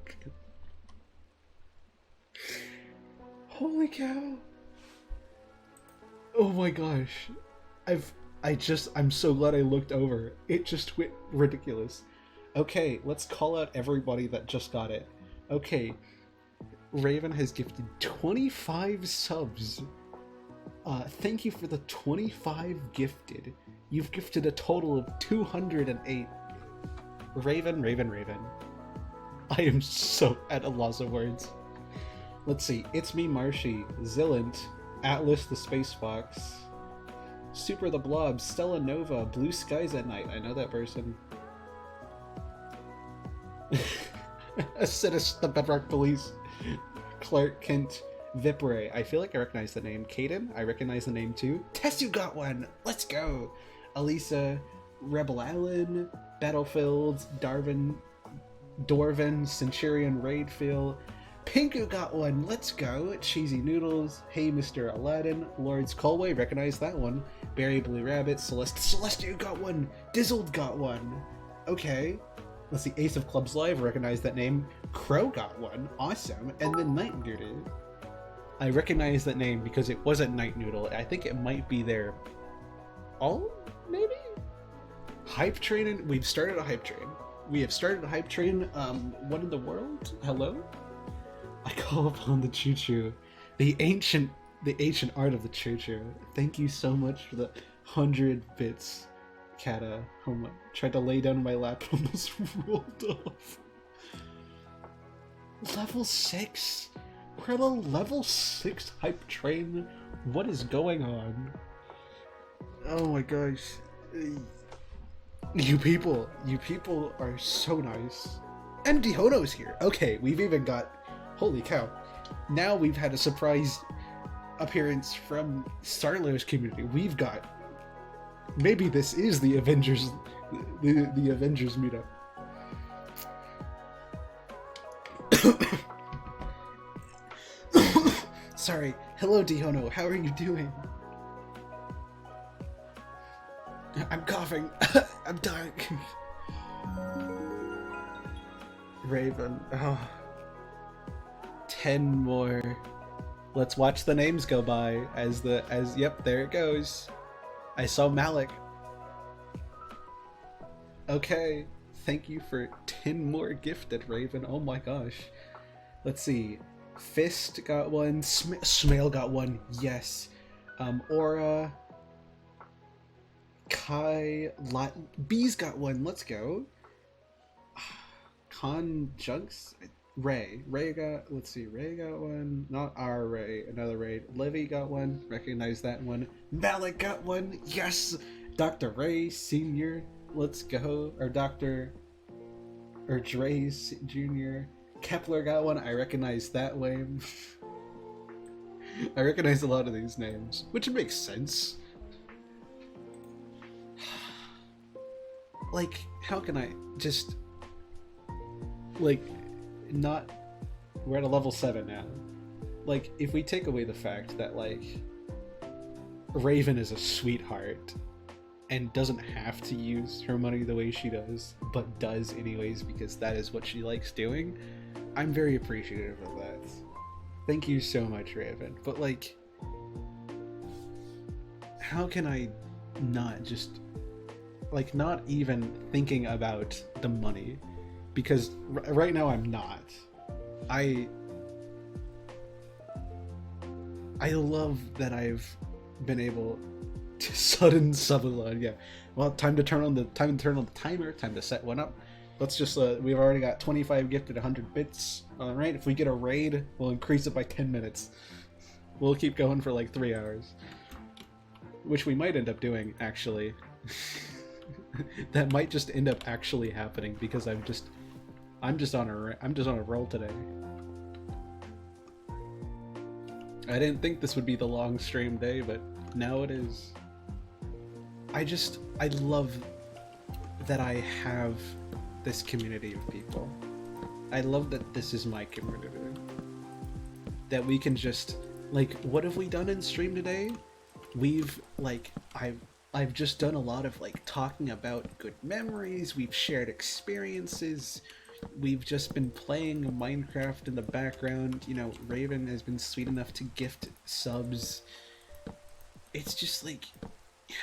B: Holy cow. Oh my gosh. I'm so glad I looked over. It just went ridiculous. Okay, let's call out everybody that just got it. Okay. Raven has gifted 25 subs. Thank you for the 25 gifted. You've gifted a total of 208. Raven. I am so at a loss of words. Let's see. It's Me Marshy, Zillant, Atlas the Space Fox, Super the Blob, Stella Nova, Blue Skies at Night. I know that person. Acidus, the Bedrock Police. Clark Kent, Vipray. I feel like I recognize the name. Caden, I recognize the name too. Tessu got one! Let's go! Elisa, Rebel Allen, Battlefield, Dorvin, Centurion Raidfield. Pinku got one! Let's go! Cheesy Noodles, Hey Mr. Aladdin, Lords Colway, recognize that one. Barry Blue Rabbit, Celestia got one! Dizzled got one! Okay. Let's see, Ace of Clubs Live, recognize that name. Crow got one, awesome. And then Night Noodle. I recognize that name because it wasn't Night Noodle. I think it might be there. Oh, maybe? Hype Train, we've started a Hype Train. We have started a Hype Train. What in the world? Hello? I call upon the choo-choo. The ancient art of the choo-choo. Thank you so much for the 100 bits. Kata, tried to lay down in my lap and almost rolled off. Level 6? We're at a level 6 Hype Train? What is going on? Oh my gosh. You people are so nice. And Dihono's here. Okay, we've even got... Holy cow. Now we've had a surprise appearance from Starlow's community. We've got... Maybe this is the Avengers... The Avengers meetup. Sorry. Hello, Dihono. How are you doing? I'm coughing. I'm dying. Raven. Oh. 10 more. Let's watch the names go by yep, there it goes. I saw Malik. Okay. Thank you for 10 more gifted, Raven. Oh my gosh. Let's see. Fist got one. Smail got one. Yes. Aura. Kai. Bees got one. Let's go. Conjunks. Ray got. Let's see. Ray got one. Not our Ray. Another Ray. Livy got one. Recognize that one. Malik got one. Yes. Dr. Ray Senior. Let's go. Or Dr. Or Dre's Junior. Kepler got one. I recognize that name. I recognize a lot of these names, which makes sense. Like, how can I just... Like, not... We're at a level 7 now. Like, if we take away the fact that, like, Raven is a sweetheart and doesn't have to use her money the way she does, but does anyways because that is what she likes doing, I'm very appreciative of that. Thank you so much, Raven. But, like, how can I not just... Like, not even thinking about the money, because right now I'm not. I love that I've been able to sudden subalon. Yeah, well, time to turn on the timer. Time to set one up. Let's just we've already got 25 gifted, 100 bits. All right, if we get a raid, we'll increase it by 10 minutes. We'll keep going for like 3 hours, which we might end up doing actually. That might just end up actually happening because I'm just on a roll today. I didn't think this would be the long stream day, but now it is. I love that I have this community of people. I love that this is my community. That we can just, like, what have we done in stream today? We've, like, I've just done a lot of, like, talking about good memories. We've shared experiences. We've just been playing Minecraft in the background. You know, Raven has been sweet enough to gift subs. It's just like,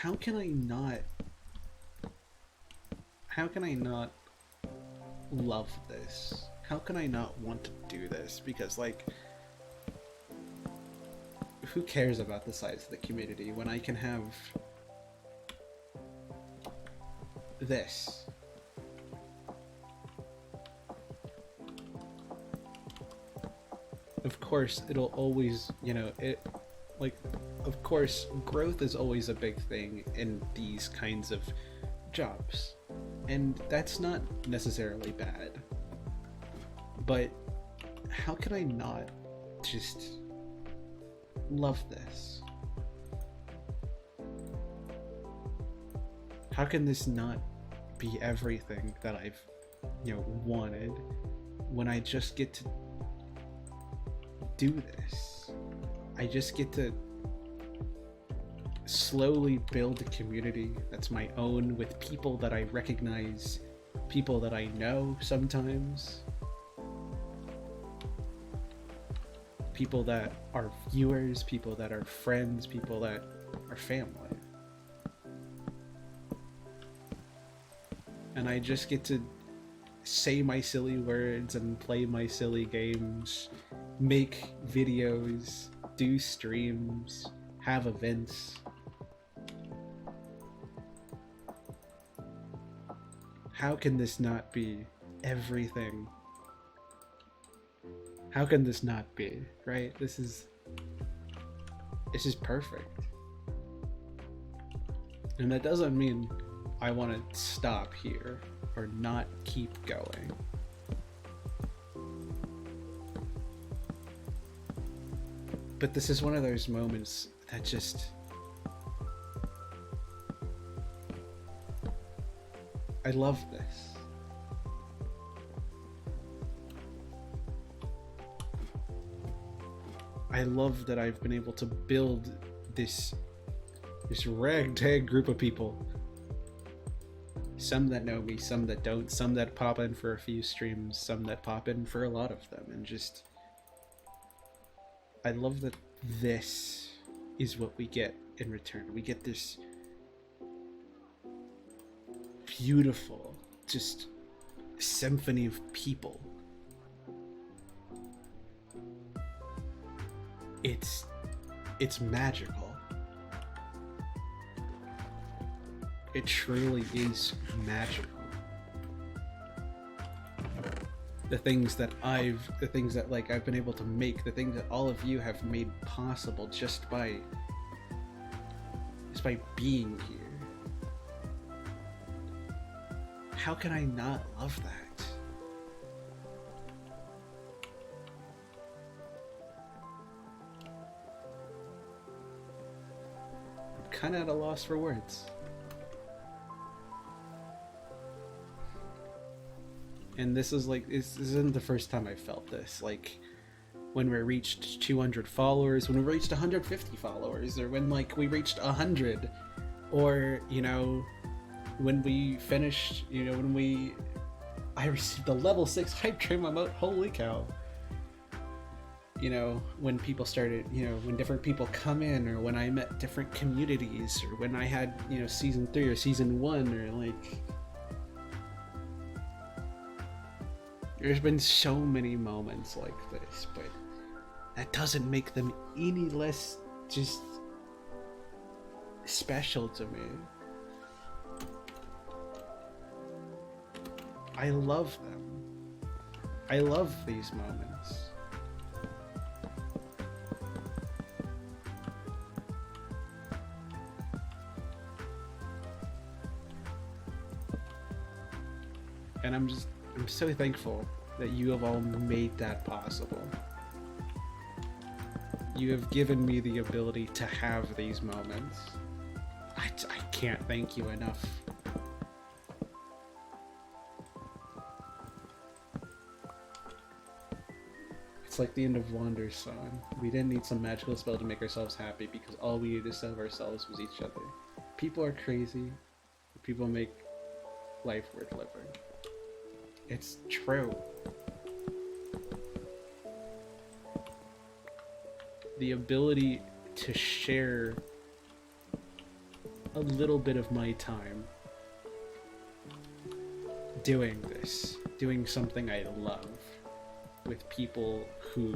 B: how can I not love this? How can I not want to do this? Because, like, who cares about the size of the community when I can have this? Of course, it'll always, you know, of course, growth is always a big thing in these kinds of jobs. And that's not necessarily bad. But how can I not just love this? How can this not be everything that I've, you know, wanted when I just get to do this? I just get to slowly build a community that's my own with people that I recognize people that I know sometimes, people that are viewers, people that are friends, people that are family. And I just get to say my silly words and play my silly games, make videos, do streams, have events. How can this not be everything? How can this not be, right? This is perfect. And that doesn't mean I want to stop here or not keep going. But this is one of those moments that just... I love this. I love that I've been able to build this ragtag group of people. Some that know me, some that don't, some that pop in for a few streams, some that pop in for a lot of them, and just... I love that this is what we get in return. We get this beautiful, just symphony of people. It's magical. It truly is magical. The things that I've been able to make, the things that all of you have made possible just by being here. How can I not love that? I'm kind of at a loss for words. And this isn't the first time I felt this. Like, when we reached 200 followers, when we reached 150 followers, or when, like, we reached 100, or, you know, when we finished, you know, I received the level 6 hype train emote, holy cow. You know, when people started, you know, when different people come in, or when I met different communities, or when I had, you know, season 3 or season 1, or like... There's been so many moments like this, but that doesn't make them any less just special to me. I love them. I love these moments. And I'm so thankful that you have all made that possible. You have given me the ability to have these moments. I can't thank you enough. It's like the end of Wander's song. We didn't need some magical spell to make ourselves happy because all we needed to save ourselves was each other. People are crazy. People make life worth living. It's true. The ability to share a little bit of my time doing this, doing something I love, with people who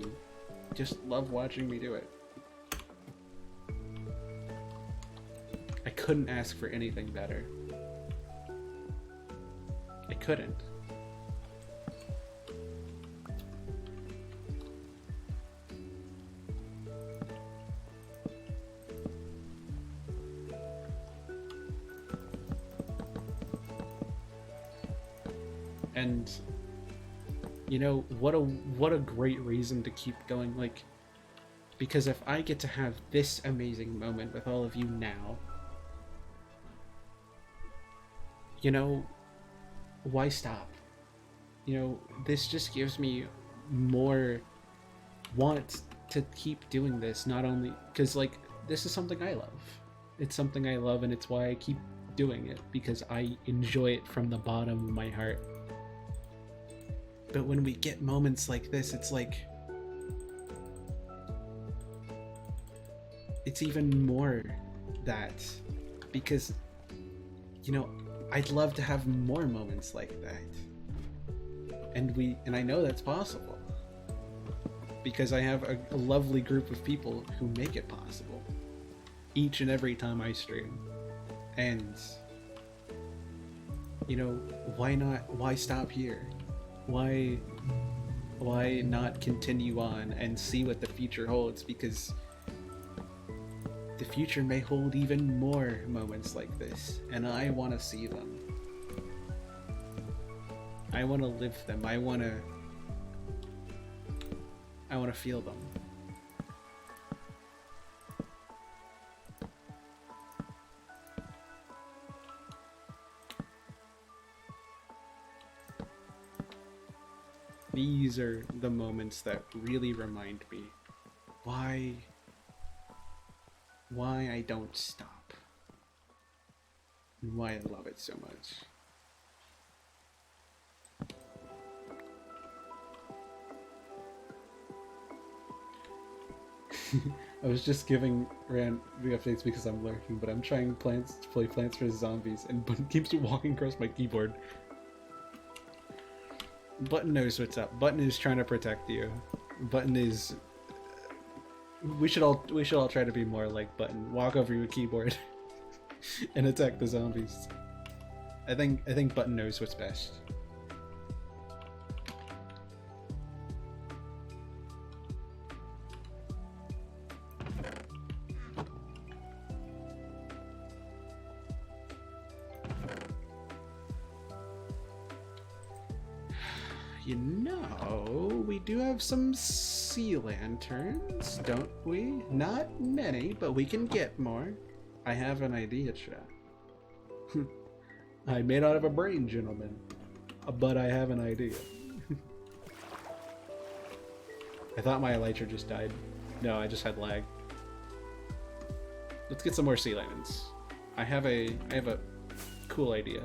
B: just love watching me do it. I couldn't ask for anything better. I couldn't. And you know, what a great reason to keep going, like, because if I get to have this amazing moment with all of you now, you know, why stop? You know, this just gives me more want to keep doing this, not only because, like, this is something I love. It's something I love, and it's why I keep doing it because I enjoy it from the bottom of my heart. But when we get moments like this, it's like it's even more that, because you know, I'd love to have more moments like that, and I know that's possible because I have a lovely group of people who make it possible each and every time I stream. And you know, why stop here? Why not continue on and see what the future holds? Because the future may hold even more moments like this, and I want to see them. I want to live them. I want to feel them. These are the moments that really remind me why I don't stop, and why I love it so much. I was just giving Rand the updates because I'm lurking, but I'm trying to play Plants vs. Zombies, and Button keeps walking across my keyboard. Button knows what's up. Button is trying to protect you. Button is... We should all try to be more like Button. Walk over your keyboard and attack the zombies. I think Button knows what's best. You know, we do have some sea lanterns, don't we? Not many, but we can get more. I have an idea, chat. I may not have a brain, gentlemen, but I have an idea. I thought my elytra just died. No, I just had lag. Let's get some more sea lanterns. I have a cool idea.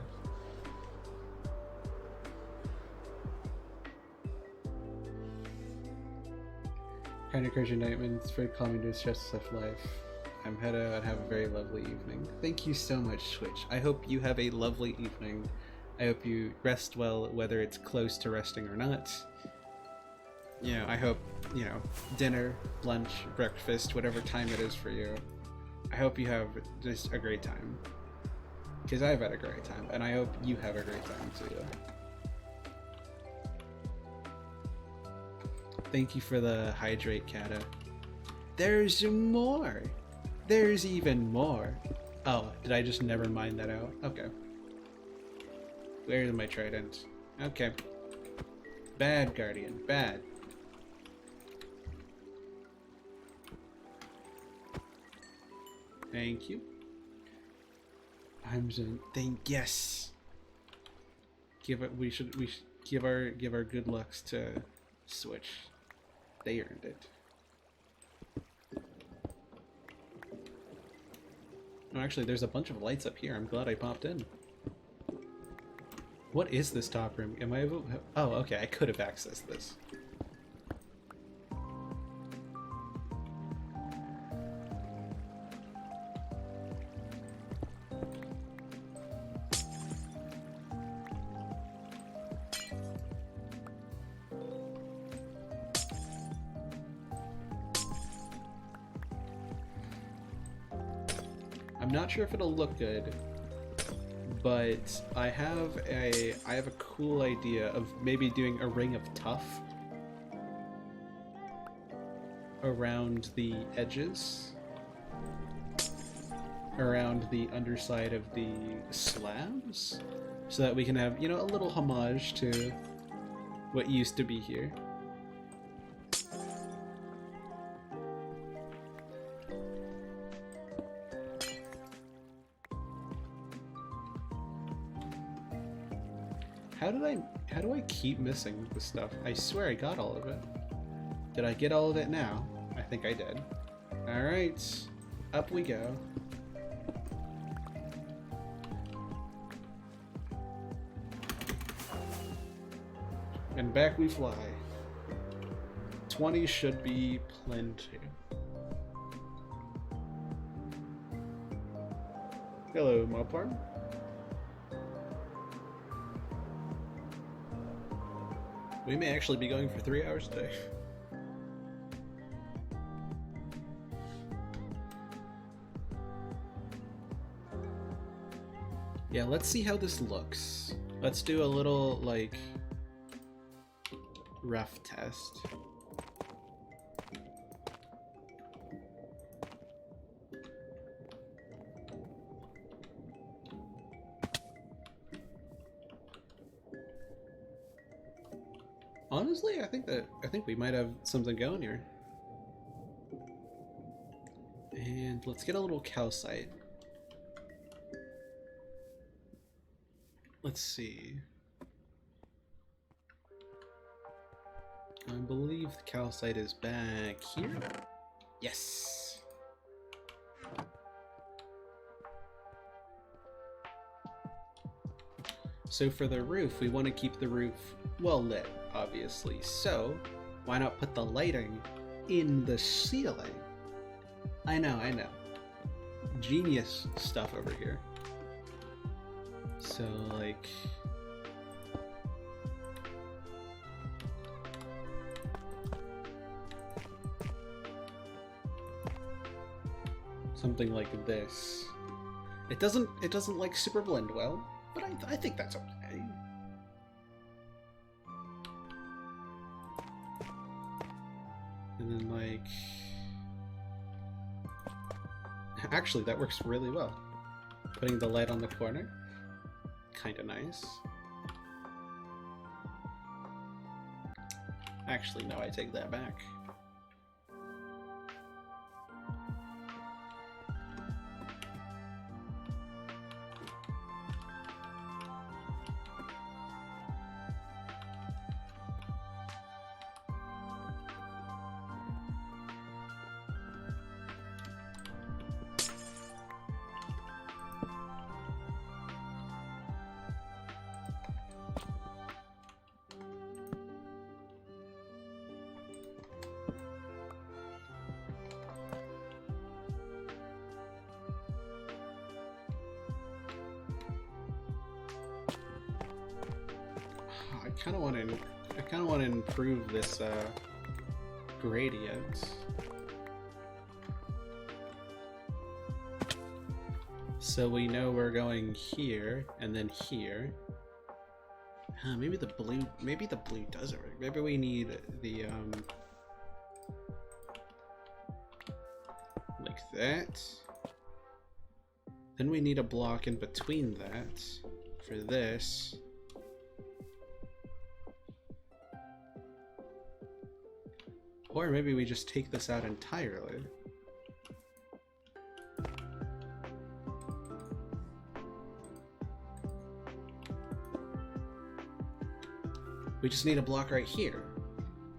B: Kind of crazy nightmare. It's very calming to stress of life. I'm head out and have a very lovely evening. Thank you so much, Switch. I hope you have a lovely evening. I hope you rest well, whether it's close to resting or not. You know, I hope, you know, dinner, lunch, breakfast, whatever time it is for you. I hope you have just a great time. Because I've had a great time, and I hope you have a great time too. Thank you for the hydrate, Kata. There's more! There's even more! Oh, did I just never mind that out? Okay. Where's my trident? Okay. Bad, Guardian. Bad. Thank you. Yes! We should give our good lucks to Switch. They earned it. Oh, actually, there's a bunch of lights up here. I'm glad I popped in. What is this top room? Am I... Oh, okay, I could have accessed this. I'm not sure if it'll look good, but I have a cool idea of maybe doing a ring of tuff around the edges, around the underside of the slabs, so that we can have, you know, a little homage to what used to be here. How do I keep missing the stuff? I swear I got all of it. Did I get all of it now? I think I did. Alright, up we go. And back we fly. 20 should be plenty. Hello, Mob Farm. We may actually be going for 3 hours today. Yeah, let's see how this looks. Let's do a little, like, rough test. Honestly, I think we might have something going here. And let's get a little calcite. Let's see. I believe the calcite is back here. Yes. So for the roof, we want to keep the roof well lit, obviously. So why not put the lighting in the ceiling? I know. Genius stuff over here. So, like, something like this. It doesn't like super blend well, but I think that's okay. And then, like, actually that works really well. Putting the light on the corner. Kinda nice. Actually, no, I take that back. I kind of want to improve this gradient. So we know we're going here and then here. Maybe the blue doesn't work. Maybe we need the like that. Then we need a block in between that for this. Or maybe we just take this out entirely. We just need a block right here.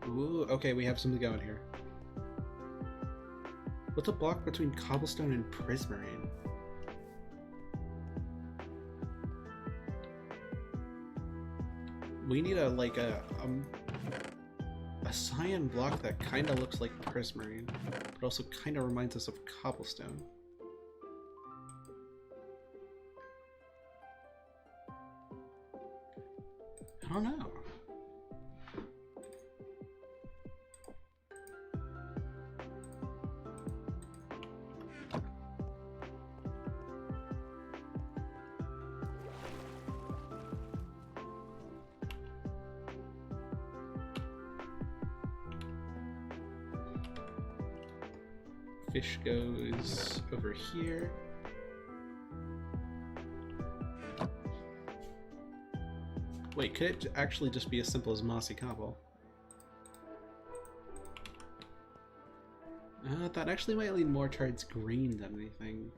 B: Ooh, okay, we have something going here. What's a block between cobblestone and prismarine? We need a cyan block that kind of looks like prismarine, but also kind of reminds us of cobblestone. I don't know. Fish goes over here. Wait, could it actually just be as simple as mossy cobble? That actually might lean more towards green than anything.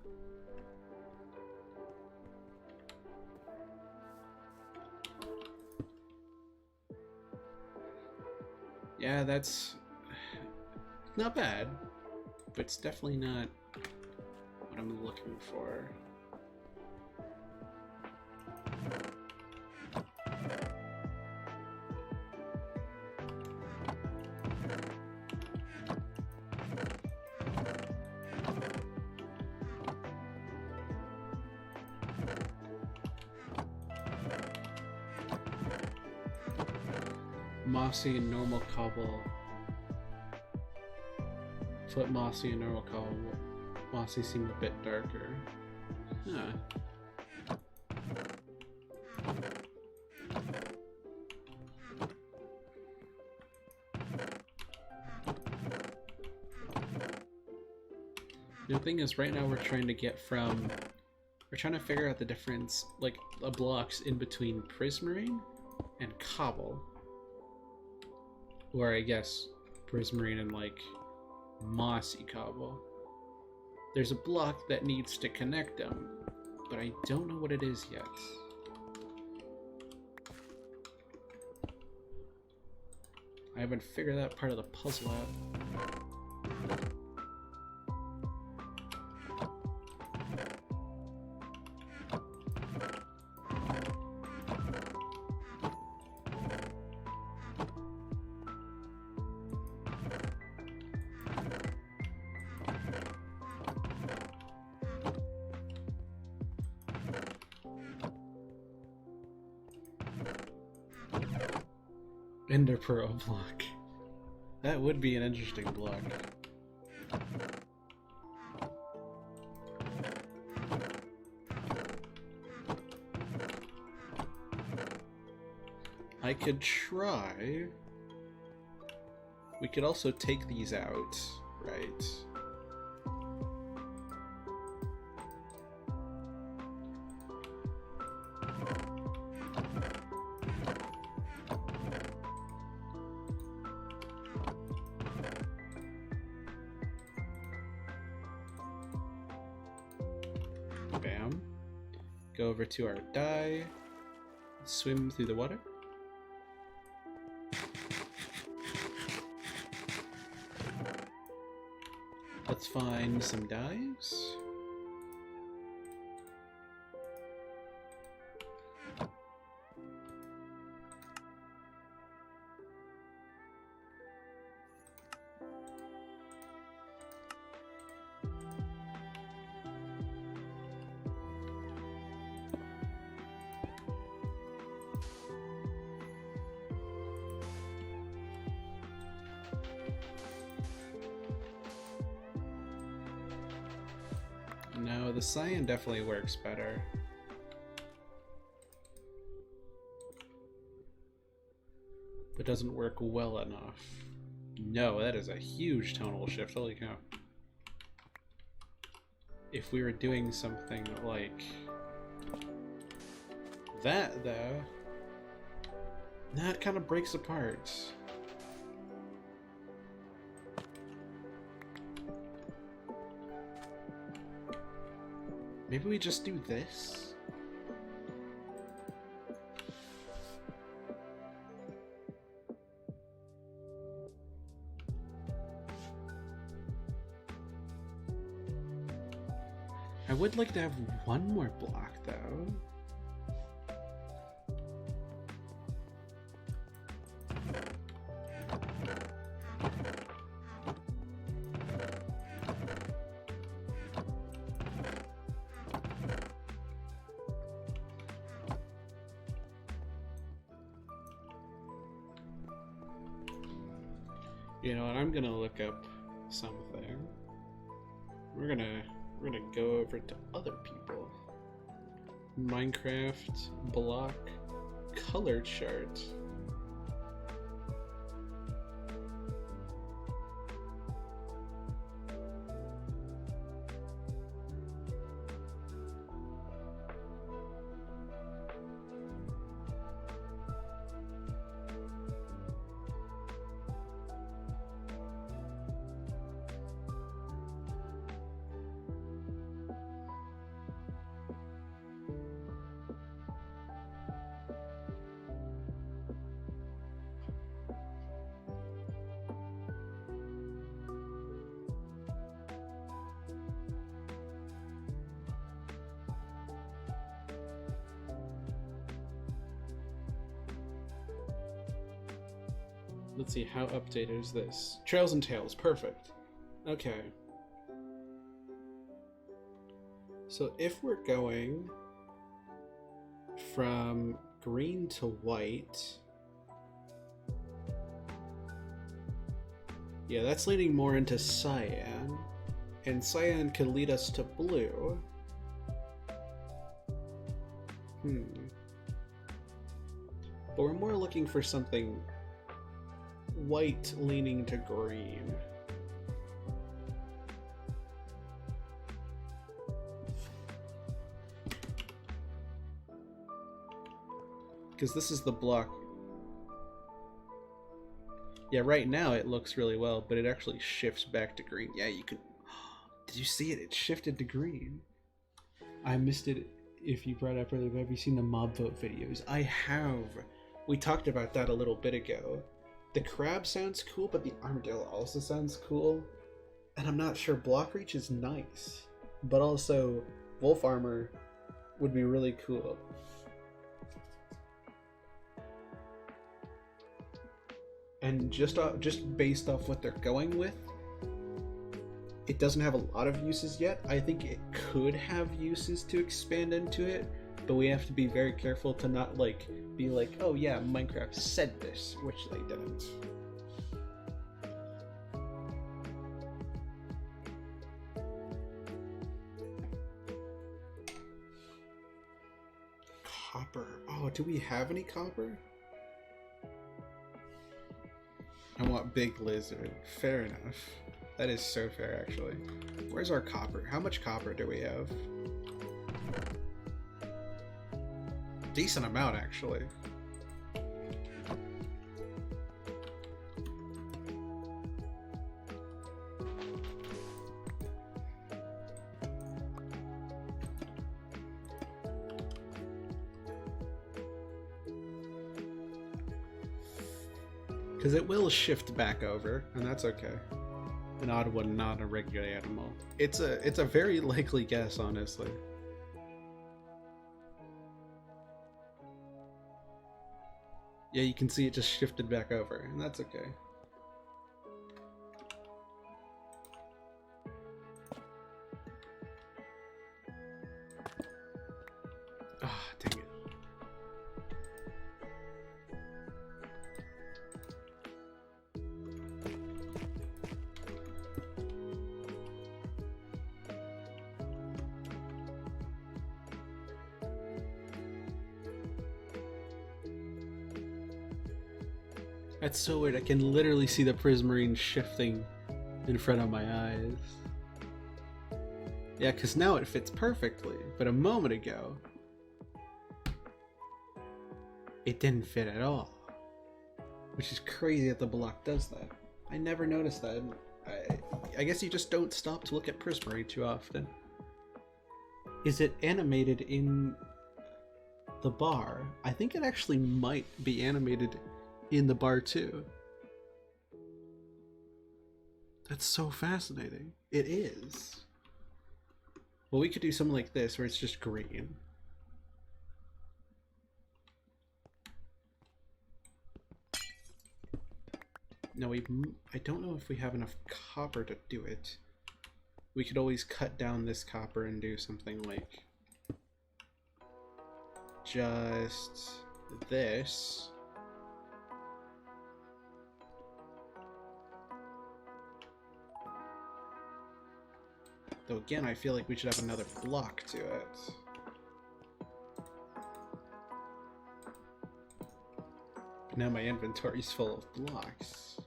B: Yeah, that's not bad. But it's definitely not what I'm looking for.
D: Mossy and normal cobble. Flip mossy and normal cobble. Mossy seem a bit darker. Huh. The thing is, right now we're trying to figure out the difference, like, the blocks in between prismarine and cobble. Or I guess prismarine and, like, mossy cobble. There's a block that needs to connect them, but I don't know what it is yet. I haven't figured that part of the puzzle out. Ender Pearl block. That would be an interesting block. I could try. We could also take these out, right? Bam. Go over to our die. Swim through the water. Let's find some dives. No, the cyan definitely works better. But doesn't work well enough. No, that is a huge tonal shift, holy cow. If we were doing something like that, though, that kind of breaks apart. Maybe we just do this? I would like to have one more block, though. You know what, I'm gonna look up something. We're gonna go over to other people. Minecraft block color chart. Let's see, how updated is this? Trails and Tails, perfect. Okay. So if we're going from green to white, Yeah, that's leaning more into cyan. And cyan can lead us to blue. But we're more looking for something white leaning to green. Because this is the block. Yeah, right now it looks really well, but it actually shifts back to green. Yeah, you can... Did you see it? It shifted to green. I missed it if you brought up earlier, but have you seen the mob vote videos? I have. We talked about that a little bit ago. The crab sounds cool, but the armadillo also sounds cool. And I'm not sure. Block reach is nice, but also wolf armor would be really cool. And just based off what they're going with, it doesn't have a lot of uses yet. I think it could have uses to expand into it, but we have to be very careful to not like be like, oh yeah, Minecraft said this, which they didn't. Copper. Oh, do we have any copper? I want big lizard. Fair enough. That is so fair, actually. Where's our copper? How much copper do we have? Decent amount, actually. Because it will shift back over, and that's okay. An odd one, not a regular animal. It's a very likely guess, honestly. Yeah, you can see it just shifted back over, and that's okay. Ah, dang it. That's so weird. I can literally see the Prismarine shifting in front of my eyes. Yeah, because now it fits perfectly, but a moment ago, it didn't fit at all. Which is crazy that the block does that. I never noticed that. I guess you just don't stop to look at Prismarine too often. Is it animated in the bar? I think it actually might be animated in the bar too. That's so fascinating. It is. Well, we could do something like this where it's just green. No, I don't know if we have enough copper to do it. We could always cut down this copper and do something like just this. Though again, I feel like we should have another block to it. But now my inventory's full of blocks.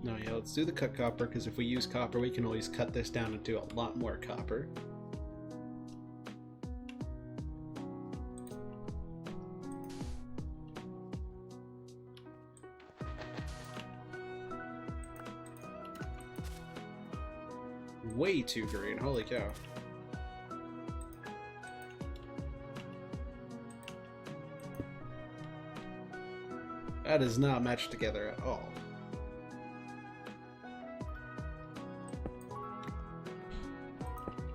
D: No, yeah, let's do the cut copper, because if we use copper, we can always cut this down and do a lot more copper. Way too green, holy cow. That is not matched together at all.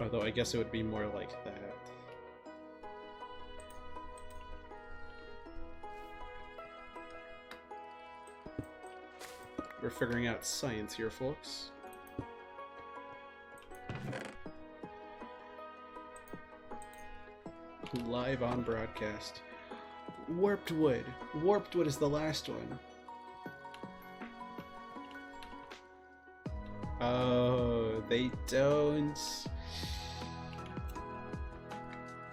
D: Although I guess it would be more like that. We're figuring out science here, folks. live on broadcast. Warped Wood. Warped Wood is the last one. Oh, they don't.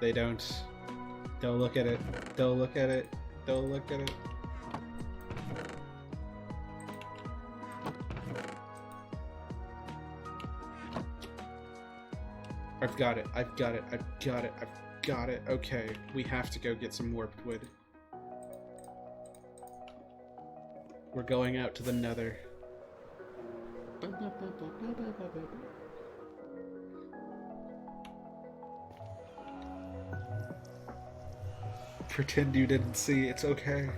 D: They don't. Don't look at it. Don't look at it. Don't look at it. I've got it. I've got it. I've got it. I've got it. Okay, we have to go get some warped wood. We're going out to the Nether. Pretend you didn't see. It's okay.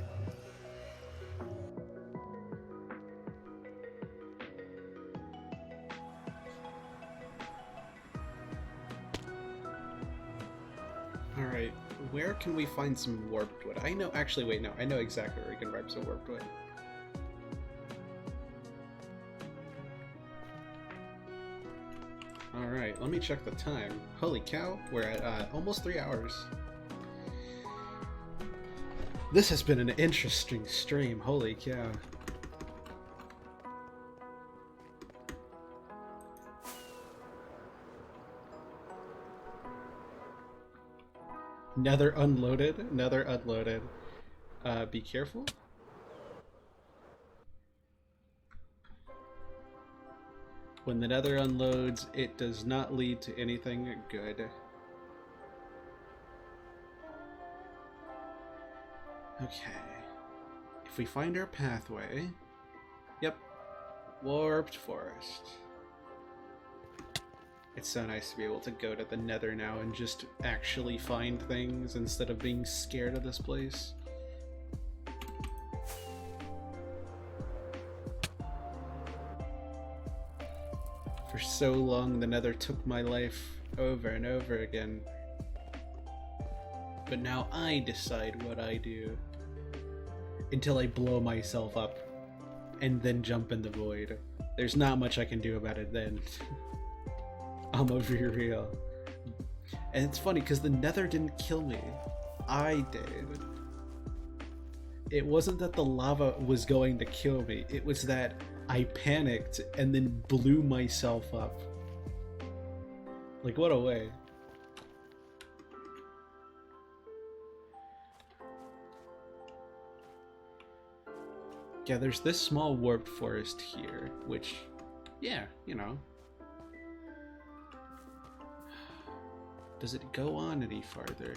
D: Alright, where can we find some warped wood? I know, actually, wait, no, I know exactly where we can grab some warped wood. Alright, let me check the time. Holy cow, we're at almost 3 hours. This has been an interesting stream, holy cow. Nether unloaded, Nether unloaded. Be careful. When the Nether unloads, it does not lead to anything good. Okay. If we find our pathway... Yep. Warped Forest. It's so nice to be able to go to the Nether now and just actually find things instead of being scared of this place. For so long, the Nether took my life over and over again. But now I decide what I do. Until I blow myself up. And then jump in the void. There's not much I can do about it then. I'm gonna be real. And it's funny because the Nether didn't kill me. I did. It wasn't that the lava was going to kill me. It was that I panicked and then blew myself up. Like, what a way. Yeah, there's this small warped forest here, which, yeah, you know. Does it go on any farther?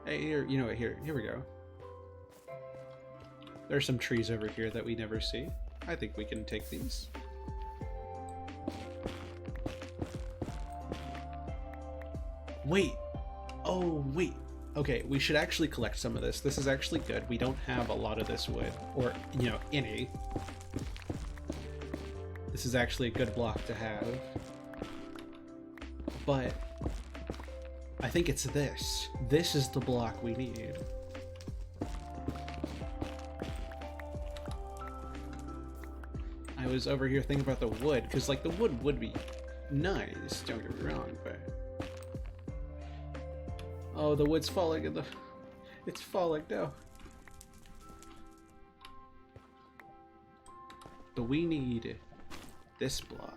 D: Hey, here, you know what, here we go. There are some trees over here that we never see. I think we can take these. Wait! Oh, wait! Okay, we should actually collect some of this. This is actually good. We don't have a lot of this wood, or, you know, any. This is actually a good block to have. But I think it's this. This is the block we need. I was over here thinking about the wood, because, like, the wood would be nice, don't get me wrong, but... Oh, the wood's falling in the... It's falling, no. But we need this block.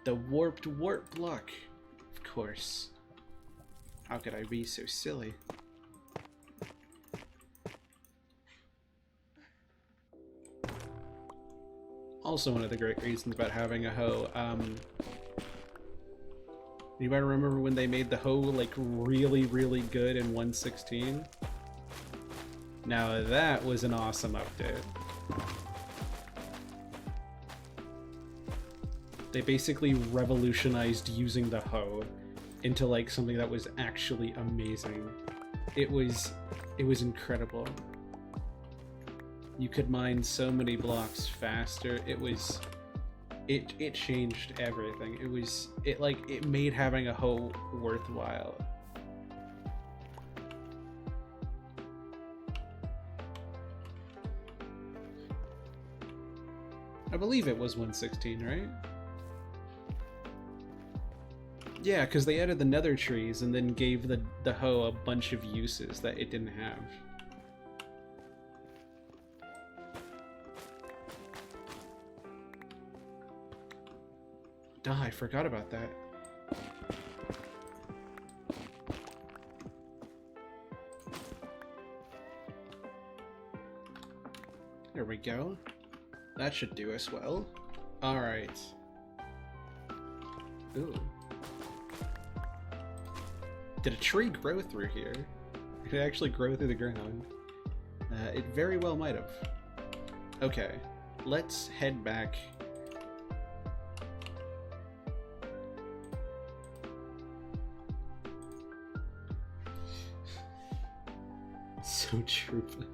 D: The warped block, of course. How could I be so silly? Also, one of the great reasons about having a hoe, you might remember when they made the hoe, like, really, really good in 1.16? Now that was an awesome update. They basically revolutionized using the hoe into, like, something that was actually amazing. It was incredible. You could mine so many blocks faster. It changed everything. It made having a hoe worthwhile. I believe it was 1.16, right? Yeah, because they added the nether trees and then gave the hoe a bunch of uses that it didn't have. Duh, I forgot about that. There we go. That should do us well. Alright. Ooh. Did a tree grow through here? It actually grow through the ground. It very well might have. Okay, let's head back. So truthful.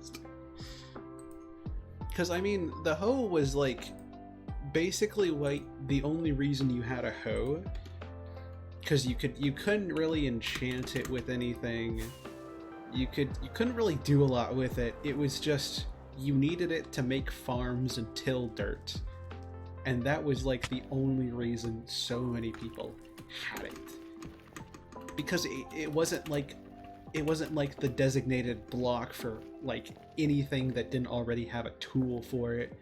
D: Because, I mean, the hoe was, like, basically, like, the only reason you had a hoe. Because you couldn't really enchant it with anything. You couldn't really do a lot with it. It was just, you needed it to make farms and till dirt. And that was, like, the only reason so many people had it. Because it wasn't like the designated block for, like, anything that didn't already have a tool for it.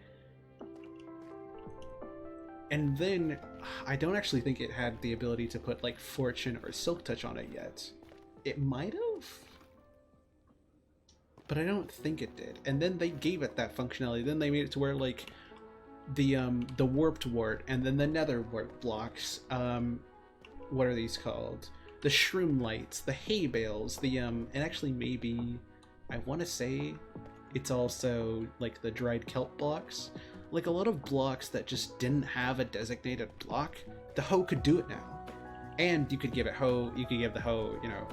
D: And then, I don't actually think it had the ability to put, like, Fortune or Silk Touch on it yet. It might have? But I don't think it did. And then they gave it that functionality. Then they made it to where, like, the Warped Wart and then the Nether Wart blocks, what are these called? The Shroom Lights, the Hay Bales, the, and actually maybe, I want to say it's also, like, the Dried Kelp blocks. Like, a lot of blocks that just didn't have a designated block, the hoe could do it now. And you could give the hoe, you know,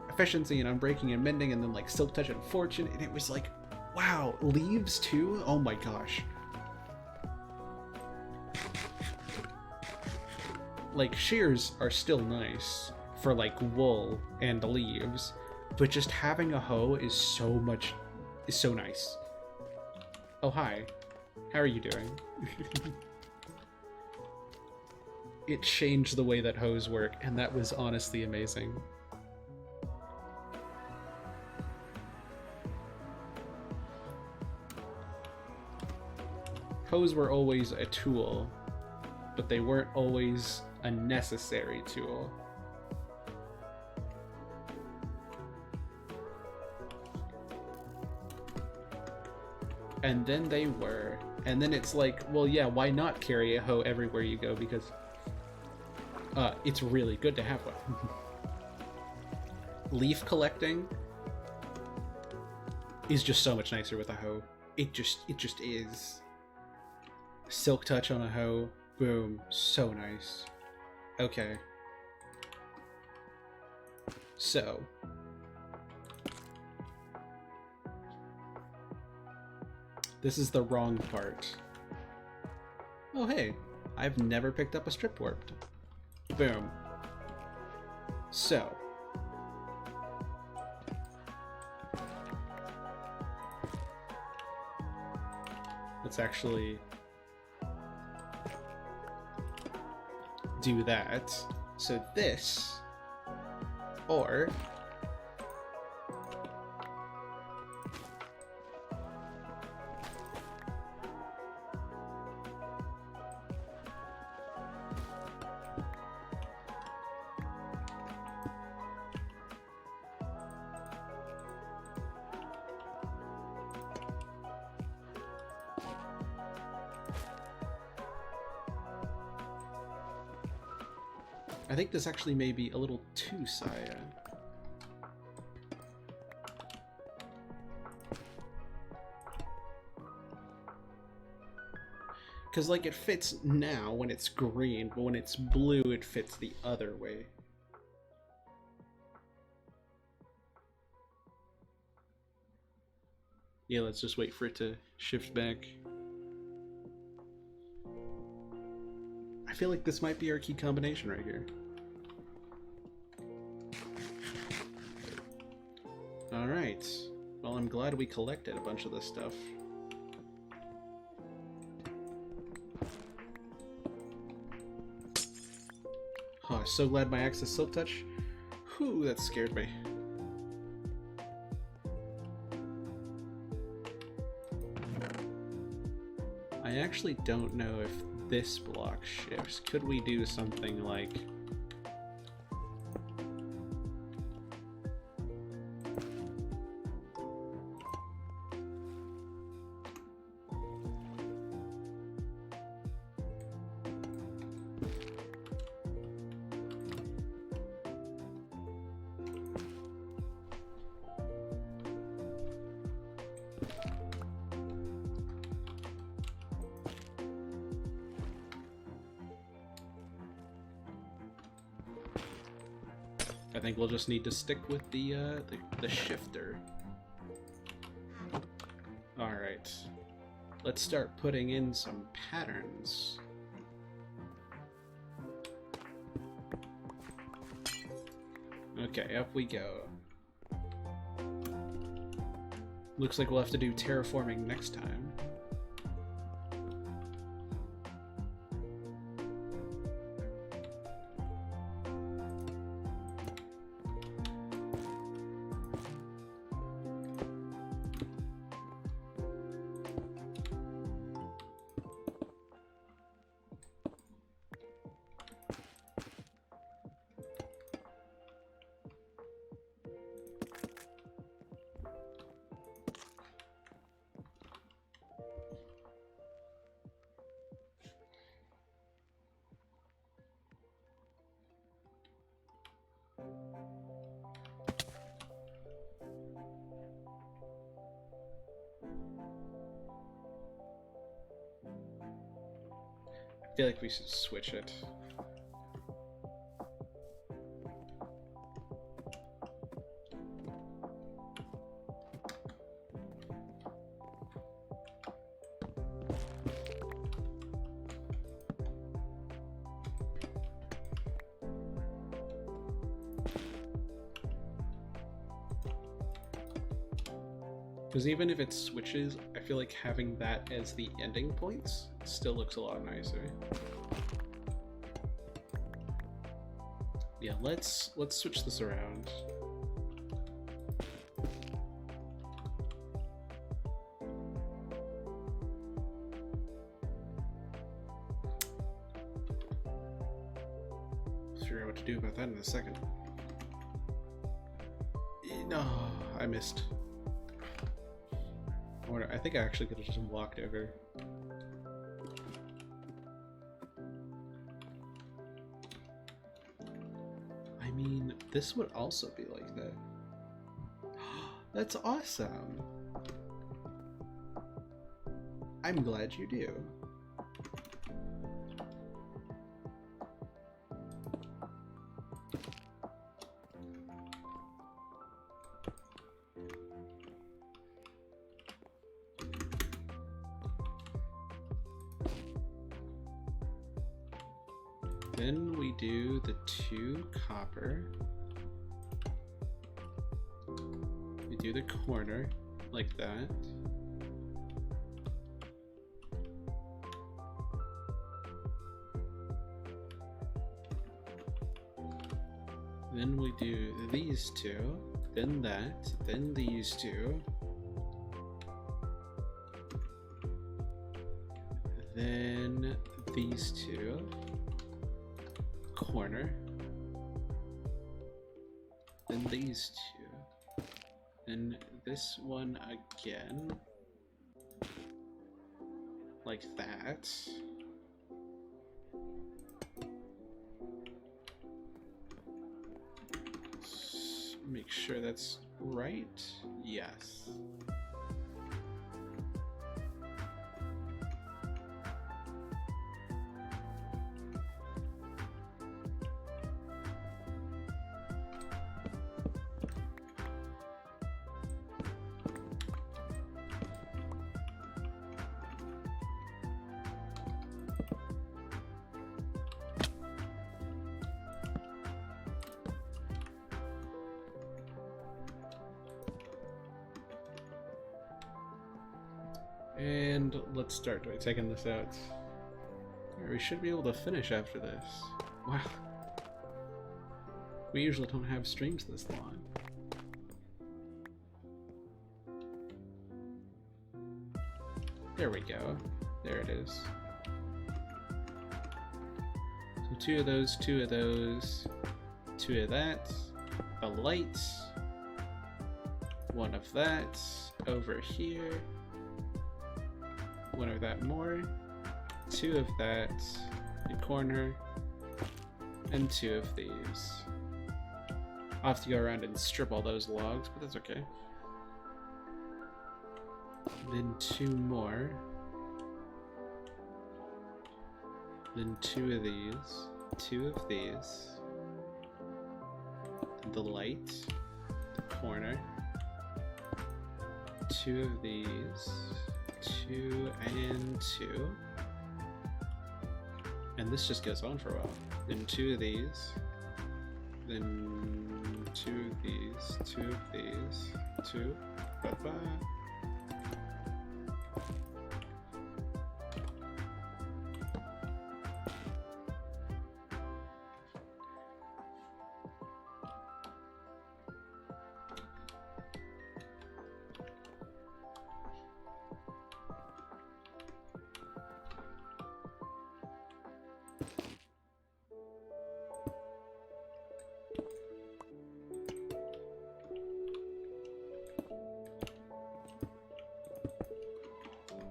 D: efficiency and unbreaking and mending, and then, like, Silk Touch and Fortune, and it was like, wow, leaves too? Oh my gosh. Like, shears are still nice for, like, wool and leaves, but just having a hoe is so nice. Oh, hi. How are you doing? It changed the way that hoes work, and that was honestly amazing. Hoes were always a tool, but they weren't always a necessary tool. And then they were. And then it's like, well, yeah, why not carry a hoe everywhere you go? Because it's really good to have one. Leaf collecting is just so much nicer with a hoe. It just is. Silk Touch on a hoe, boom, so nice. Okay. So. This is the wrong part. Oh hey, I've never picked up a strip warped. Boom. So. Let's actually do that. So this, or I think this actually may be a little too Saya. Because, like, it fits now when it's green, but when it's blue, it fits the other way. Yeah, let's just wait for it to shift back. I feel like this might be our key combination right here. Alright. Well, I'm glad we collected a bunch of this stuff. Oh, so glad my axe is Silk Touch. Whew, that scared me. I actually don't know if this block shifts. Could we do something like... I think we'll just need to stick with the shifter. Alright. Let's start putting in some patterns. Okay, up we go. Looks like we'll have to do terraforming next time. I feel like we should switch it. Because even if it switches, I feel like having that as the ending points still looks a lot nicer. Yeah, let's switch this around. Figure out what to do about that in a second. No, I missed. I think I actually could have just walked over. I mean, this would also be like that. That's awesome. I'm glad you do. Then we do the 2 copper. We do the corner like that. Then we do these 2, then that, then these 2. Then these 2. Corner, then these 2, then this one again, like that. Make sure that's right. Yes. And let's start by taking this out. We should be able to finish after this. Wow. We usually don't have streams this long. There we go. There it is. So 2 of those, 2 of those, 2 of that, a light, 1 of that, over here, 1 of that more, 2 of that, a corner, and 2 of these. I'll have to go around and strip all those logs, but that's okay. Then 2 more. Then 2 of these. 2 of these. The light. The corner. 2 of these. 2 and 2. And this just goes on for a while. Then 2 of these. Then 2 of these. 2 of these. 2. Bye-bye.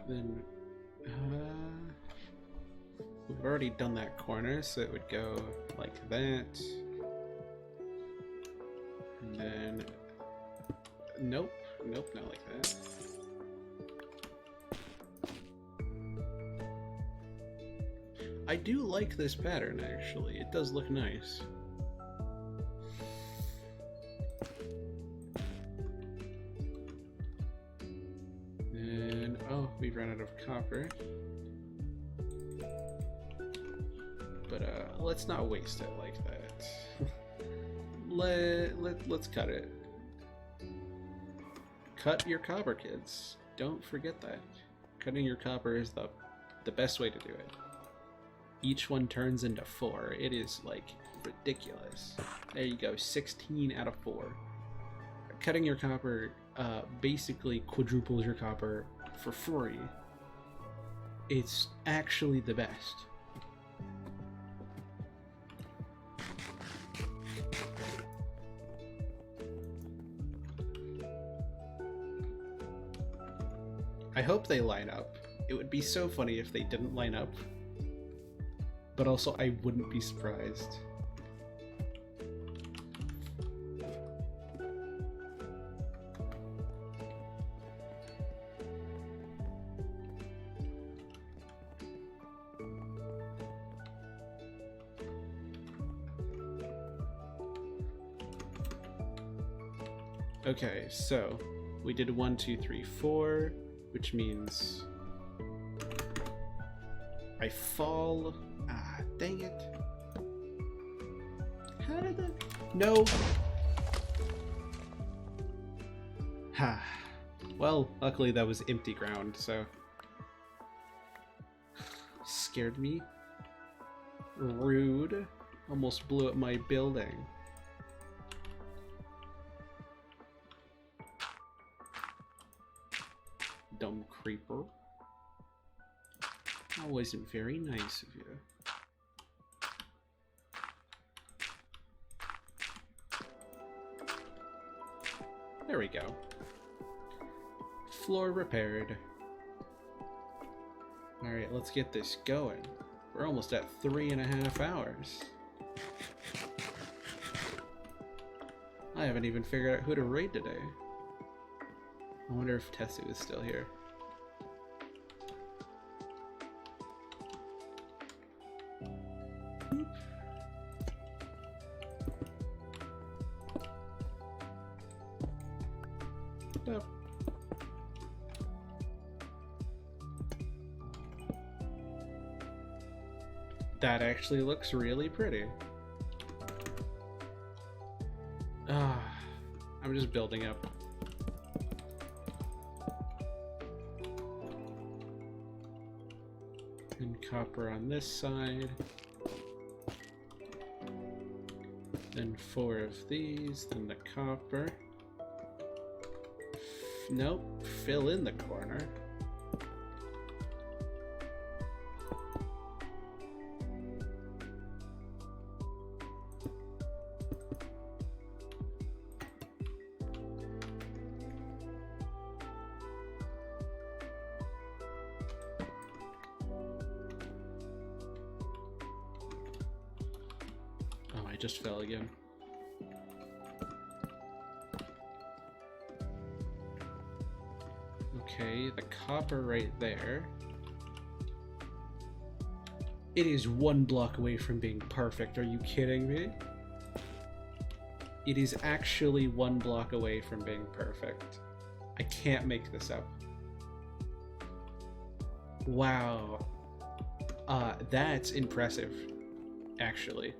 D: Then, we've already done that corner, so it would go like that. And then, nope, not like that. I do like this pattern, actually. It does look nice. We've run out of copper, but let's not waste it like that. Let's cut it. Cut your copper, kids. Don't forget that. Cutting your copper is the best way to do it. Each one turns into 4. It is like ridiculous. There you go, 16 out of 4. Cutting your copper basically quadruples your copper for free. It's actually the best. I hope they line up. It would be so funny if they didn't line up. But also, I wouldn't be surprised. Okay, so we did 1, 2, 3, 4, which means I fall. Ah, dang it. How did that? No. Ha. Well, luckily that was empty ground, so. Scared me. Rude. Almost blew up my building. Dumb creeper. That wasn't very nice of you. There we go. Floor repaired. Alright, let's get this going. We're almost at 3.5 hours. I haven't even figured out who to raid today. I wonder if Tessie is still here. Nope. That actually looks really pretty. I'm just building up. And copper on this side. Then 4 of these, then the copper. Nope, fill in the corner. Oh, I just fell again. Okay, the copper right there. It is 1 block away from being perfect. Are you kidding me? It is actually 1 block away from being perfect. I can't make this up. Wow. That's impressive, actually.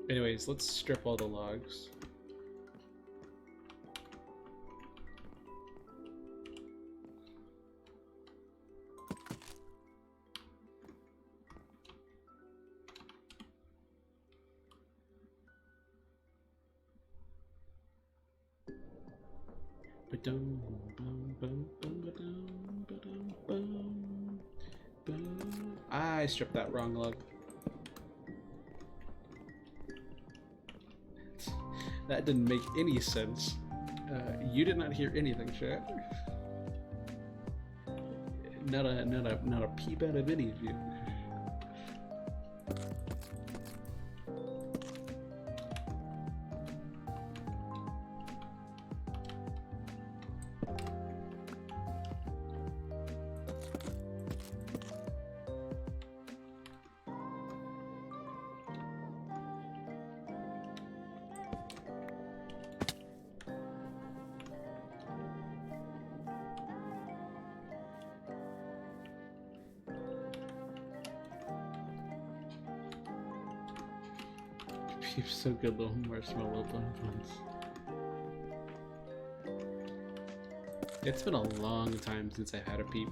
D: Anyways, let's strip all the logs. I stripped that wrong log. That didn't make any sense. You did not hear anything, chat. Not a peep out of any of you. You're so good, little marshmallow bonbons. It's been a long time since I had a peep.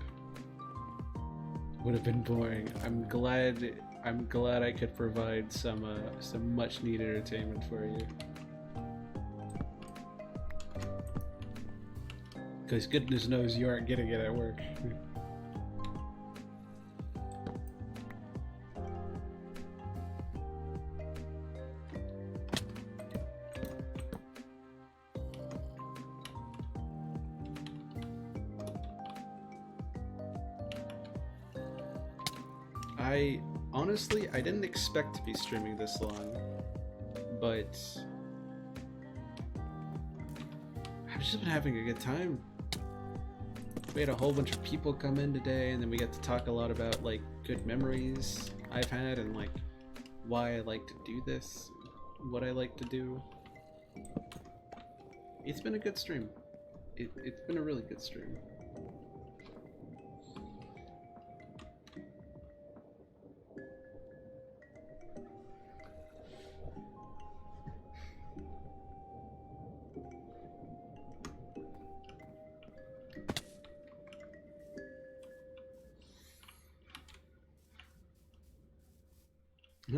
D: Would have been boring. I'm glad I could provide some much needed entertainment for you. Because goodness knows you aren't getting it at work. Honestly, I didn't expect to be streaming this long, but I've just been having a good time. We had a whole bunch of people come in today, and then we got to talk a lot about like good memories I've had and like why I like to do this, what I like to do. It's been a good stream. It's been a really good stream.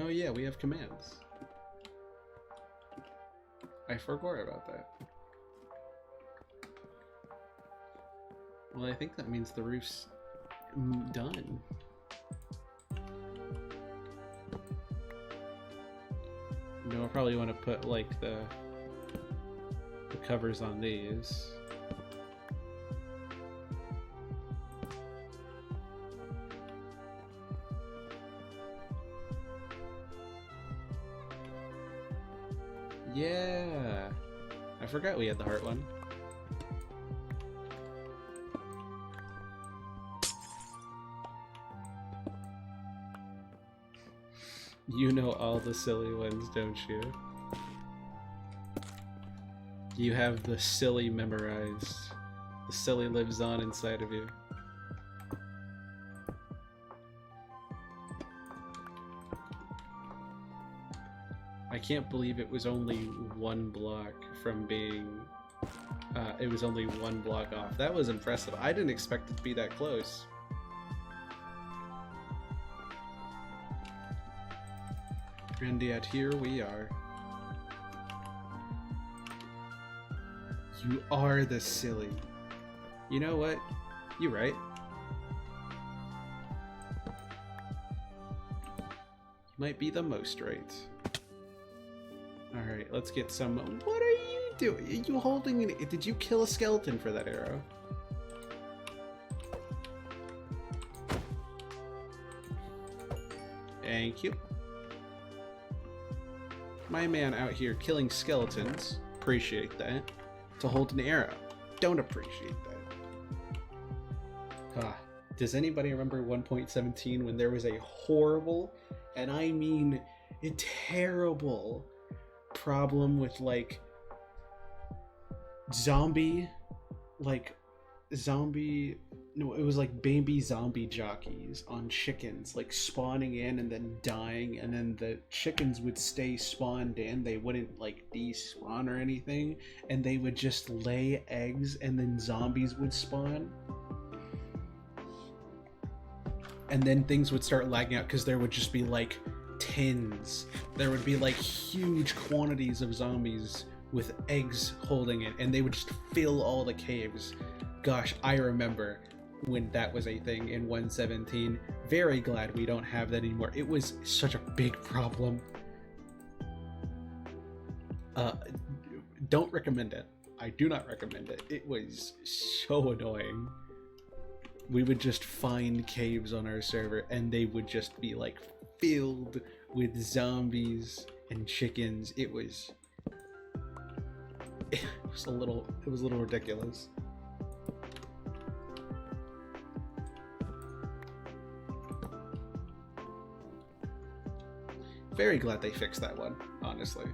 D: Oh yeah, we have commands. I forgot about that. Well, I think that means the roof's done. No, I'll probably want to put like the covers on these. Yeah, I forgot we had the heart one. You know all the silly ones, don't you? You have the silly memorized. The silly lives on inside of you. I can't believe it was only 1 block from being... it was only 1 block off. That was impressive. I didn't expect it to be that close. And yet here we are. You are the silly. You know what? You're right. You might be the most right. Alright, let's get some... What are you doing? Are you holding an... Did you kill a skeleton for that arrow? Thank you. My man out here killing skeletons. Appreciate that. To hold an arrow. Don't appreciate that. Does anybody remember 1.17 when there was a horrible, and I mean a terrible, problem with like no, it was like baby zombie jockeys on chickens, like spawning in and then dying, and then the chickens would stay spawned in. They wouldn't like despawn or anything, and they would just lay eggs, and then zombies would spawn. And then things would start lagging out because there would just be like tins. There would be like huge quantities of zombies with eggs holding it, and they would just fill all the caves. Gosh, I remember when that was a thing in 1.17. Very glad we don't have that anymore. It was such a big problem. Don't recommend it. I do not recommend it. It was so annoying. We would just find caves on our server, and they would just be like filled with zombies and chickens. It was a little ridiculous. Very glad they fixed that one, honestly.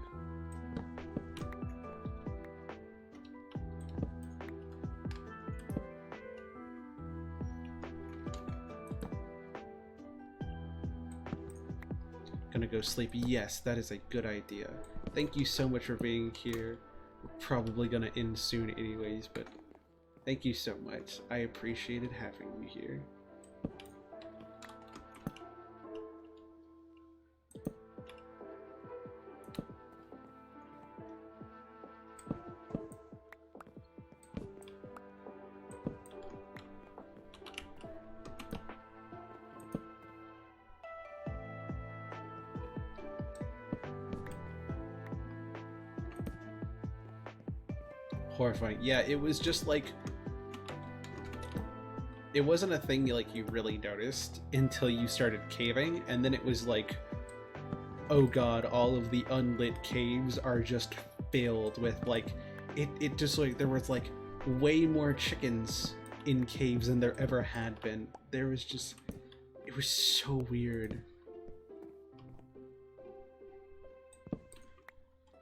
D: Gonna go sleep. Yes, that is a good idea. Thank you so much for being here. We're probably gonna end soon anyways, but thank you so much. I appreciated having you here. Horrifying. Yeah, it was just like, it wasn't a thing like you really noticed until you started caving, and then it was like, oh god, all of the unlit caves are just filled with like, it just like, there was like way more chickens in caves than there ever had been. There was just, it was so weird.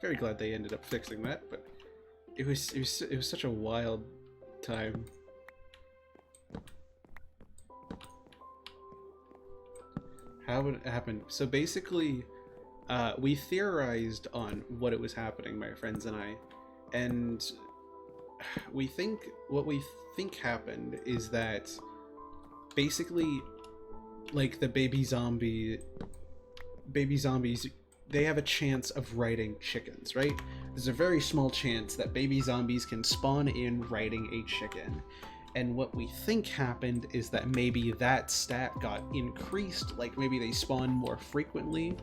D: Very glad they ended up fixing that, but it was such a wild time. How would it happen? So basically, we theorized on what it was happening, my friends and I, and what we think happened is that basically, like the baby zombies, they have a chance of riding chickens, right? There's a very small chance that baby zombies can spawn in riding a chicken. And what we think happened is that maybe that stat got increased, like maybe they spawn more frequently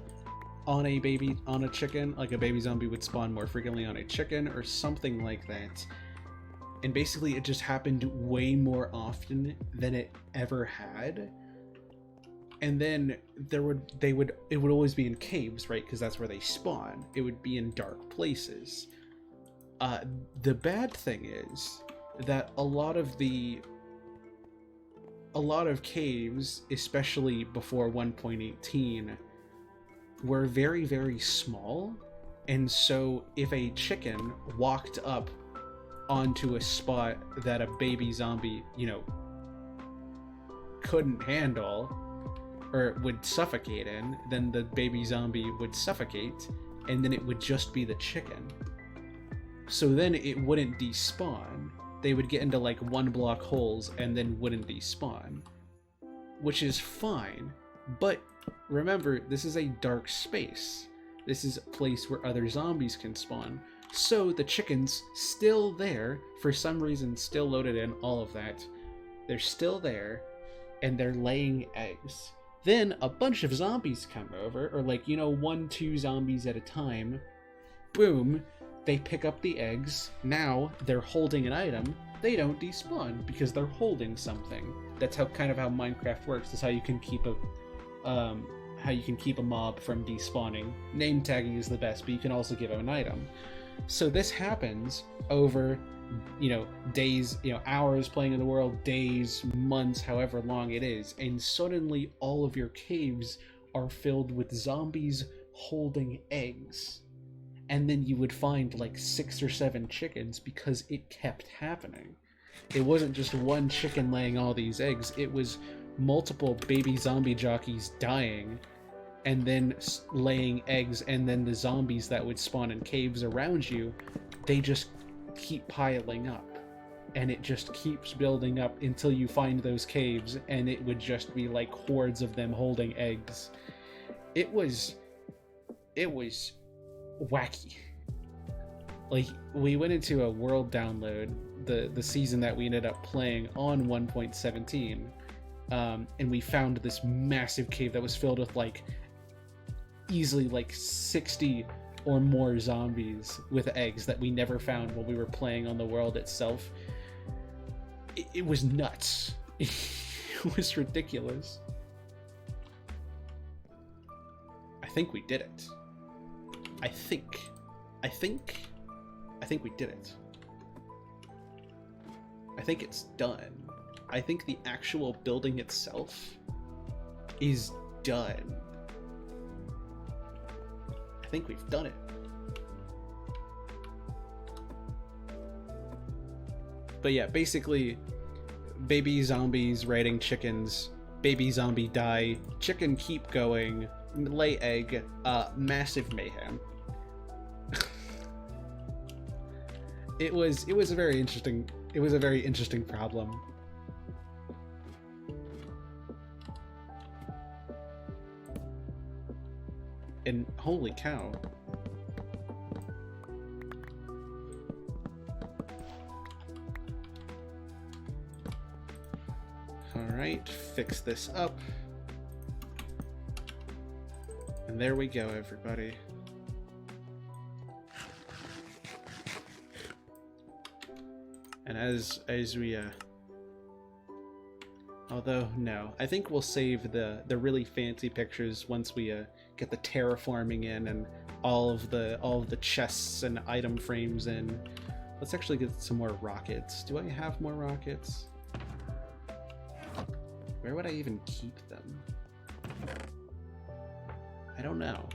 D: on a chicken, like a baby zombie would spawn more frequently on a chicken or something like that. And basically it just happened way more often than it ever had. And then it would always be in caves, right? Because that's where they spawn. It would be in dark places. The bad thing is that a lot of caves, especially before 1.18, were very, very small. And so if a chicken walked up onto a spot that a baby zombie, couldn't handle, or would suffocate in, then the baby zombie would suffocate, and then it would just be the chicken. So then it wouldn't despawn. They would get into like 1-block holes and then wouldn't despawn. Which is fine, but remember, this is a dark space. This is a place where other zombies can spawn. So the chicken's still there, for some reason still loaded in, all of that. They're still there, and they're laying eggs. Then a bunch of zombies come over, or like, you know, 1-2 zombies at a time. Boom, they pick up the eggs. Now they're holding an item. They don't despawn because they're holding something. That's how Minecraft works. That's how you can keep a mob from despawning. Name tagging is the best, but you can also give them an item. So this happens over, you know, days, you know, hours playing in the world, days, months, however long it is, and suddenly all of your caves are filled with zombies holding eggs. And then you would find like 6 or 7 chickens because it kept happening. It wasn't just one chicken laying all these eggs, it was multiple baby zombie jockeys dying and then laying eggs, and then the zombies that would spawn in caves around you, they just keep piling up. And it just keeps building up until you find those caves, and it would just be like hordes of them holding eggs. It was wacky. Like, we went into a world download, the season that we ended up playing on 1.17, and we found this massive cave that was filled with like easily like 60 or more zombies with eggs that we never found while we were playing on the world itself. It was nuts. It was ridiculous. I think we did it. I think we did it. I think it's done. I think the actual building itself is done. I think we've done it. But yeah, basically, baby zombies raiding chickens, baby zombie die, chicken keep going, lay egg, massive mayhem. It was a very interesting problem. And holy cow. Alright, fix this up. And there we go, everybody. And as we although no, I think we'll save the really fancy pictures once we get the terraforming in and all of the chests and item frames in. Let's actually get some more rockets. Do I have more rockets? Where would I even keep them? I don't know.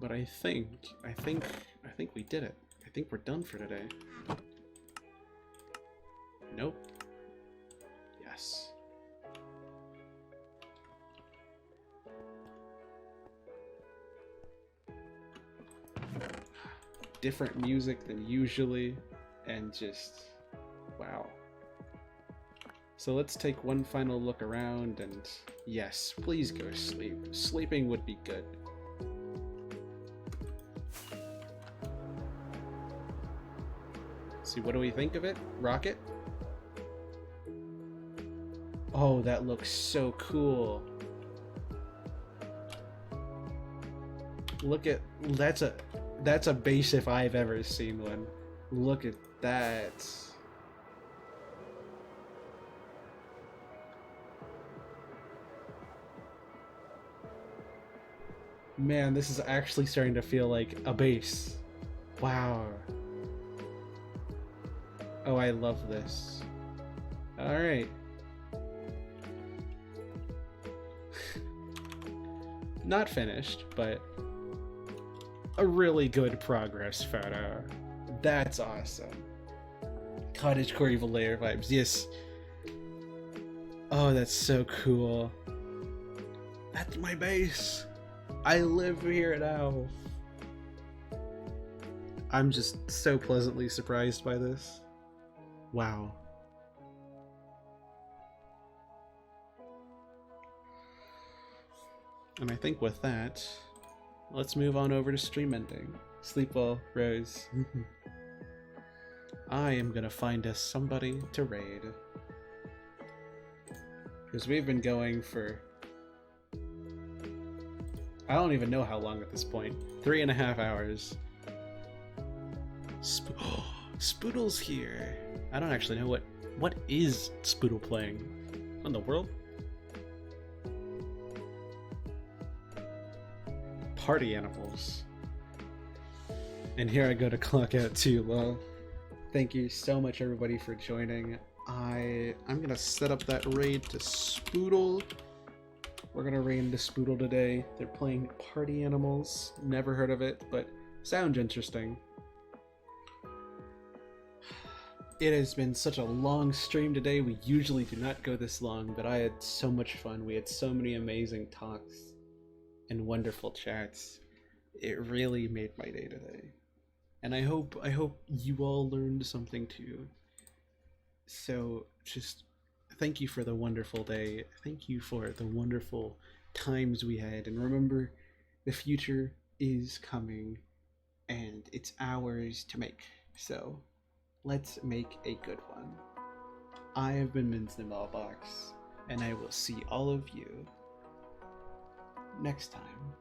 D: But I think we did it. I think we're done for today. Nope. Yes. Different music than usually, and just wow. So let's take one final look around, and yes, please go to sleep. Sleeping would be good. See, what do we think of it? Rocket? Oh, that looks so cool. Look at that's a base if I've ever seen one. Look at that. Man, this is actually starting to feel like a base. Wow. Oh, I love this. Alright. Not finished, but a really good progress photo. That's awesome. Cottagecore Evil Lair vibes, yes. Oh, that's so cool. That's my base. I live here now. I'm just so pleasantly surprised by this. Wow. And I think with that, let's move on over to stream ending.
B: Sleep well, Rose.
D: I am gonna find us somebody to raid. Because we've been going for... I don't even know how long at this point. 3.5 hours. Spoodle's here. I don't actually know what is Spoodle playing. What in the world? Party animals. And here I go to clock out too. Well, thank you so much everybody for joining. I'm gonna set up that raid to Spoodle. We're gonna raid into Spoodle today. They're playing Party Animals. Never heard of it, but sounds interesting. It has been such a long stream today. We usually do not go this long, but I had so much fun. We had so many amazing talks and wonderful chats. It really made my day today. And I hope you all learned something too. So just thank you for the wonderful day. Thank you for the wonderful times we had. And remember, the future is coming and it's ours to make. So let's make a good one. I have been Min's the Mailbox, and I will see all of you next time.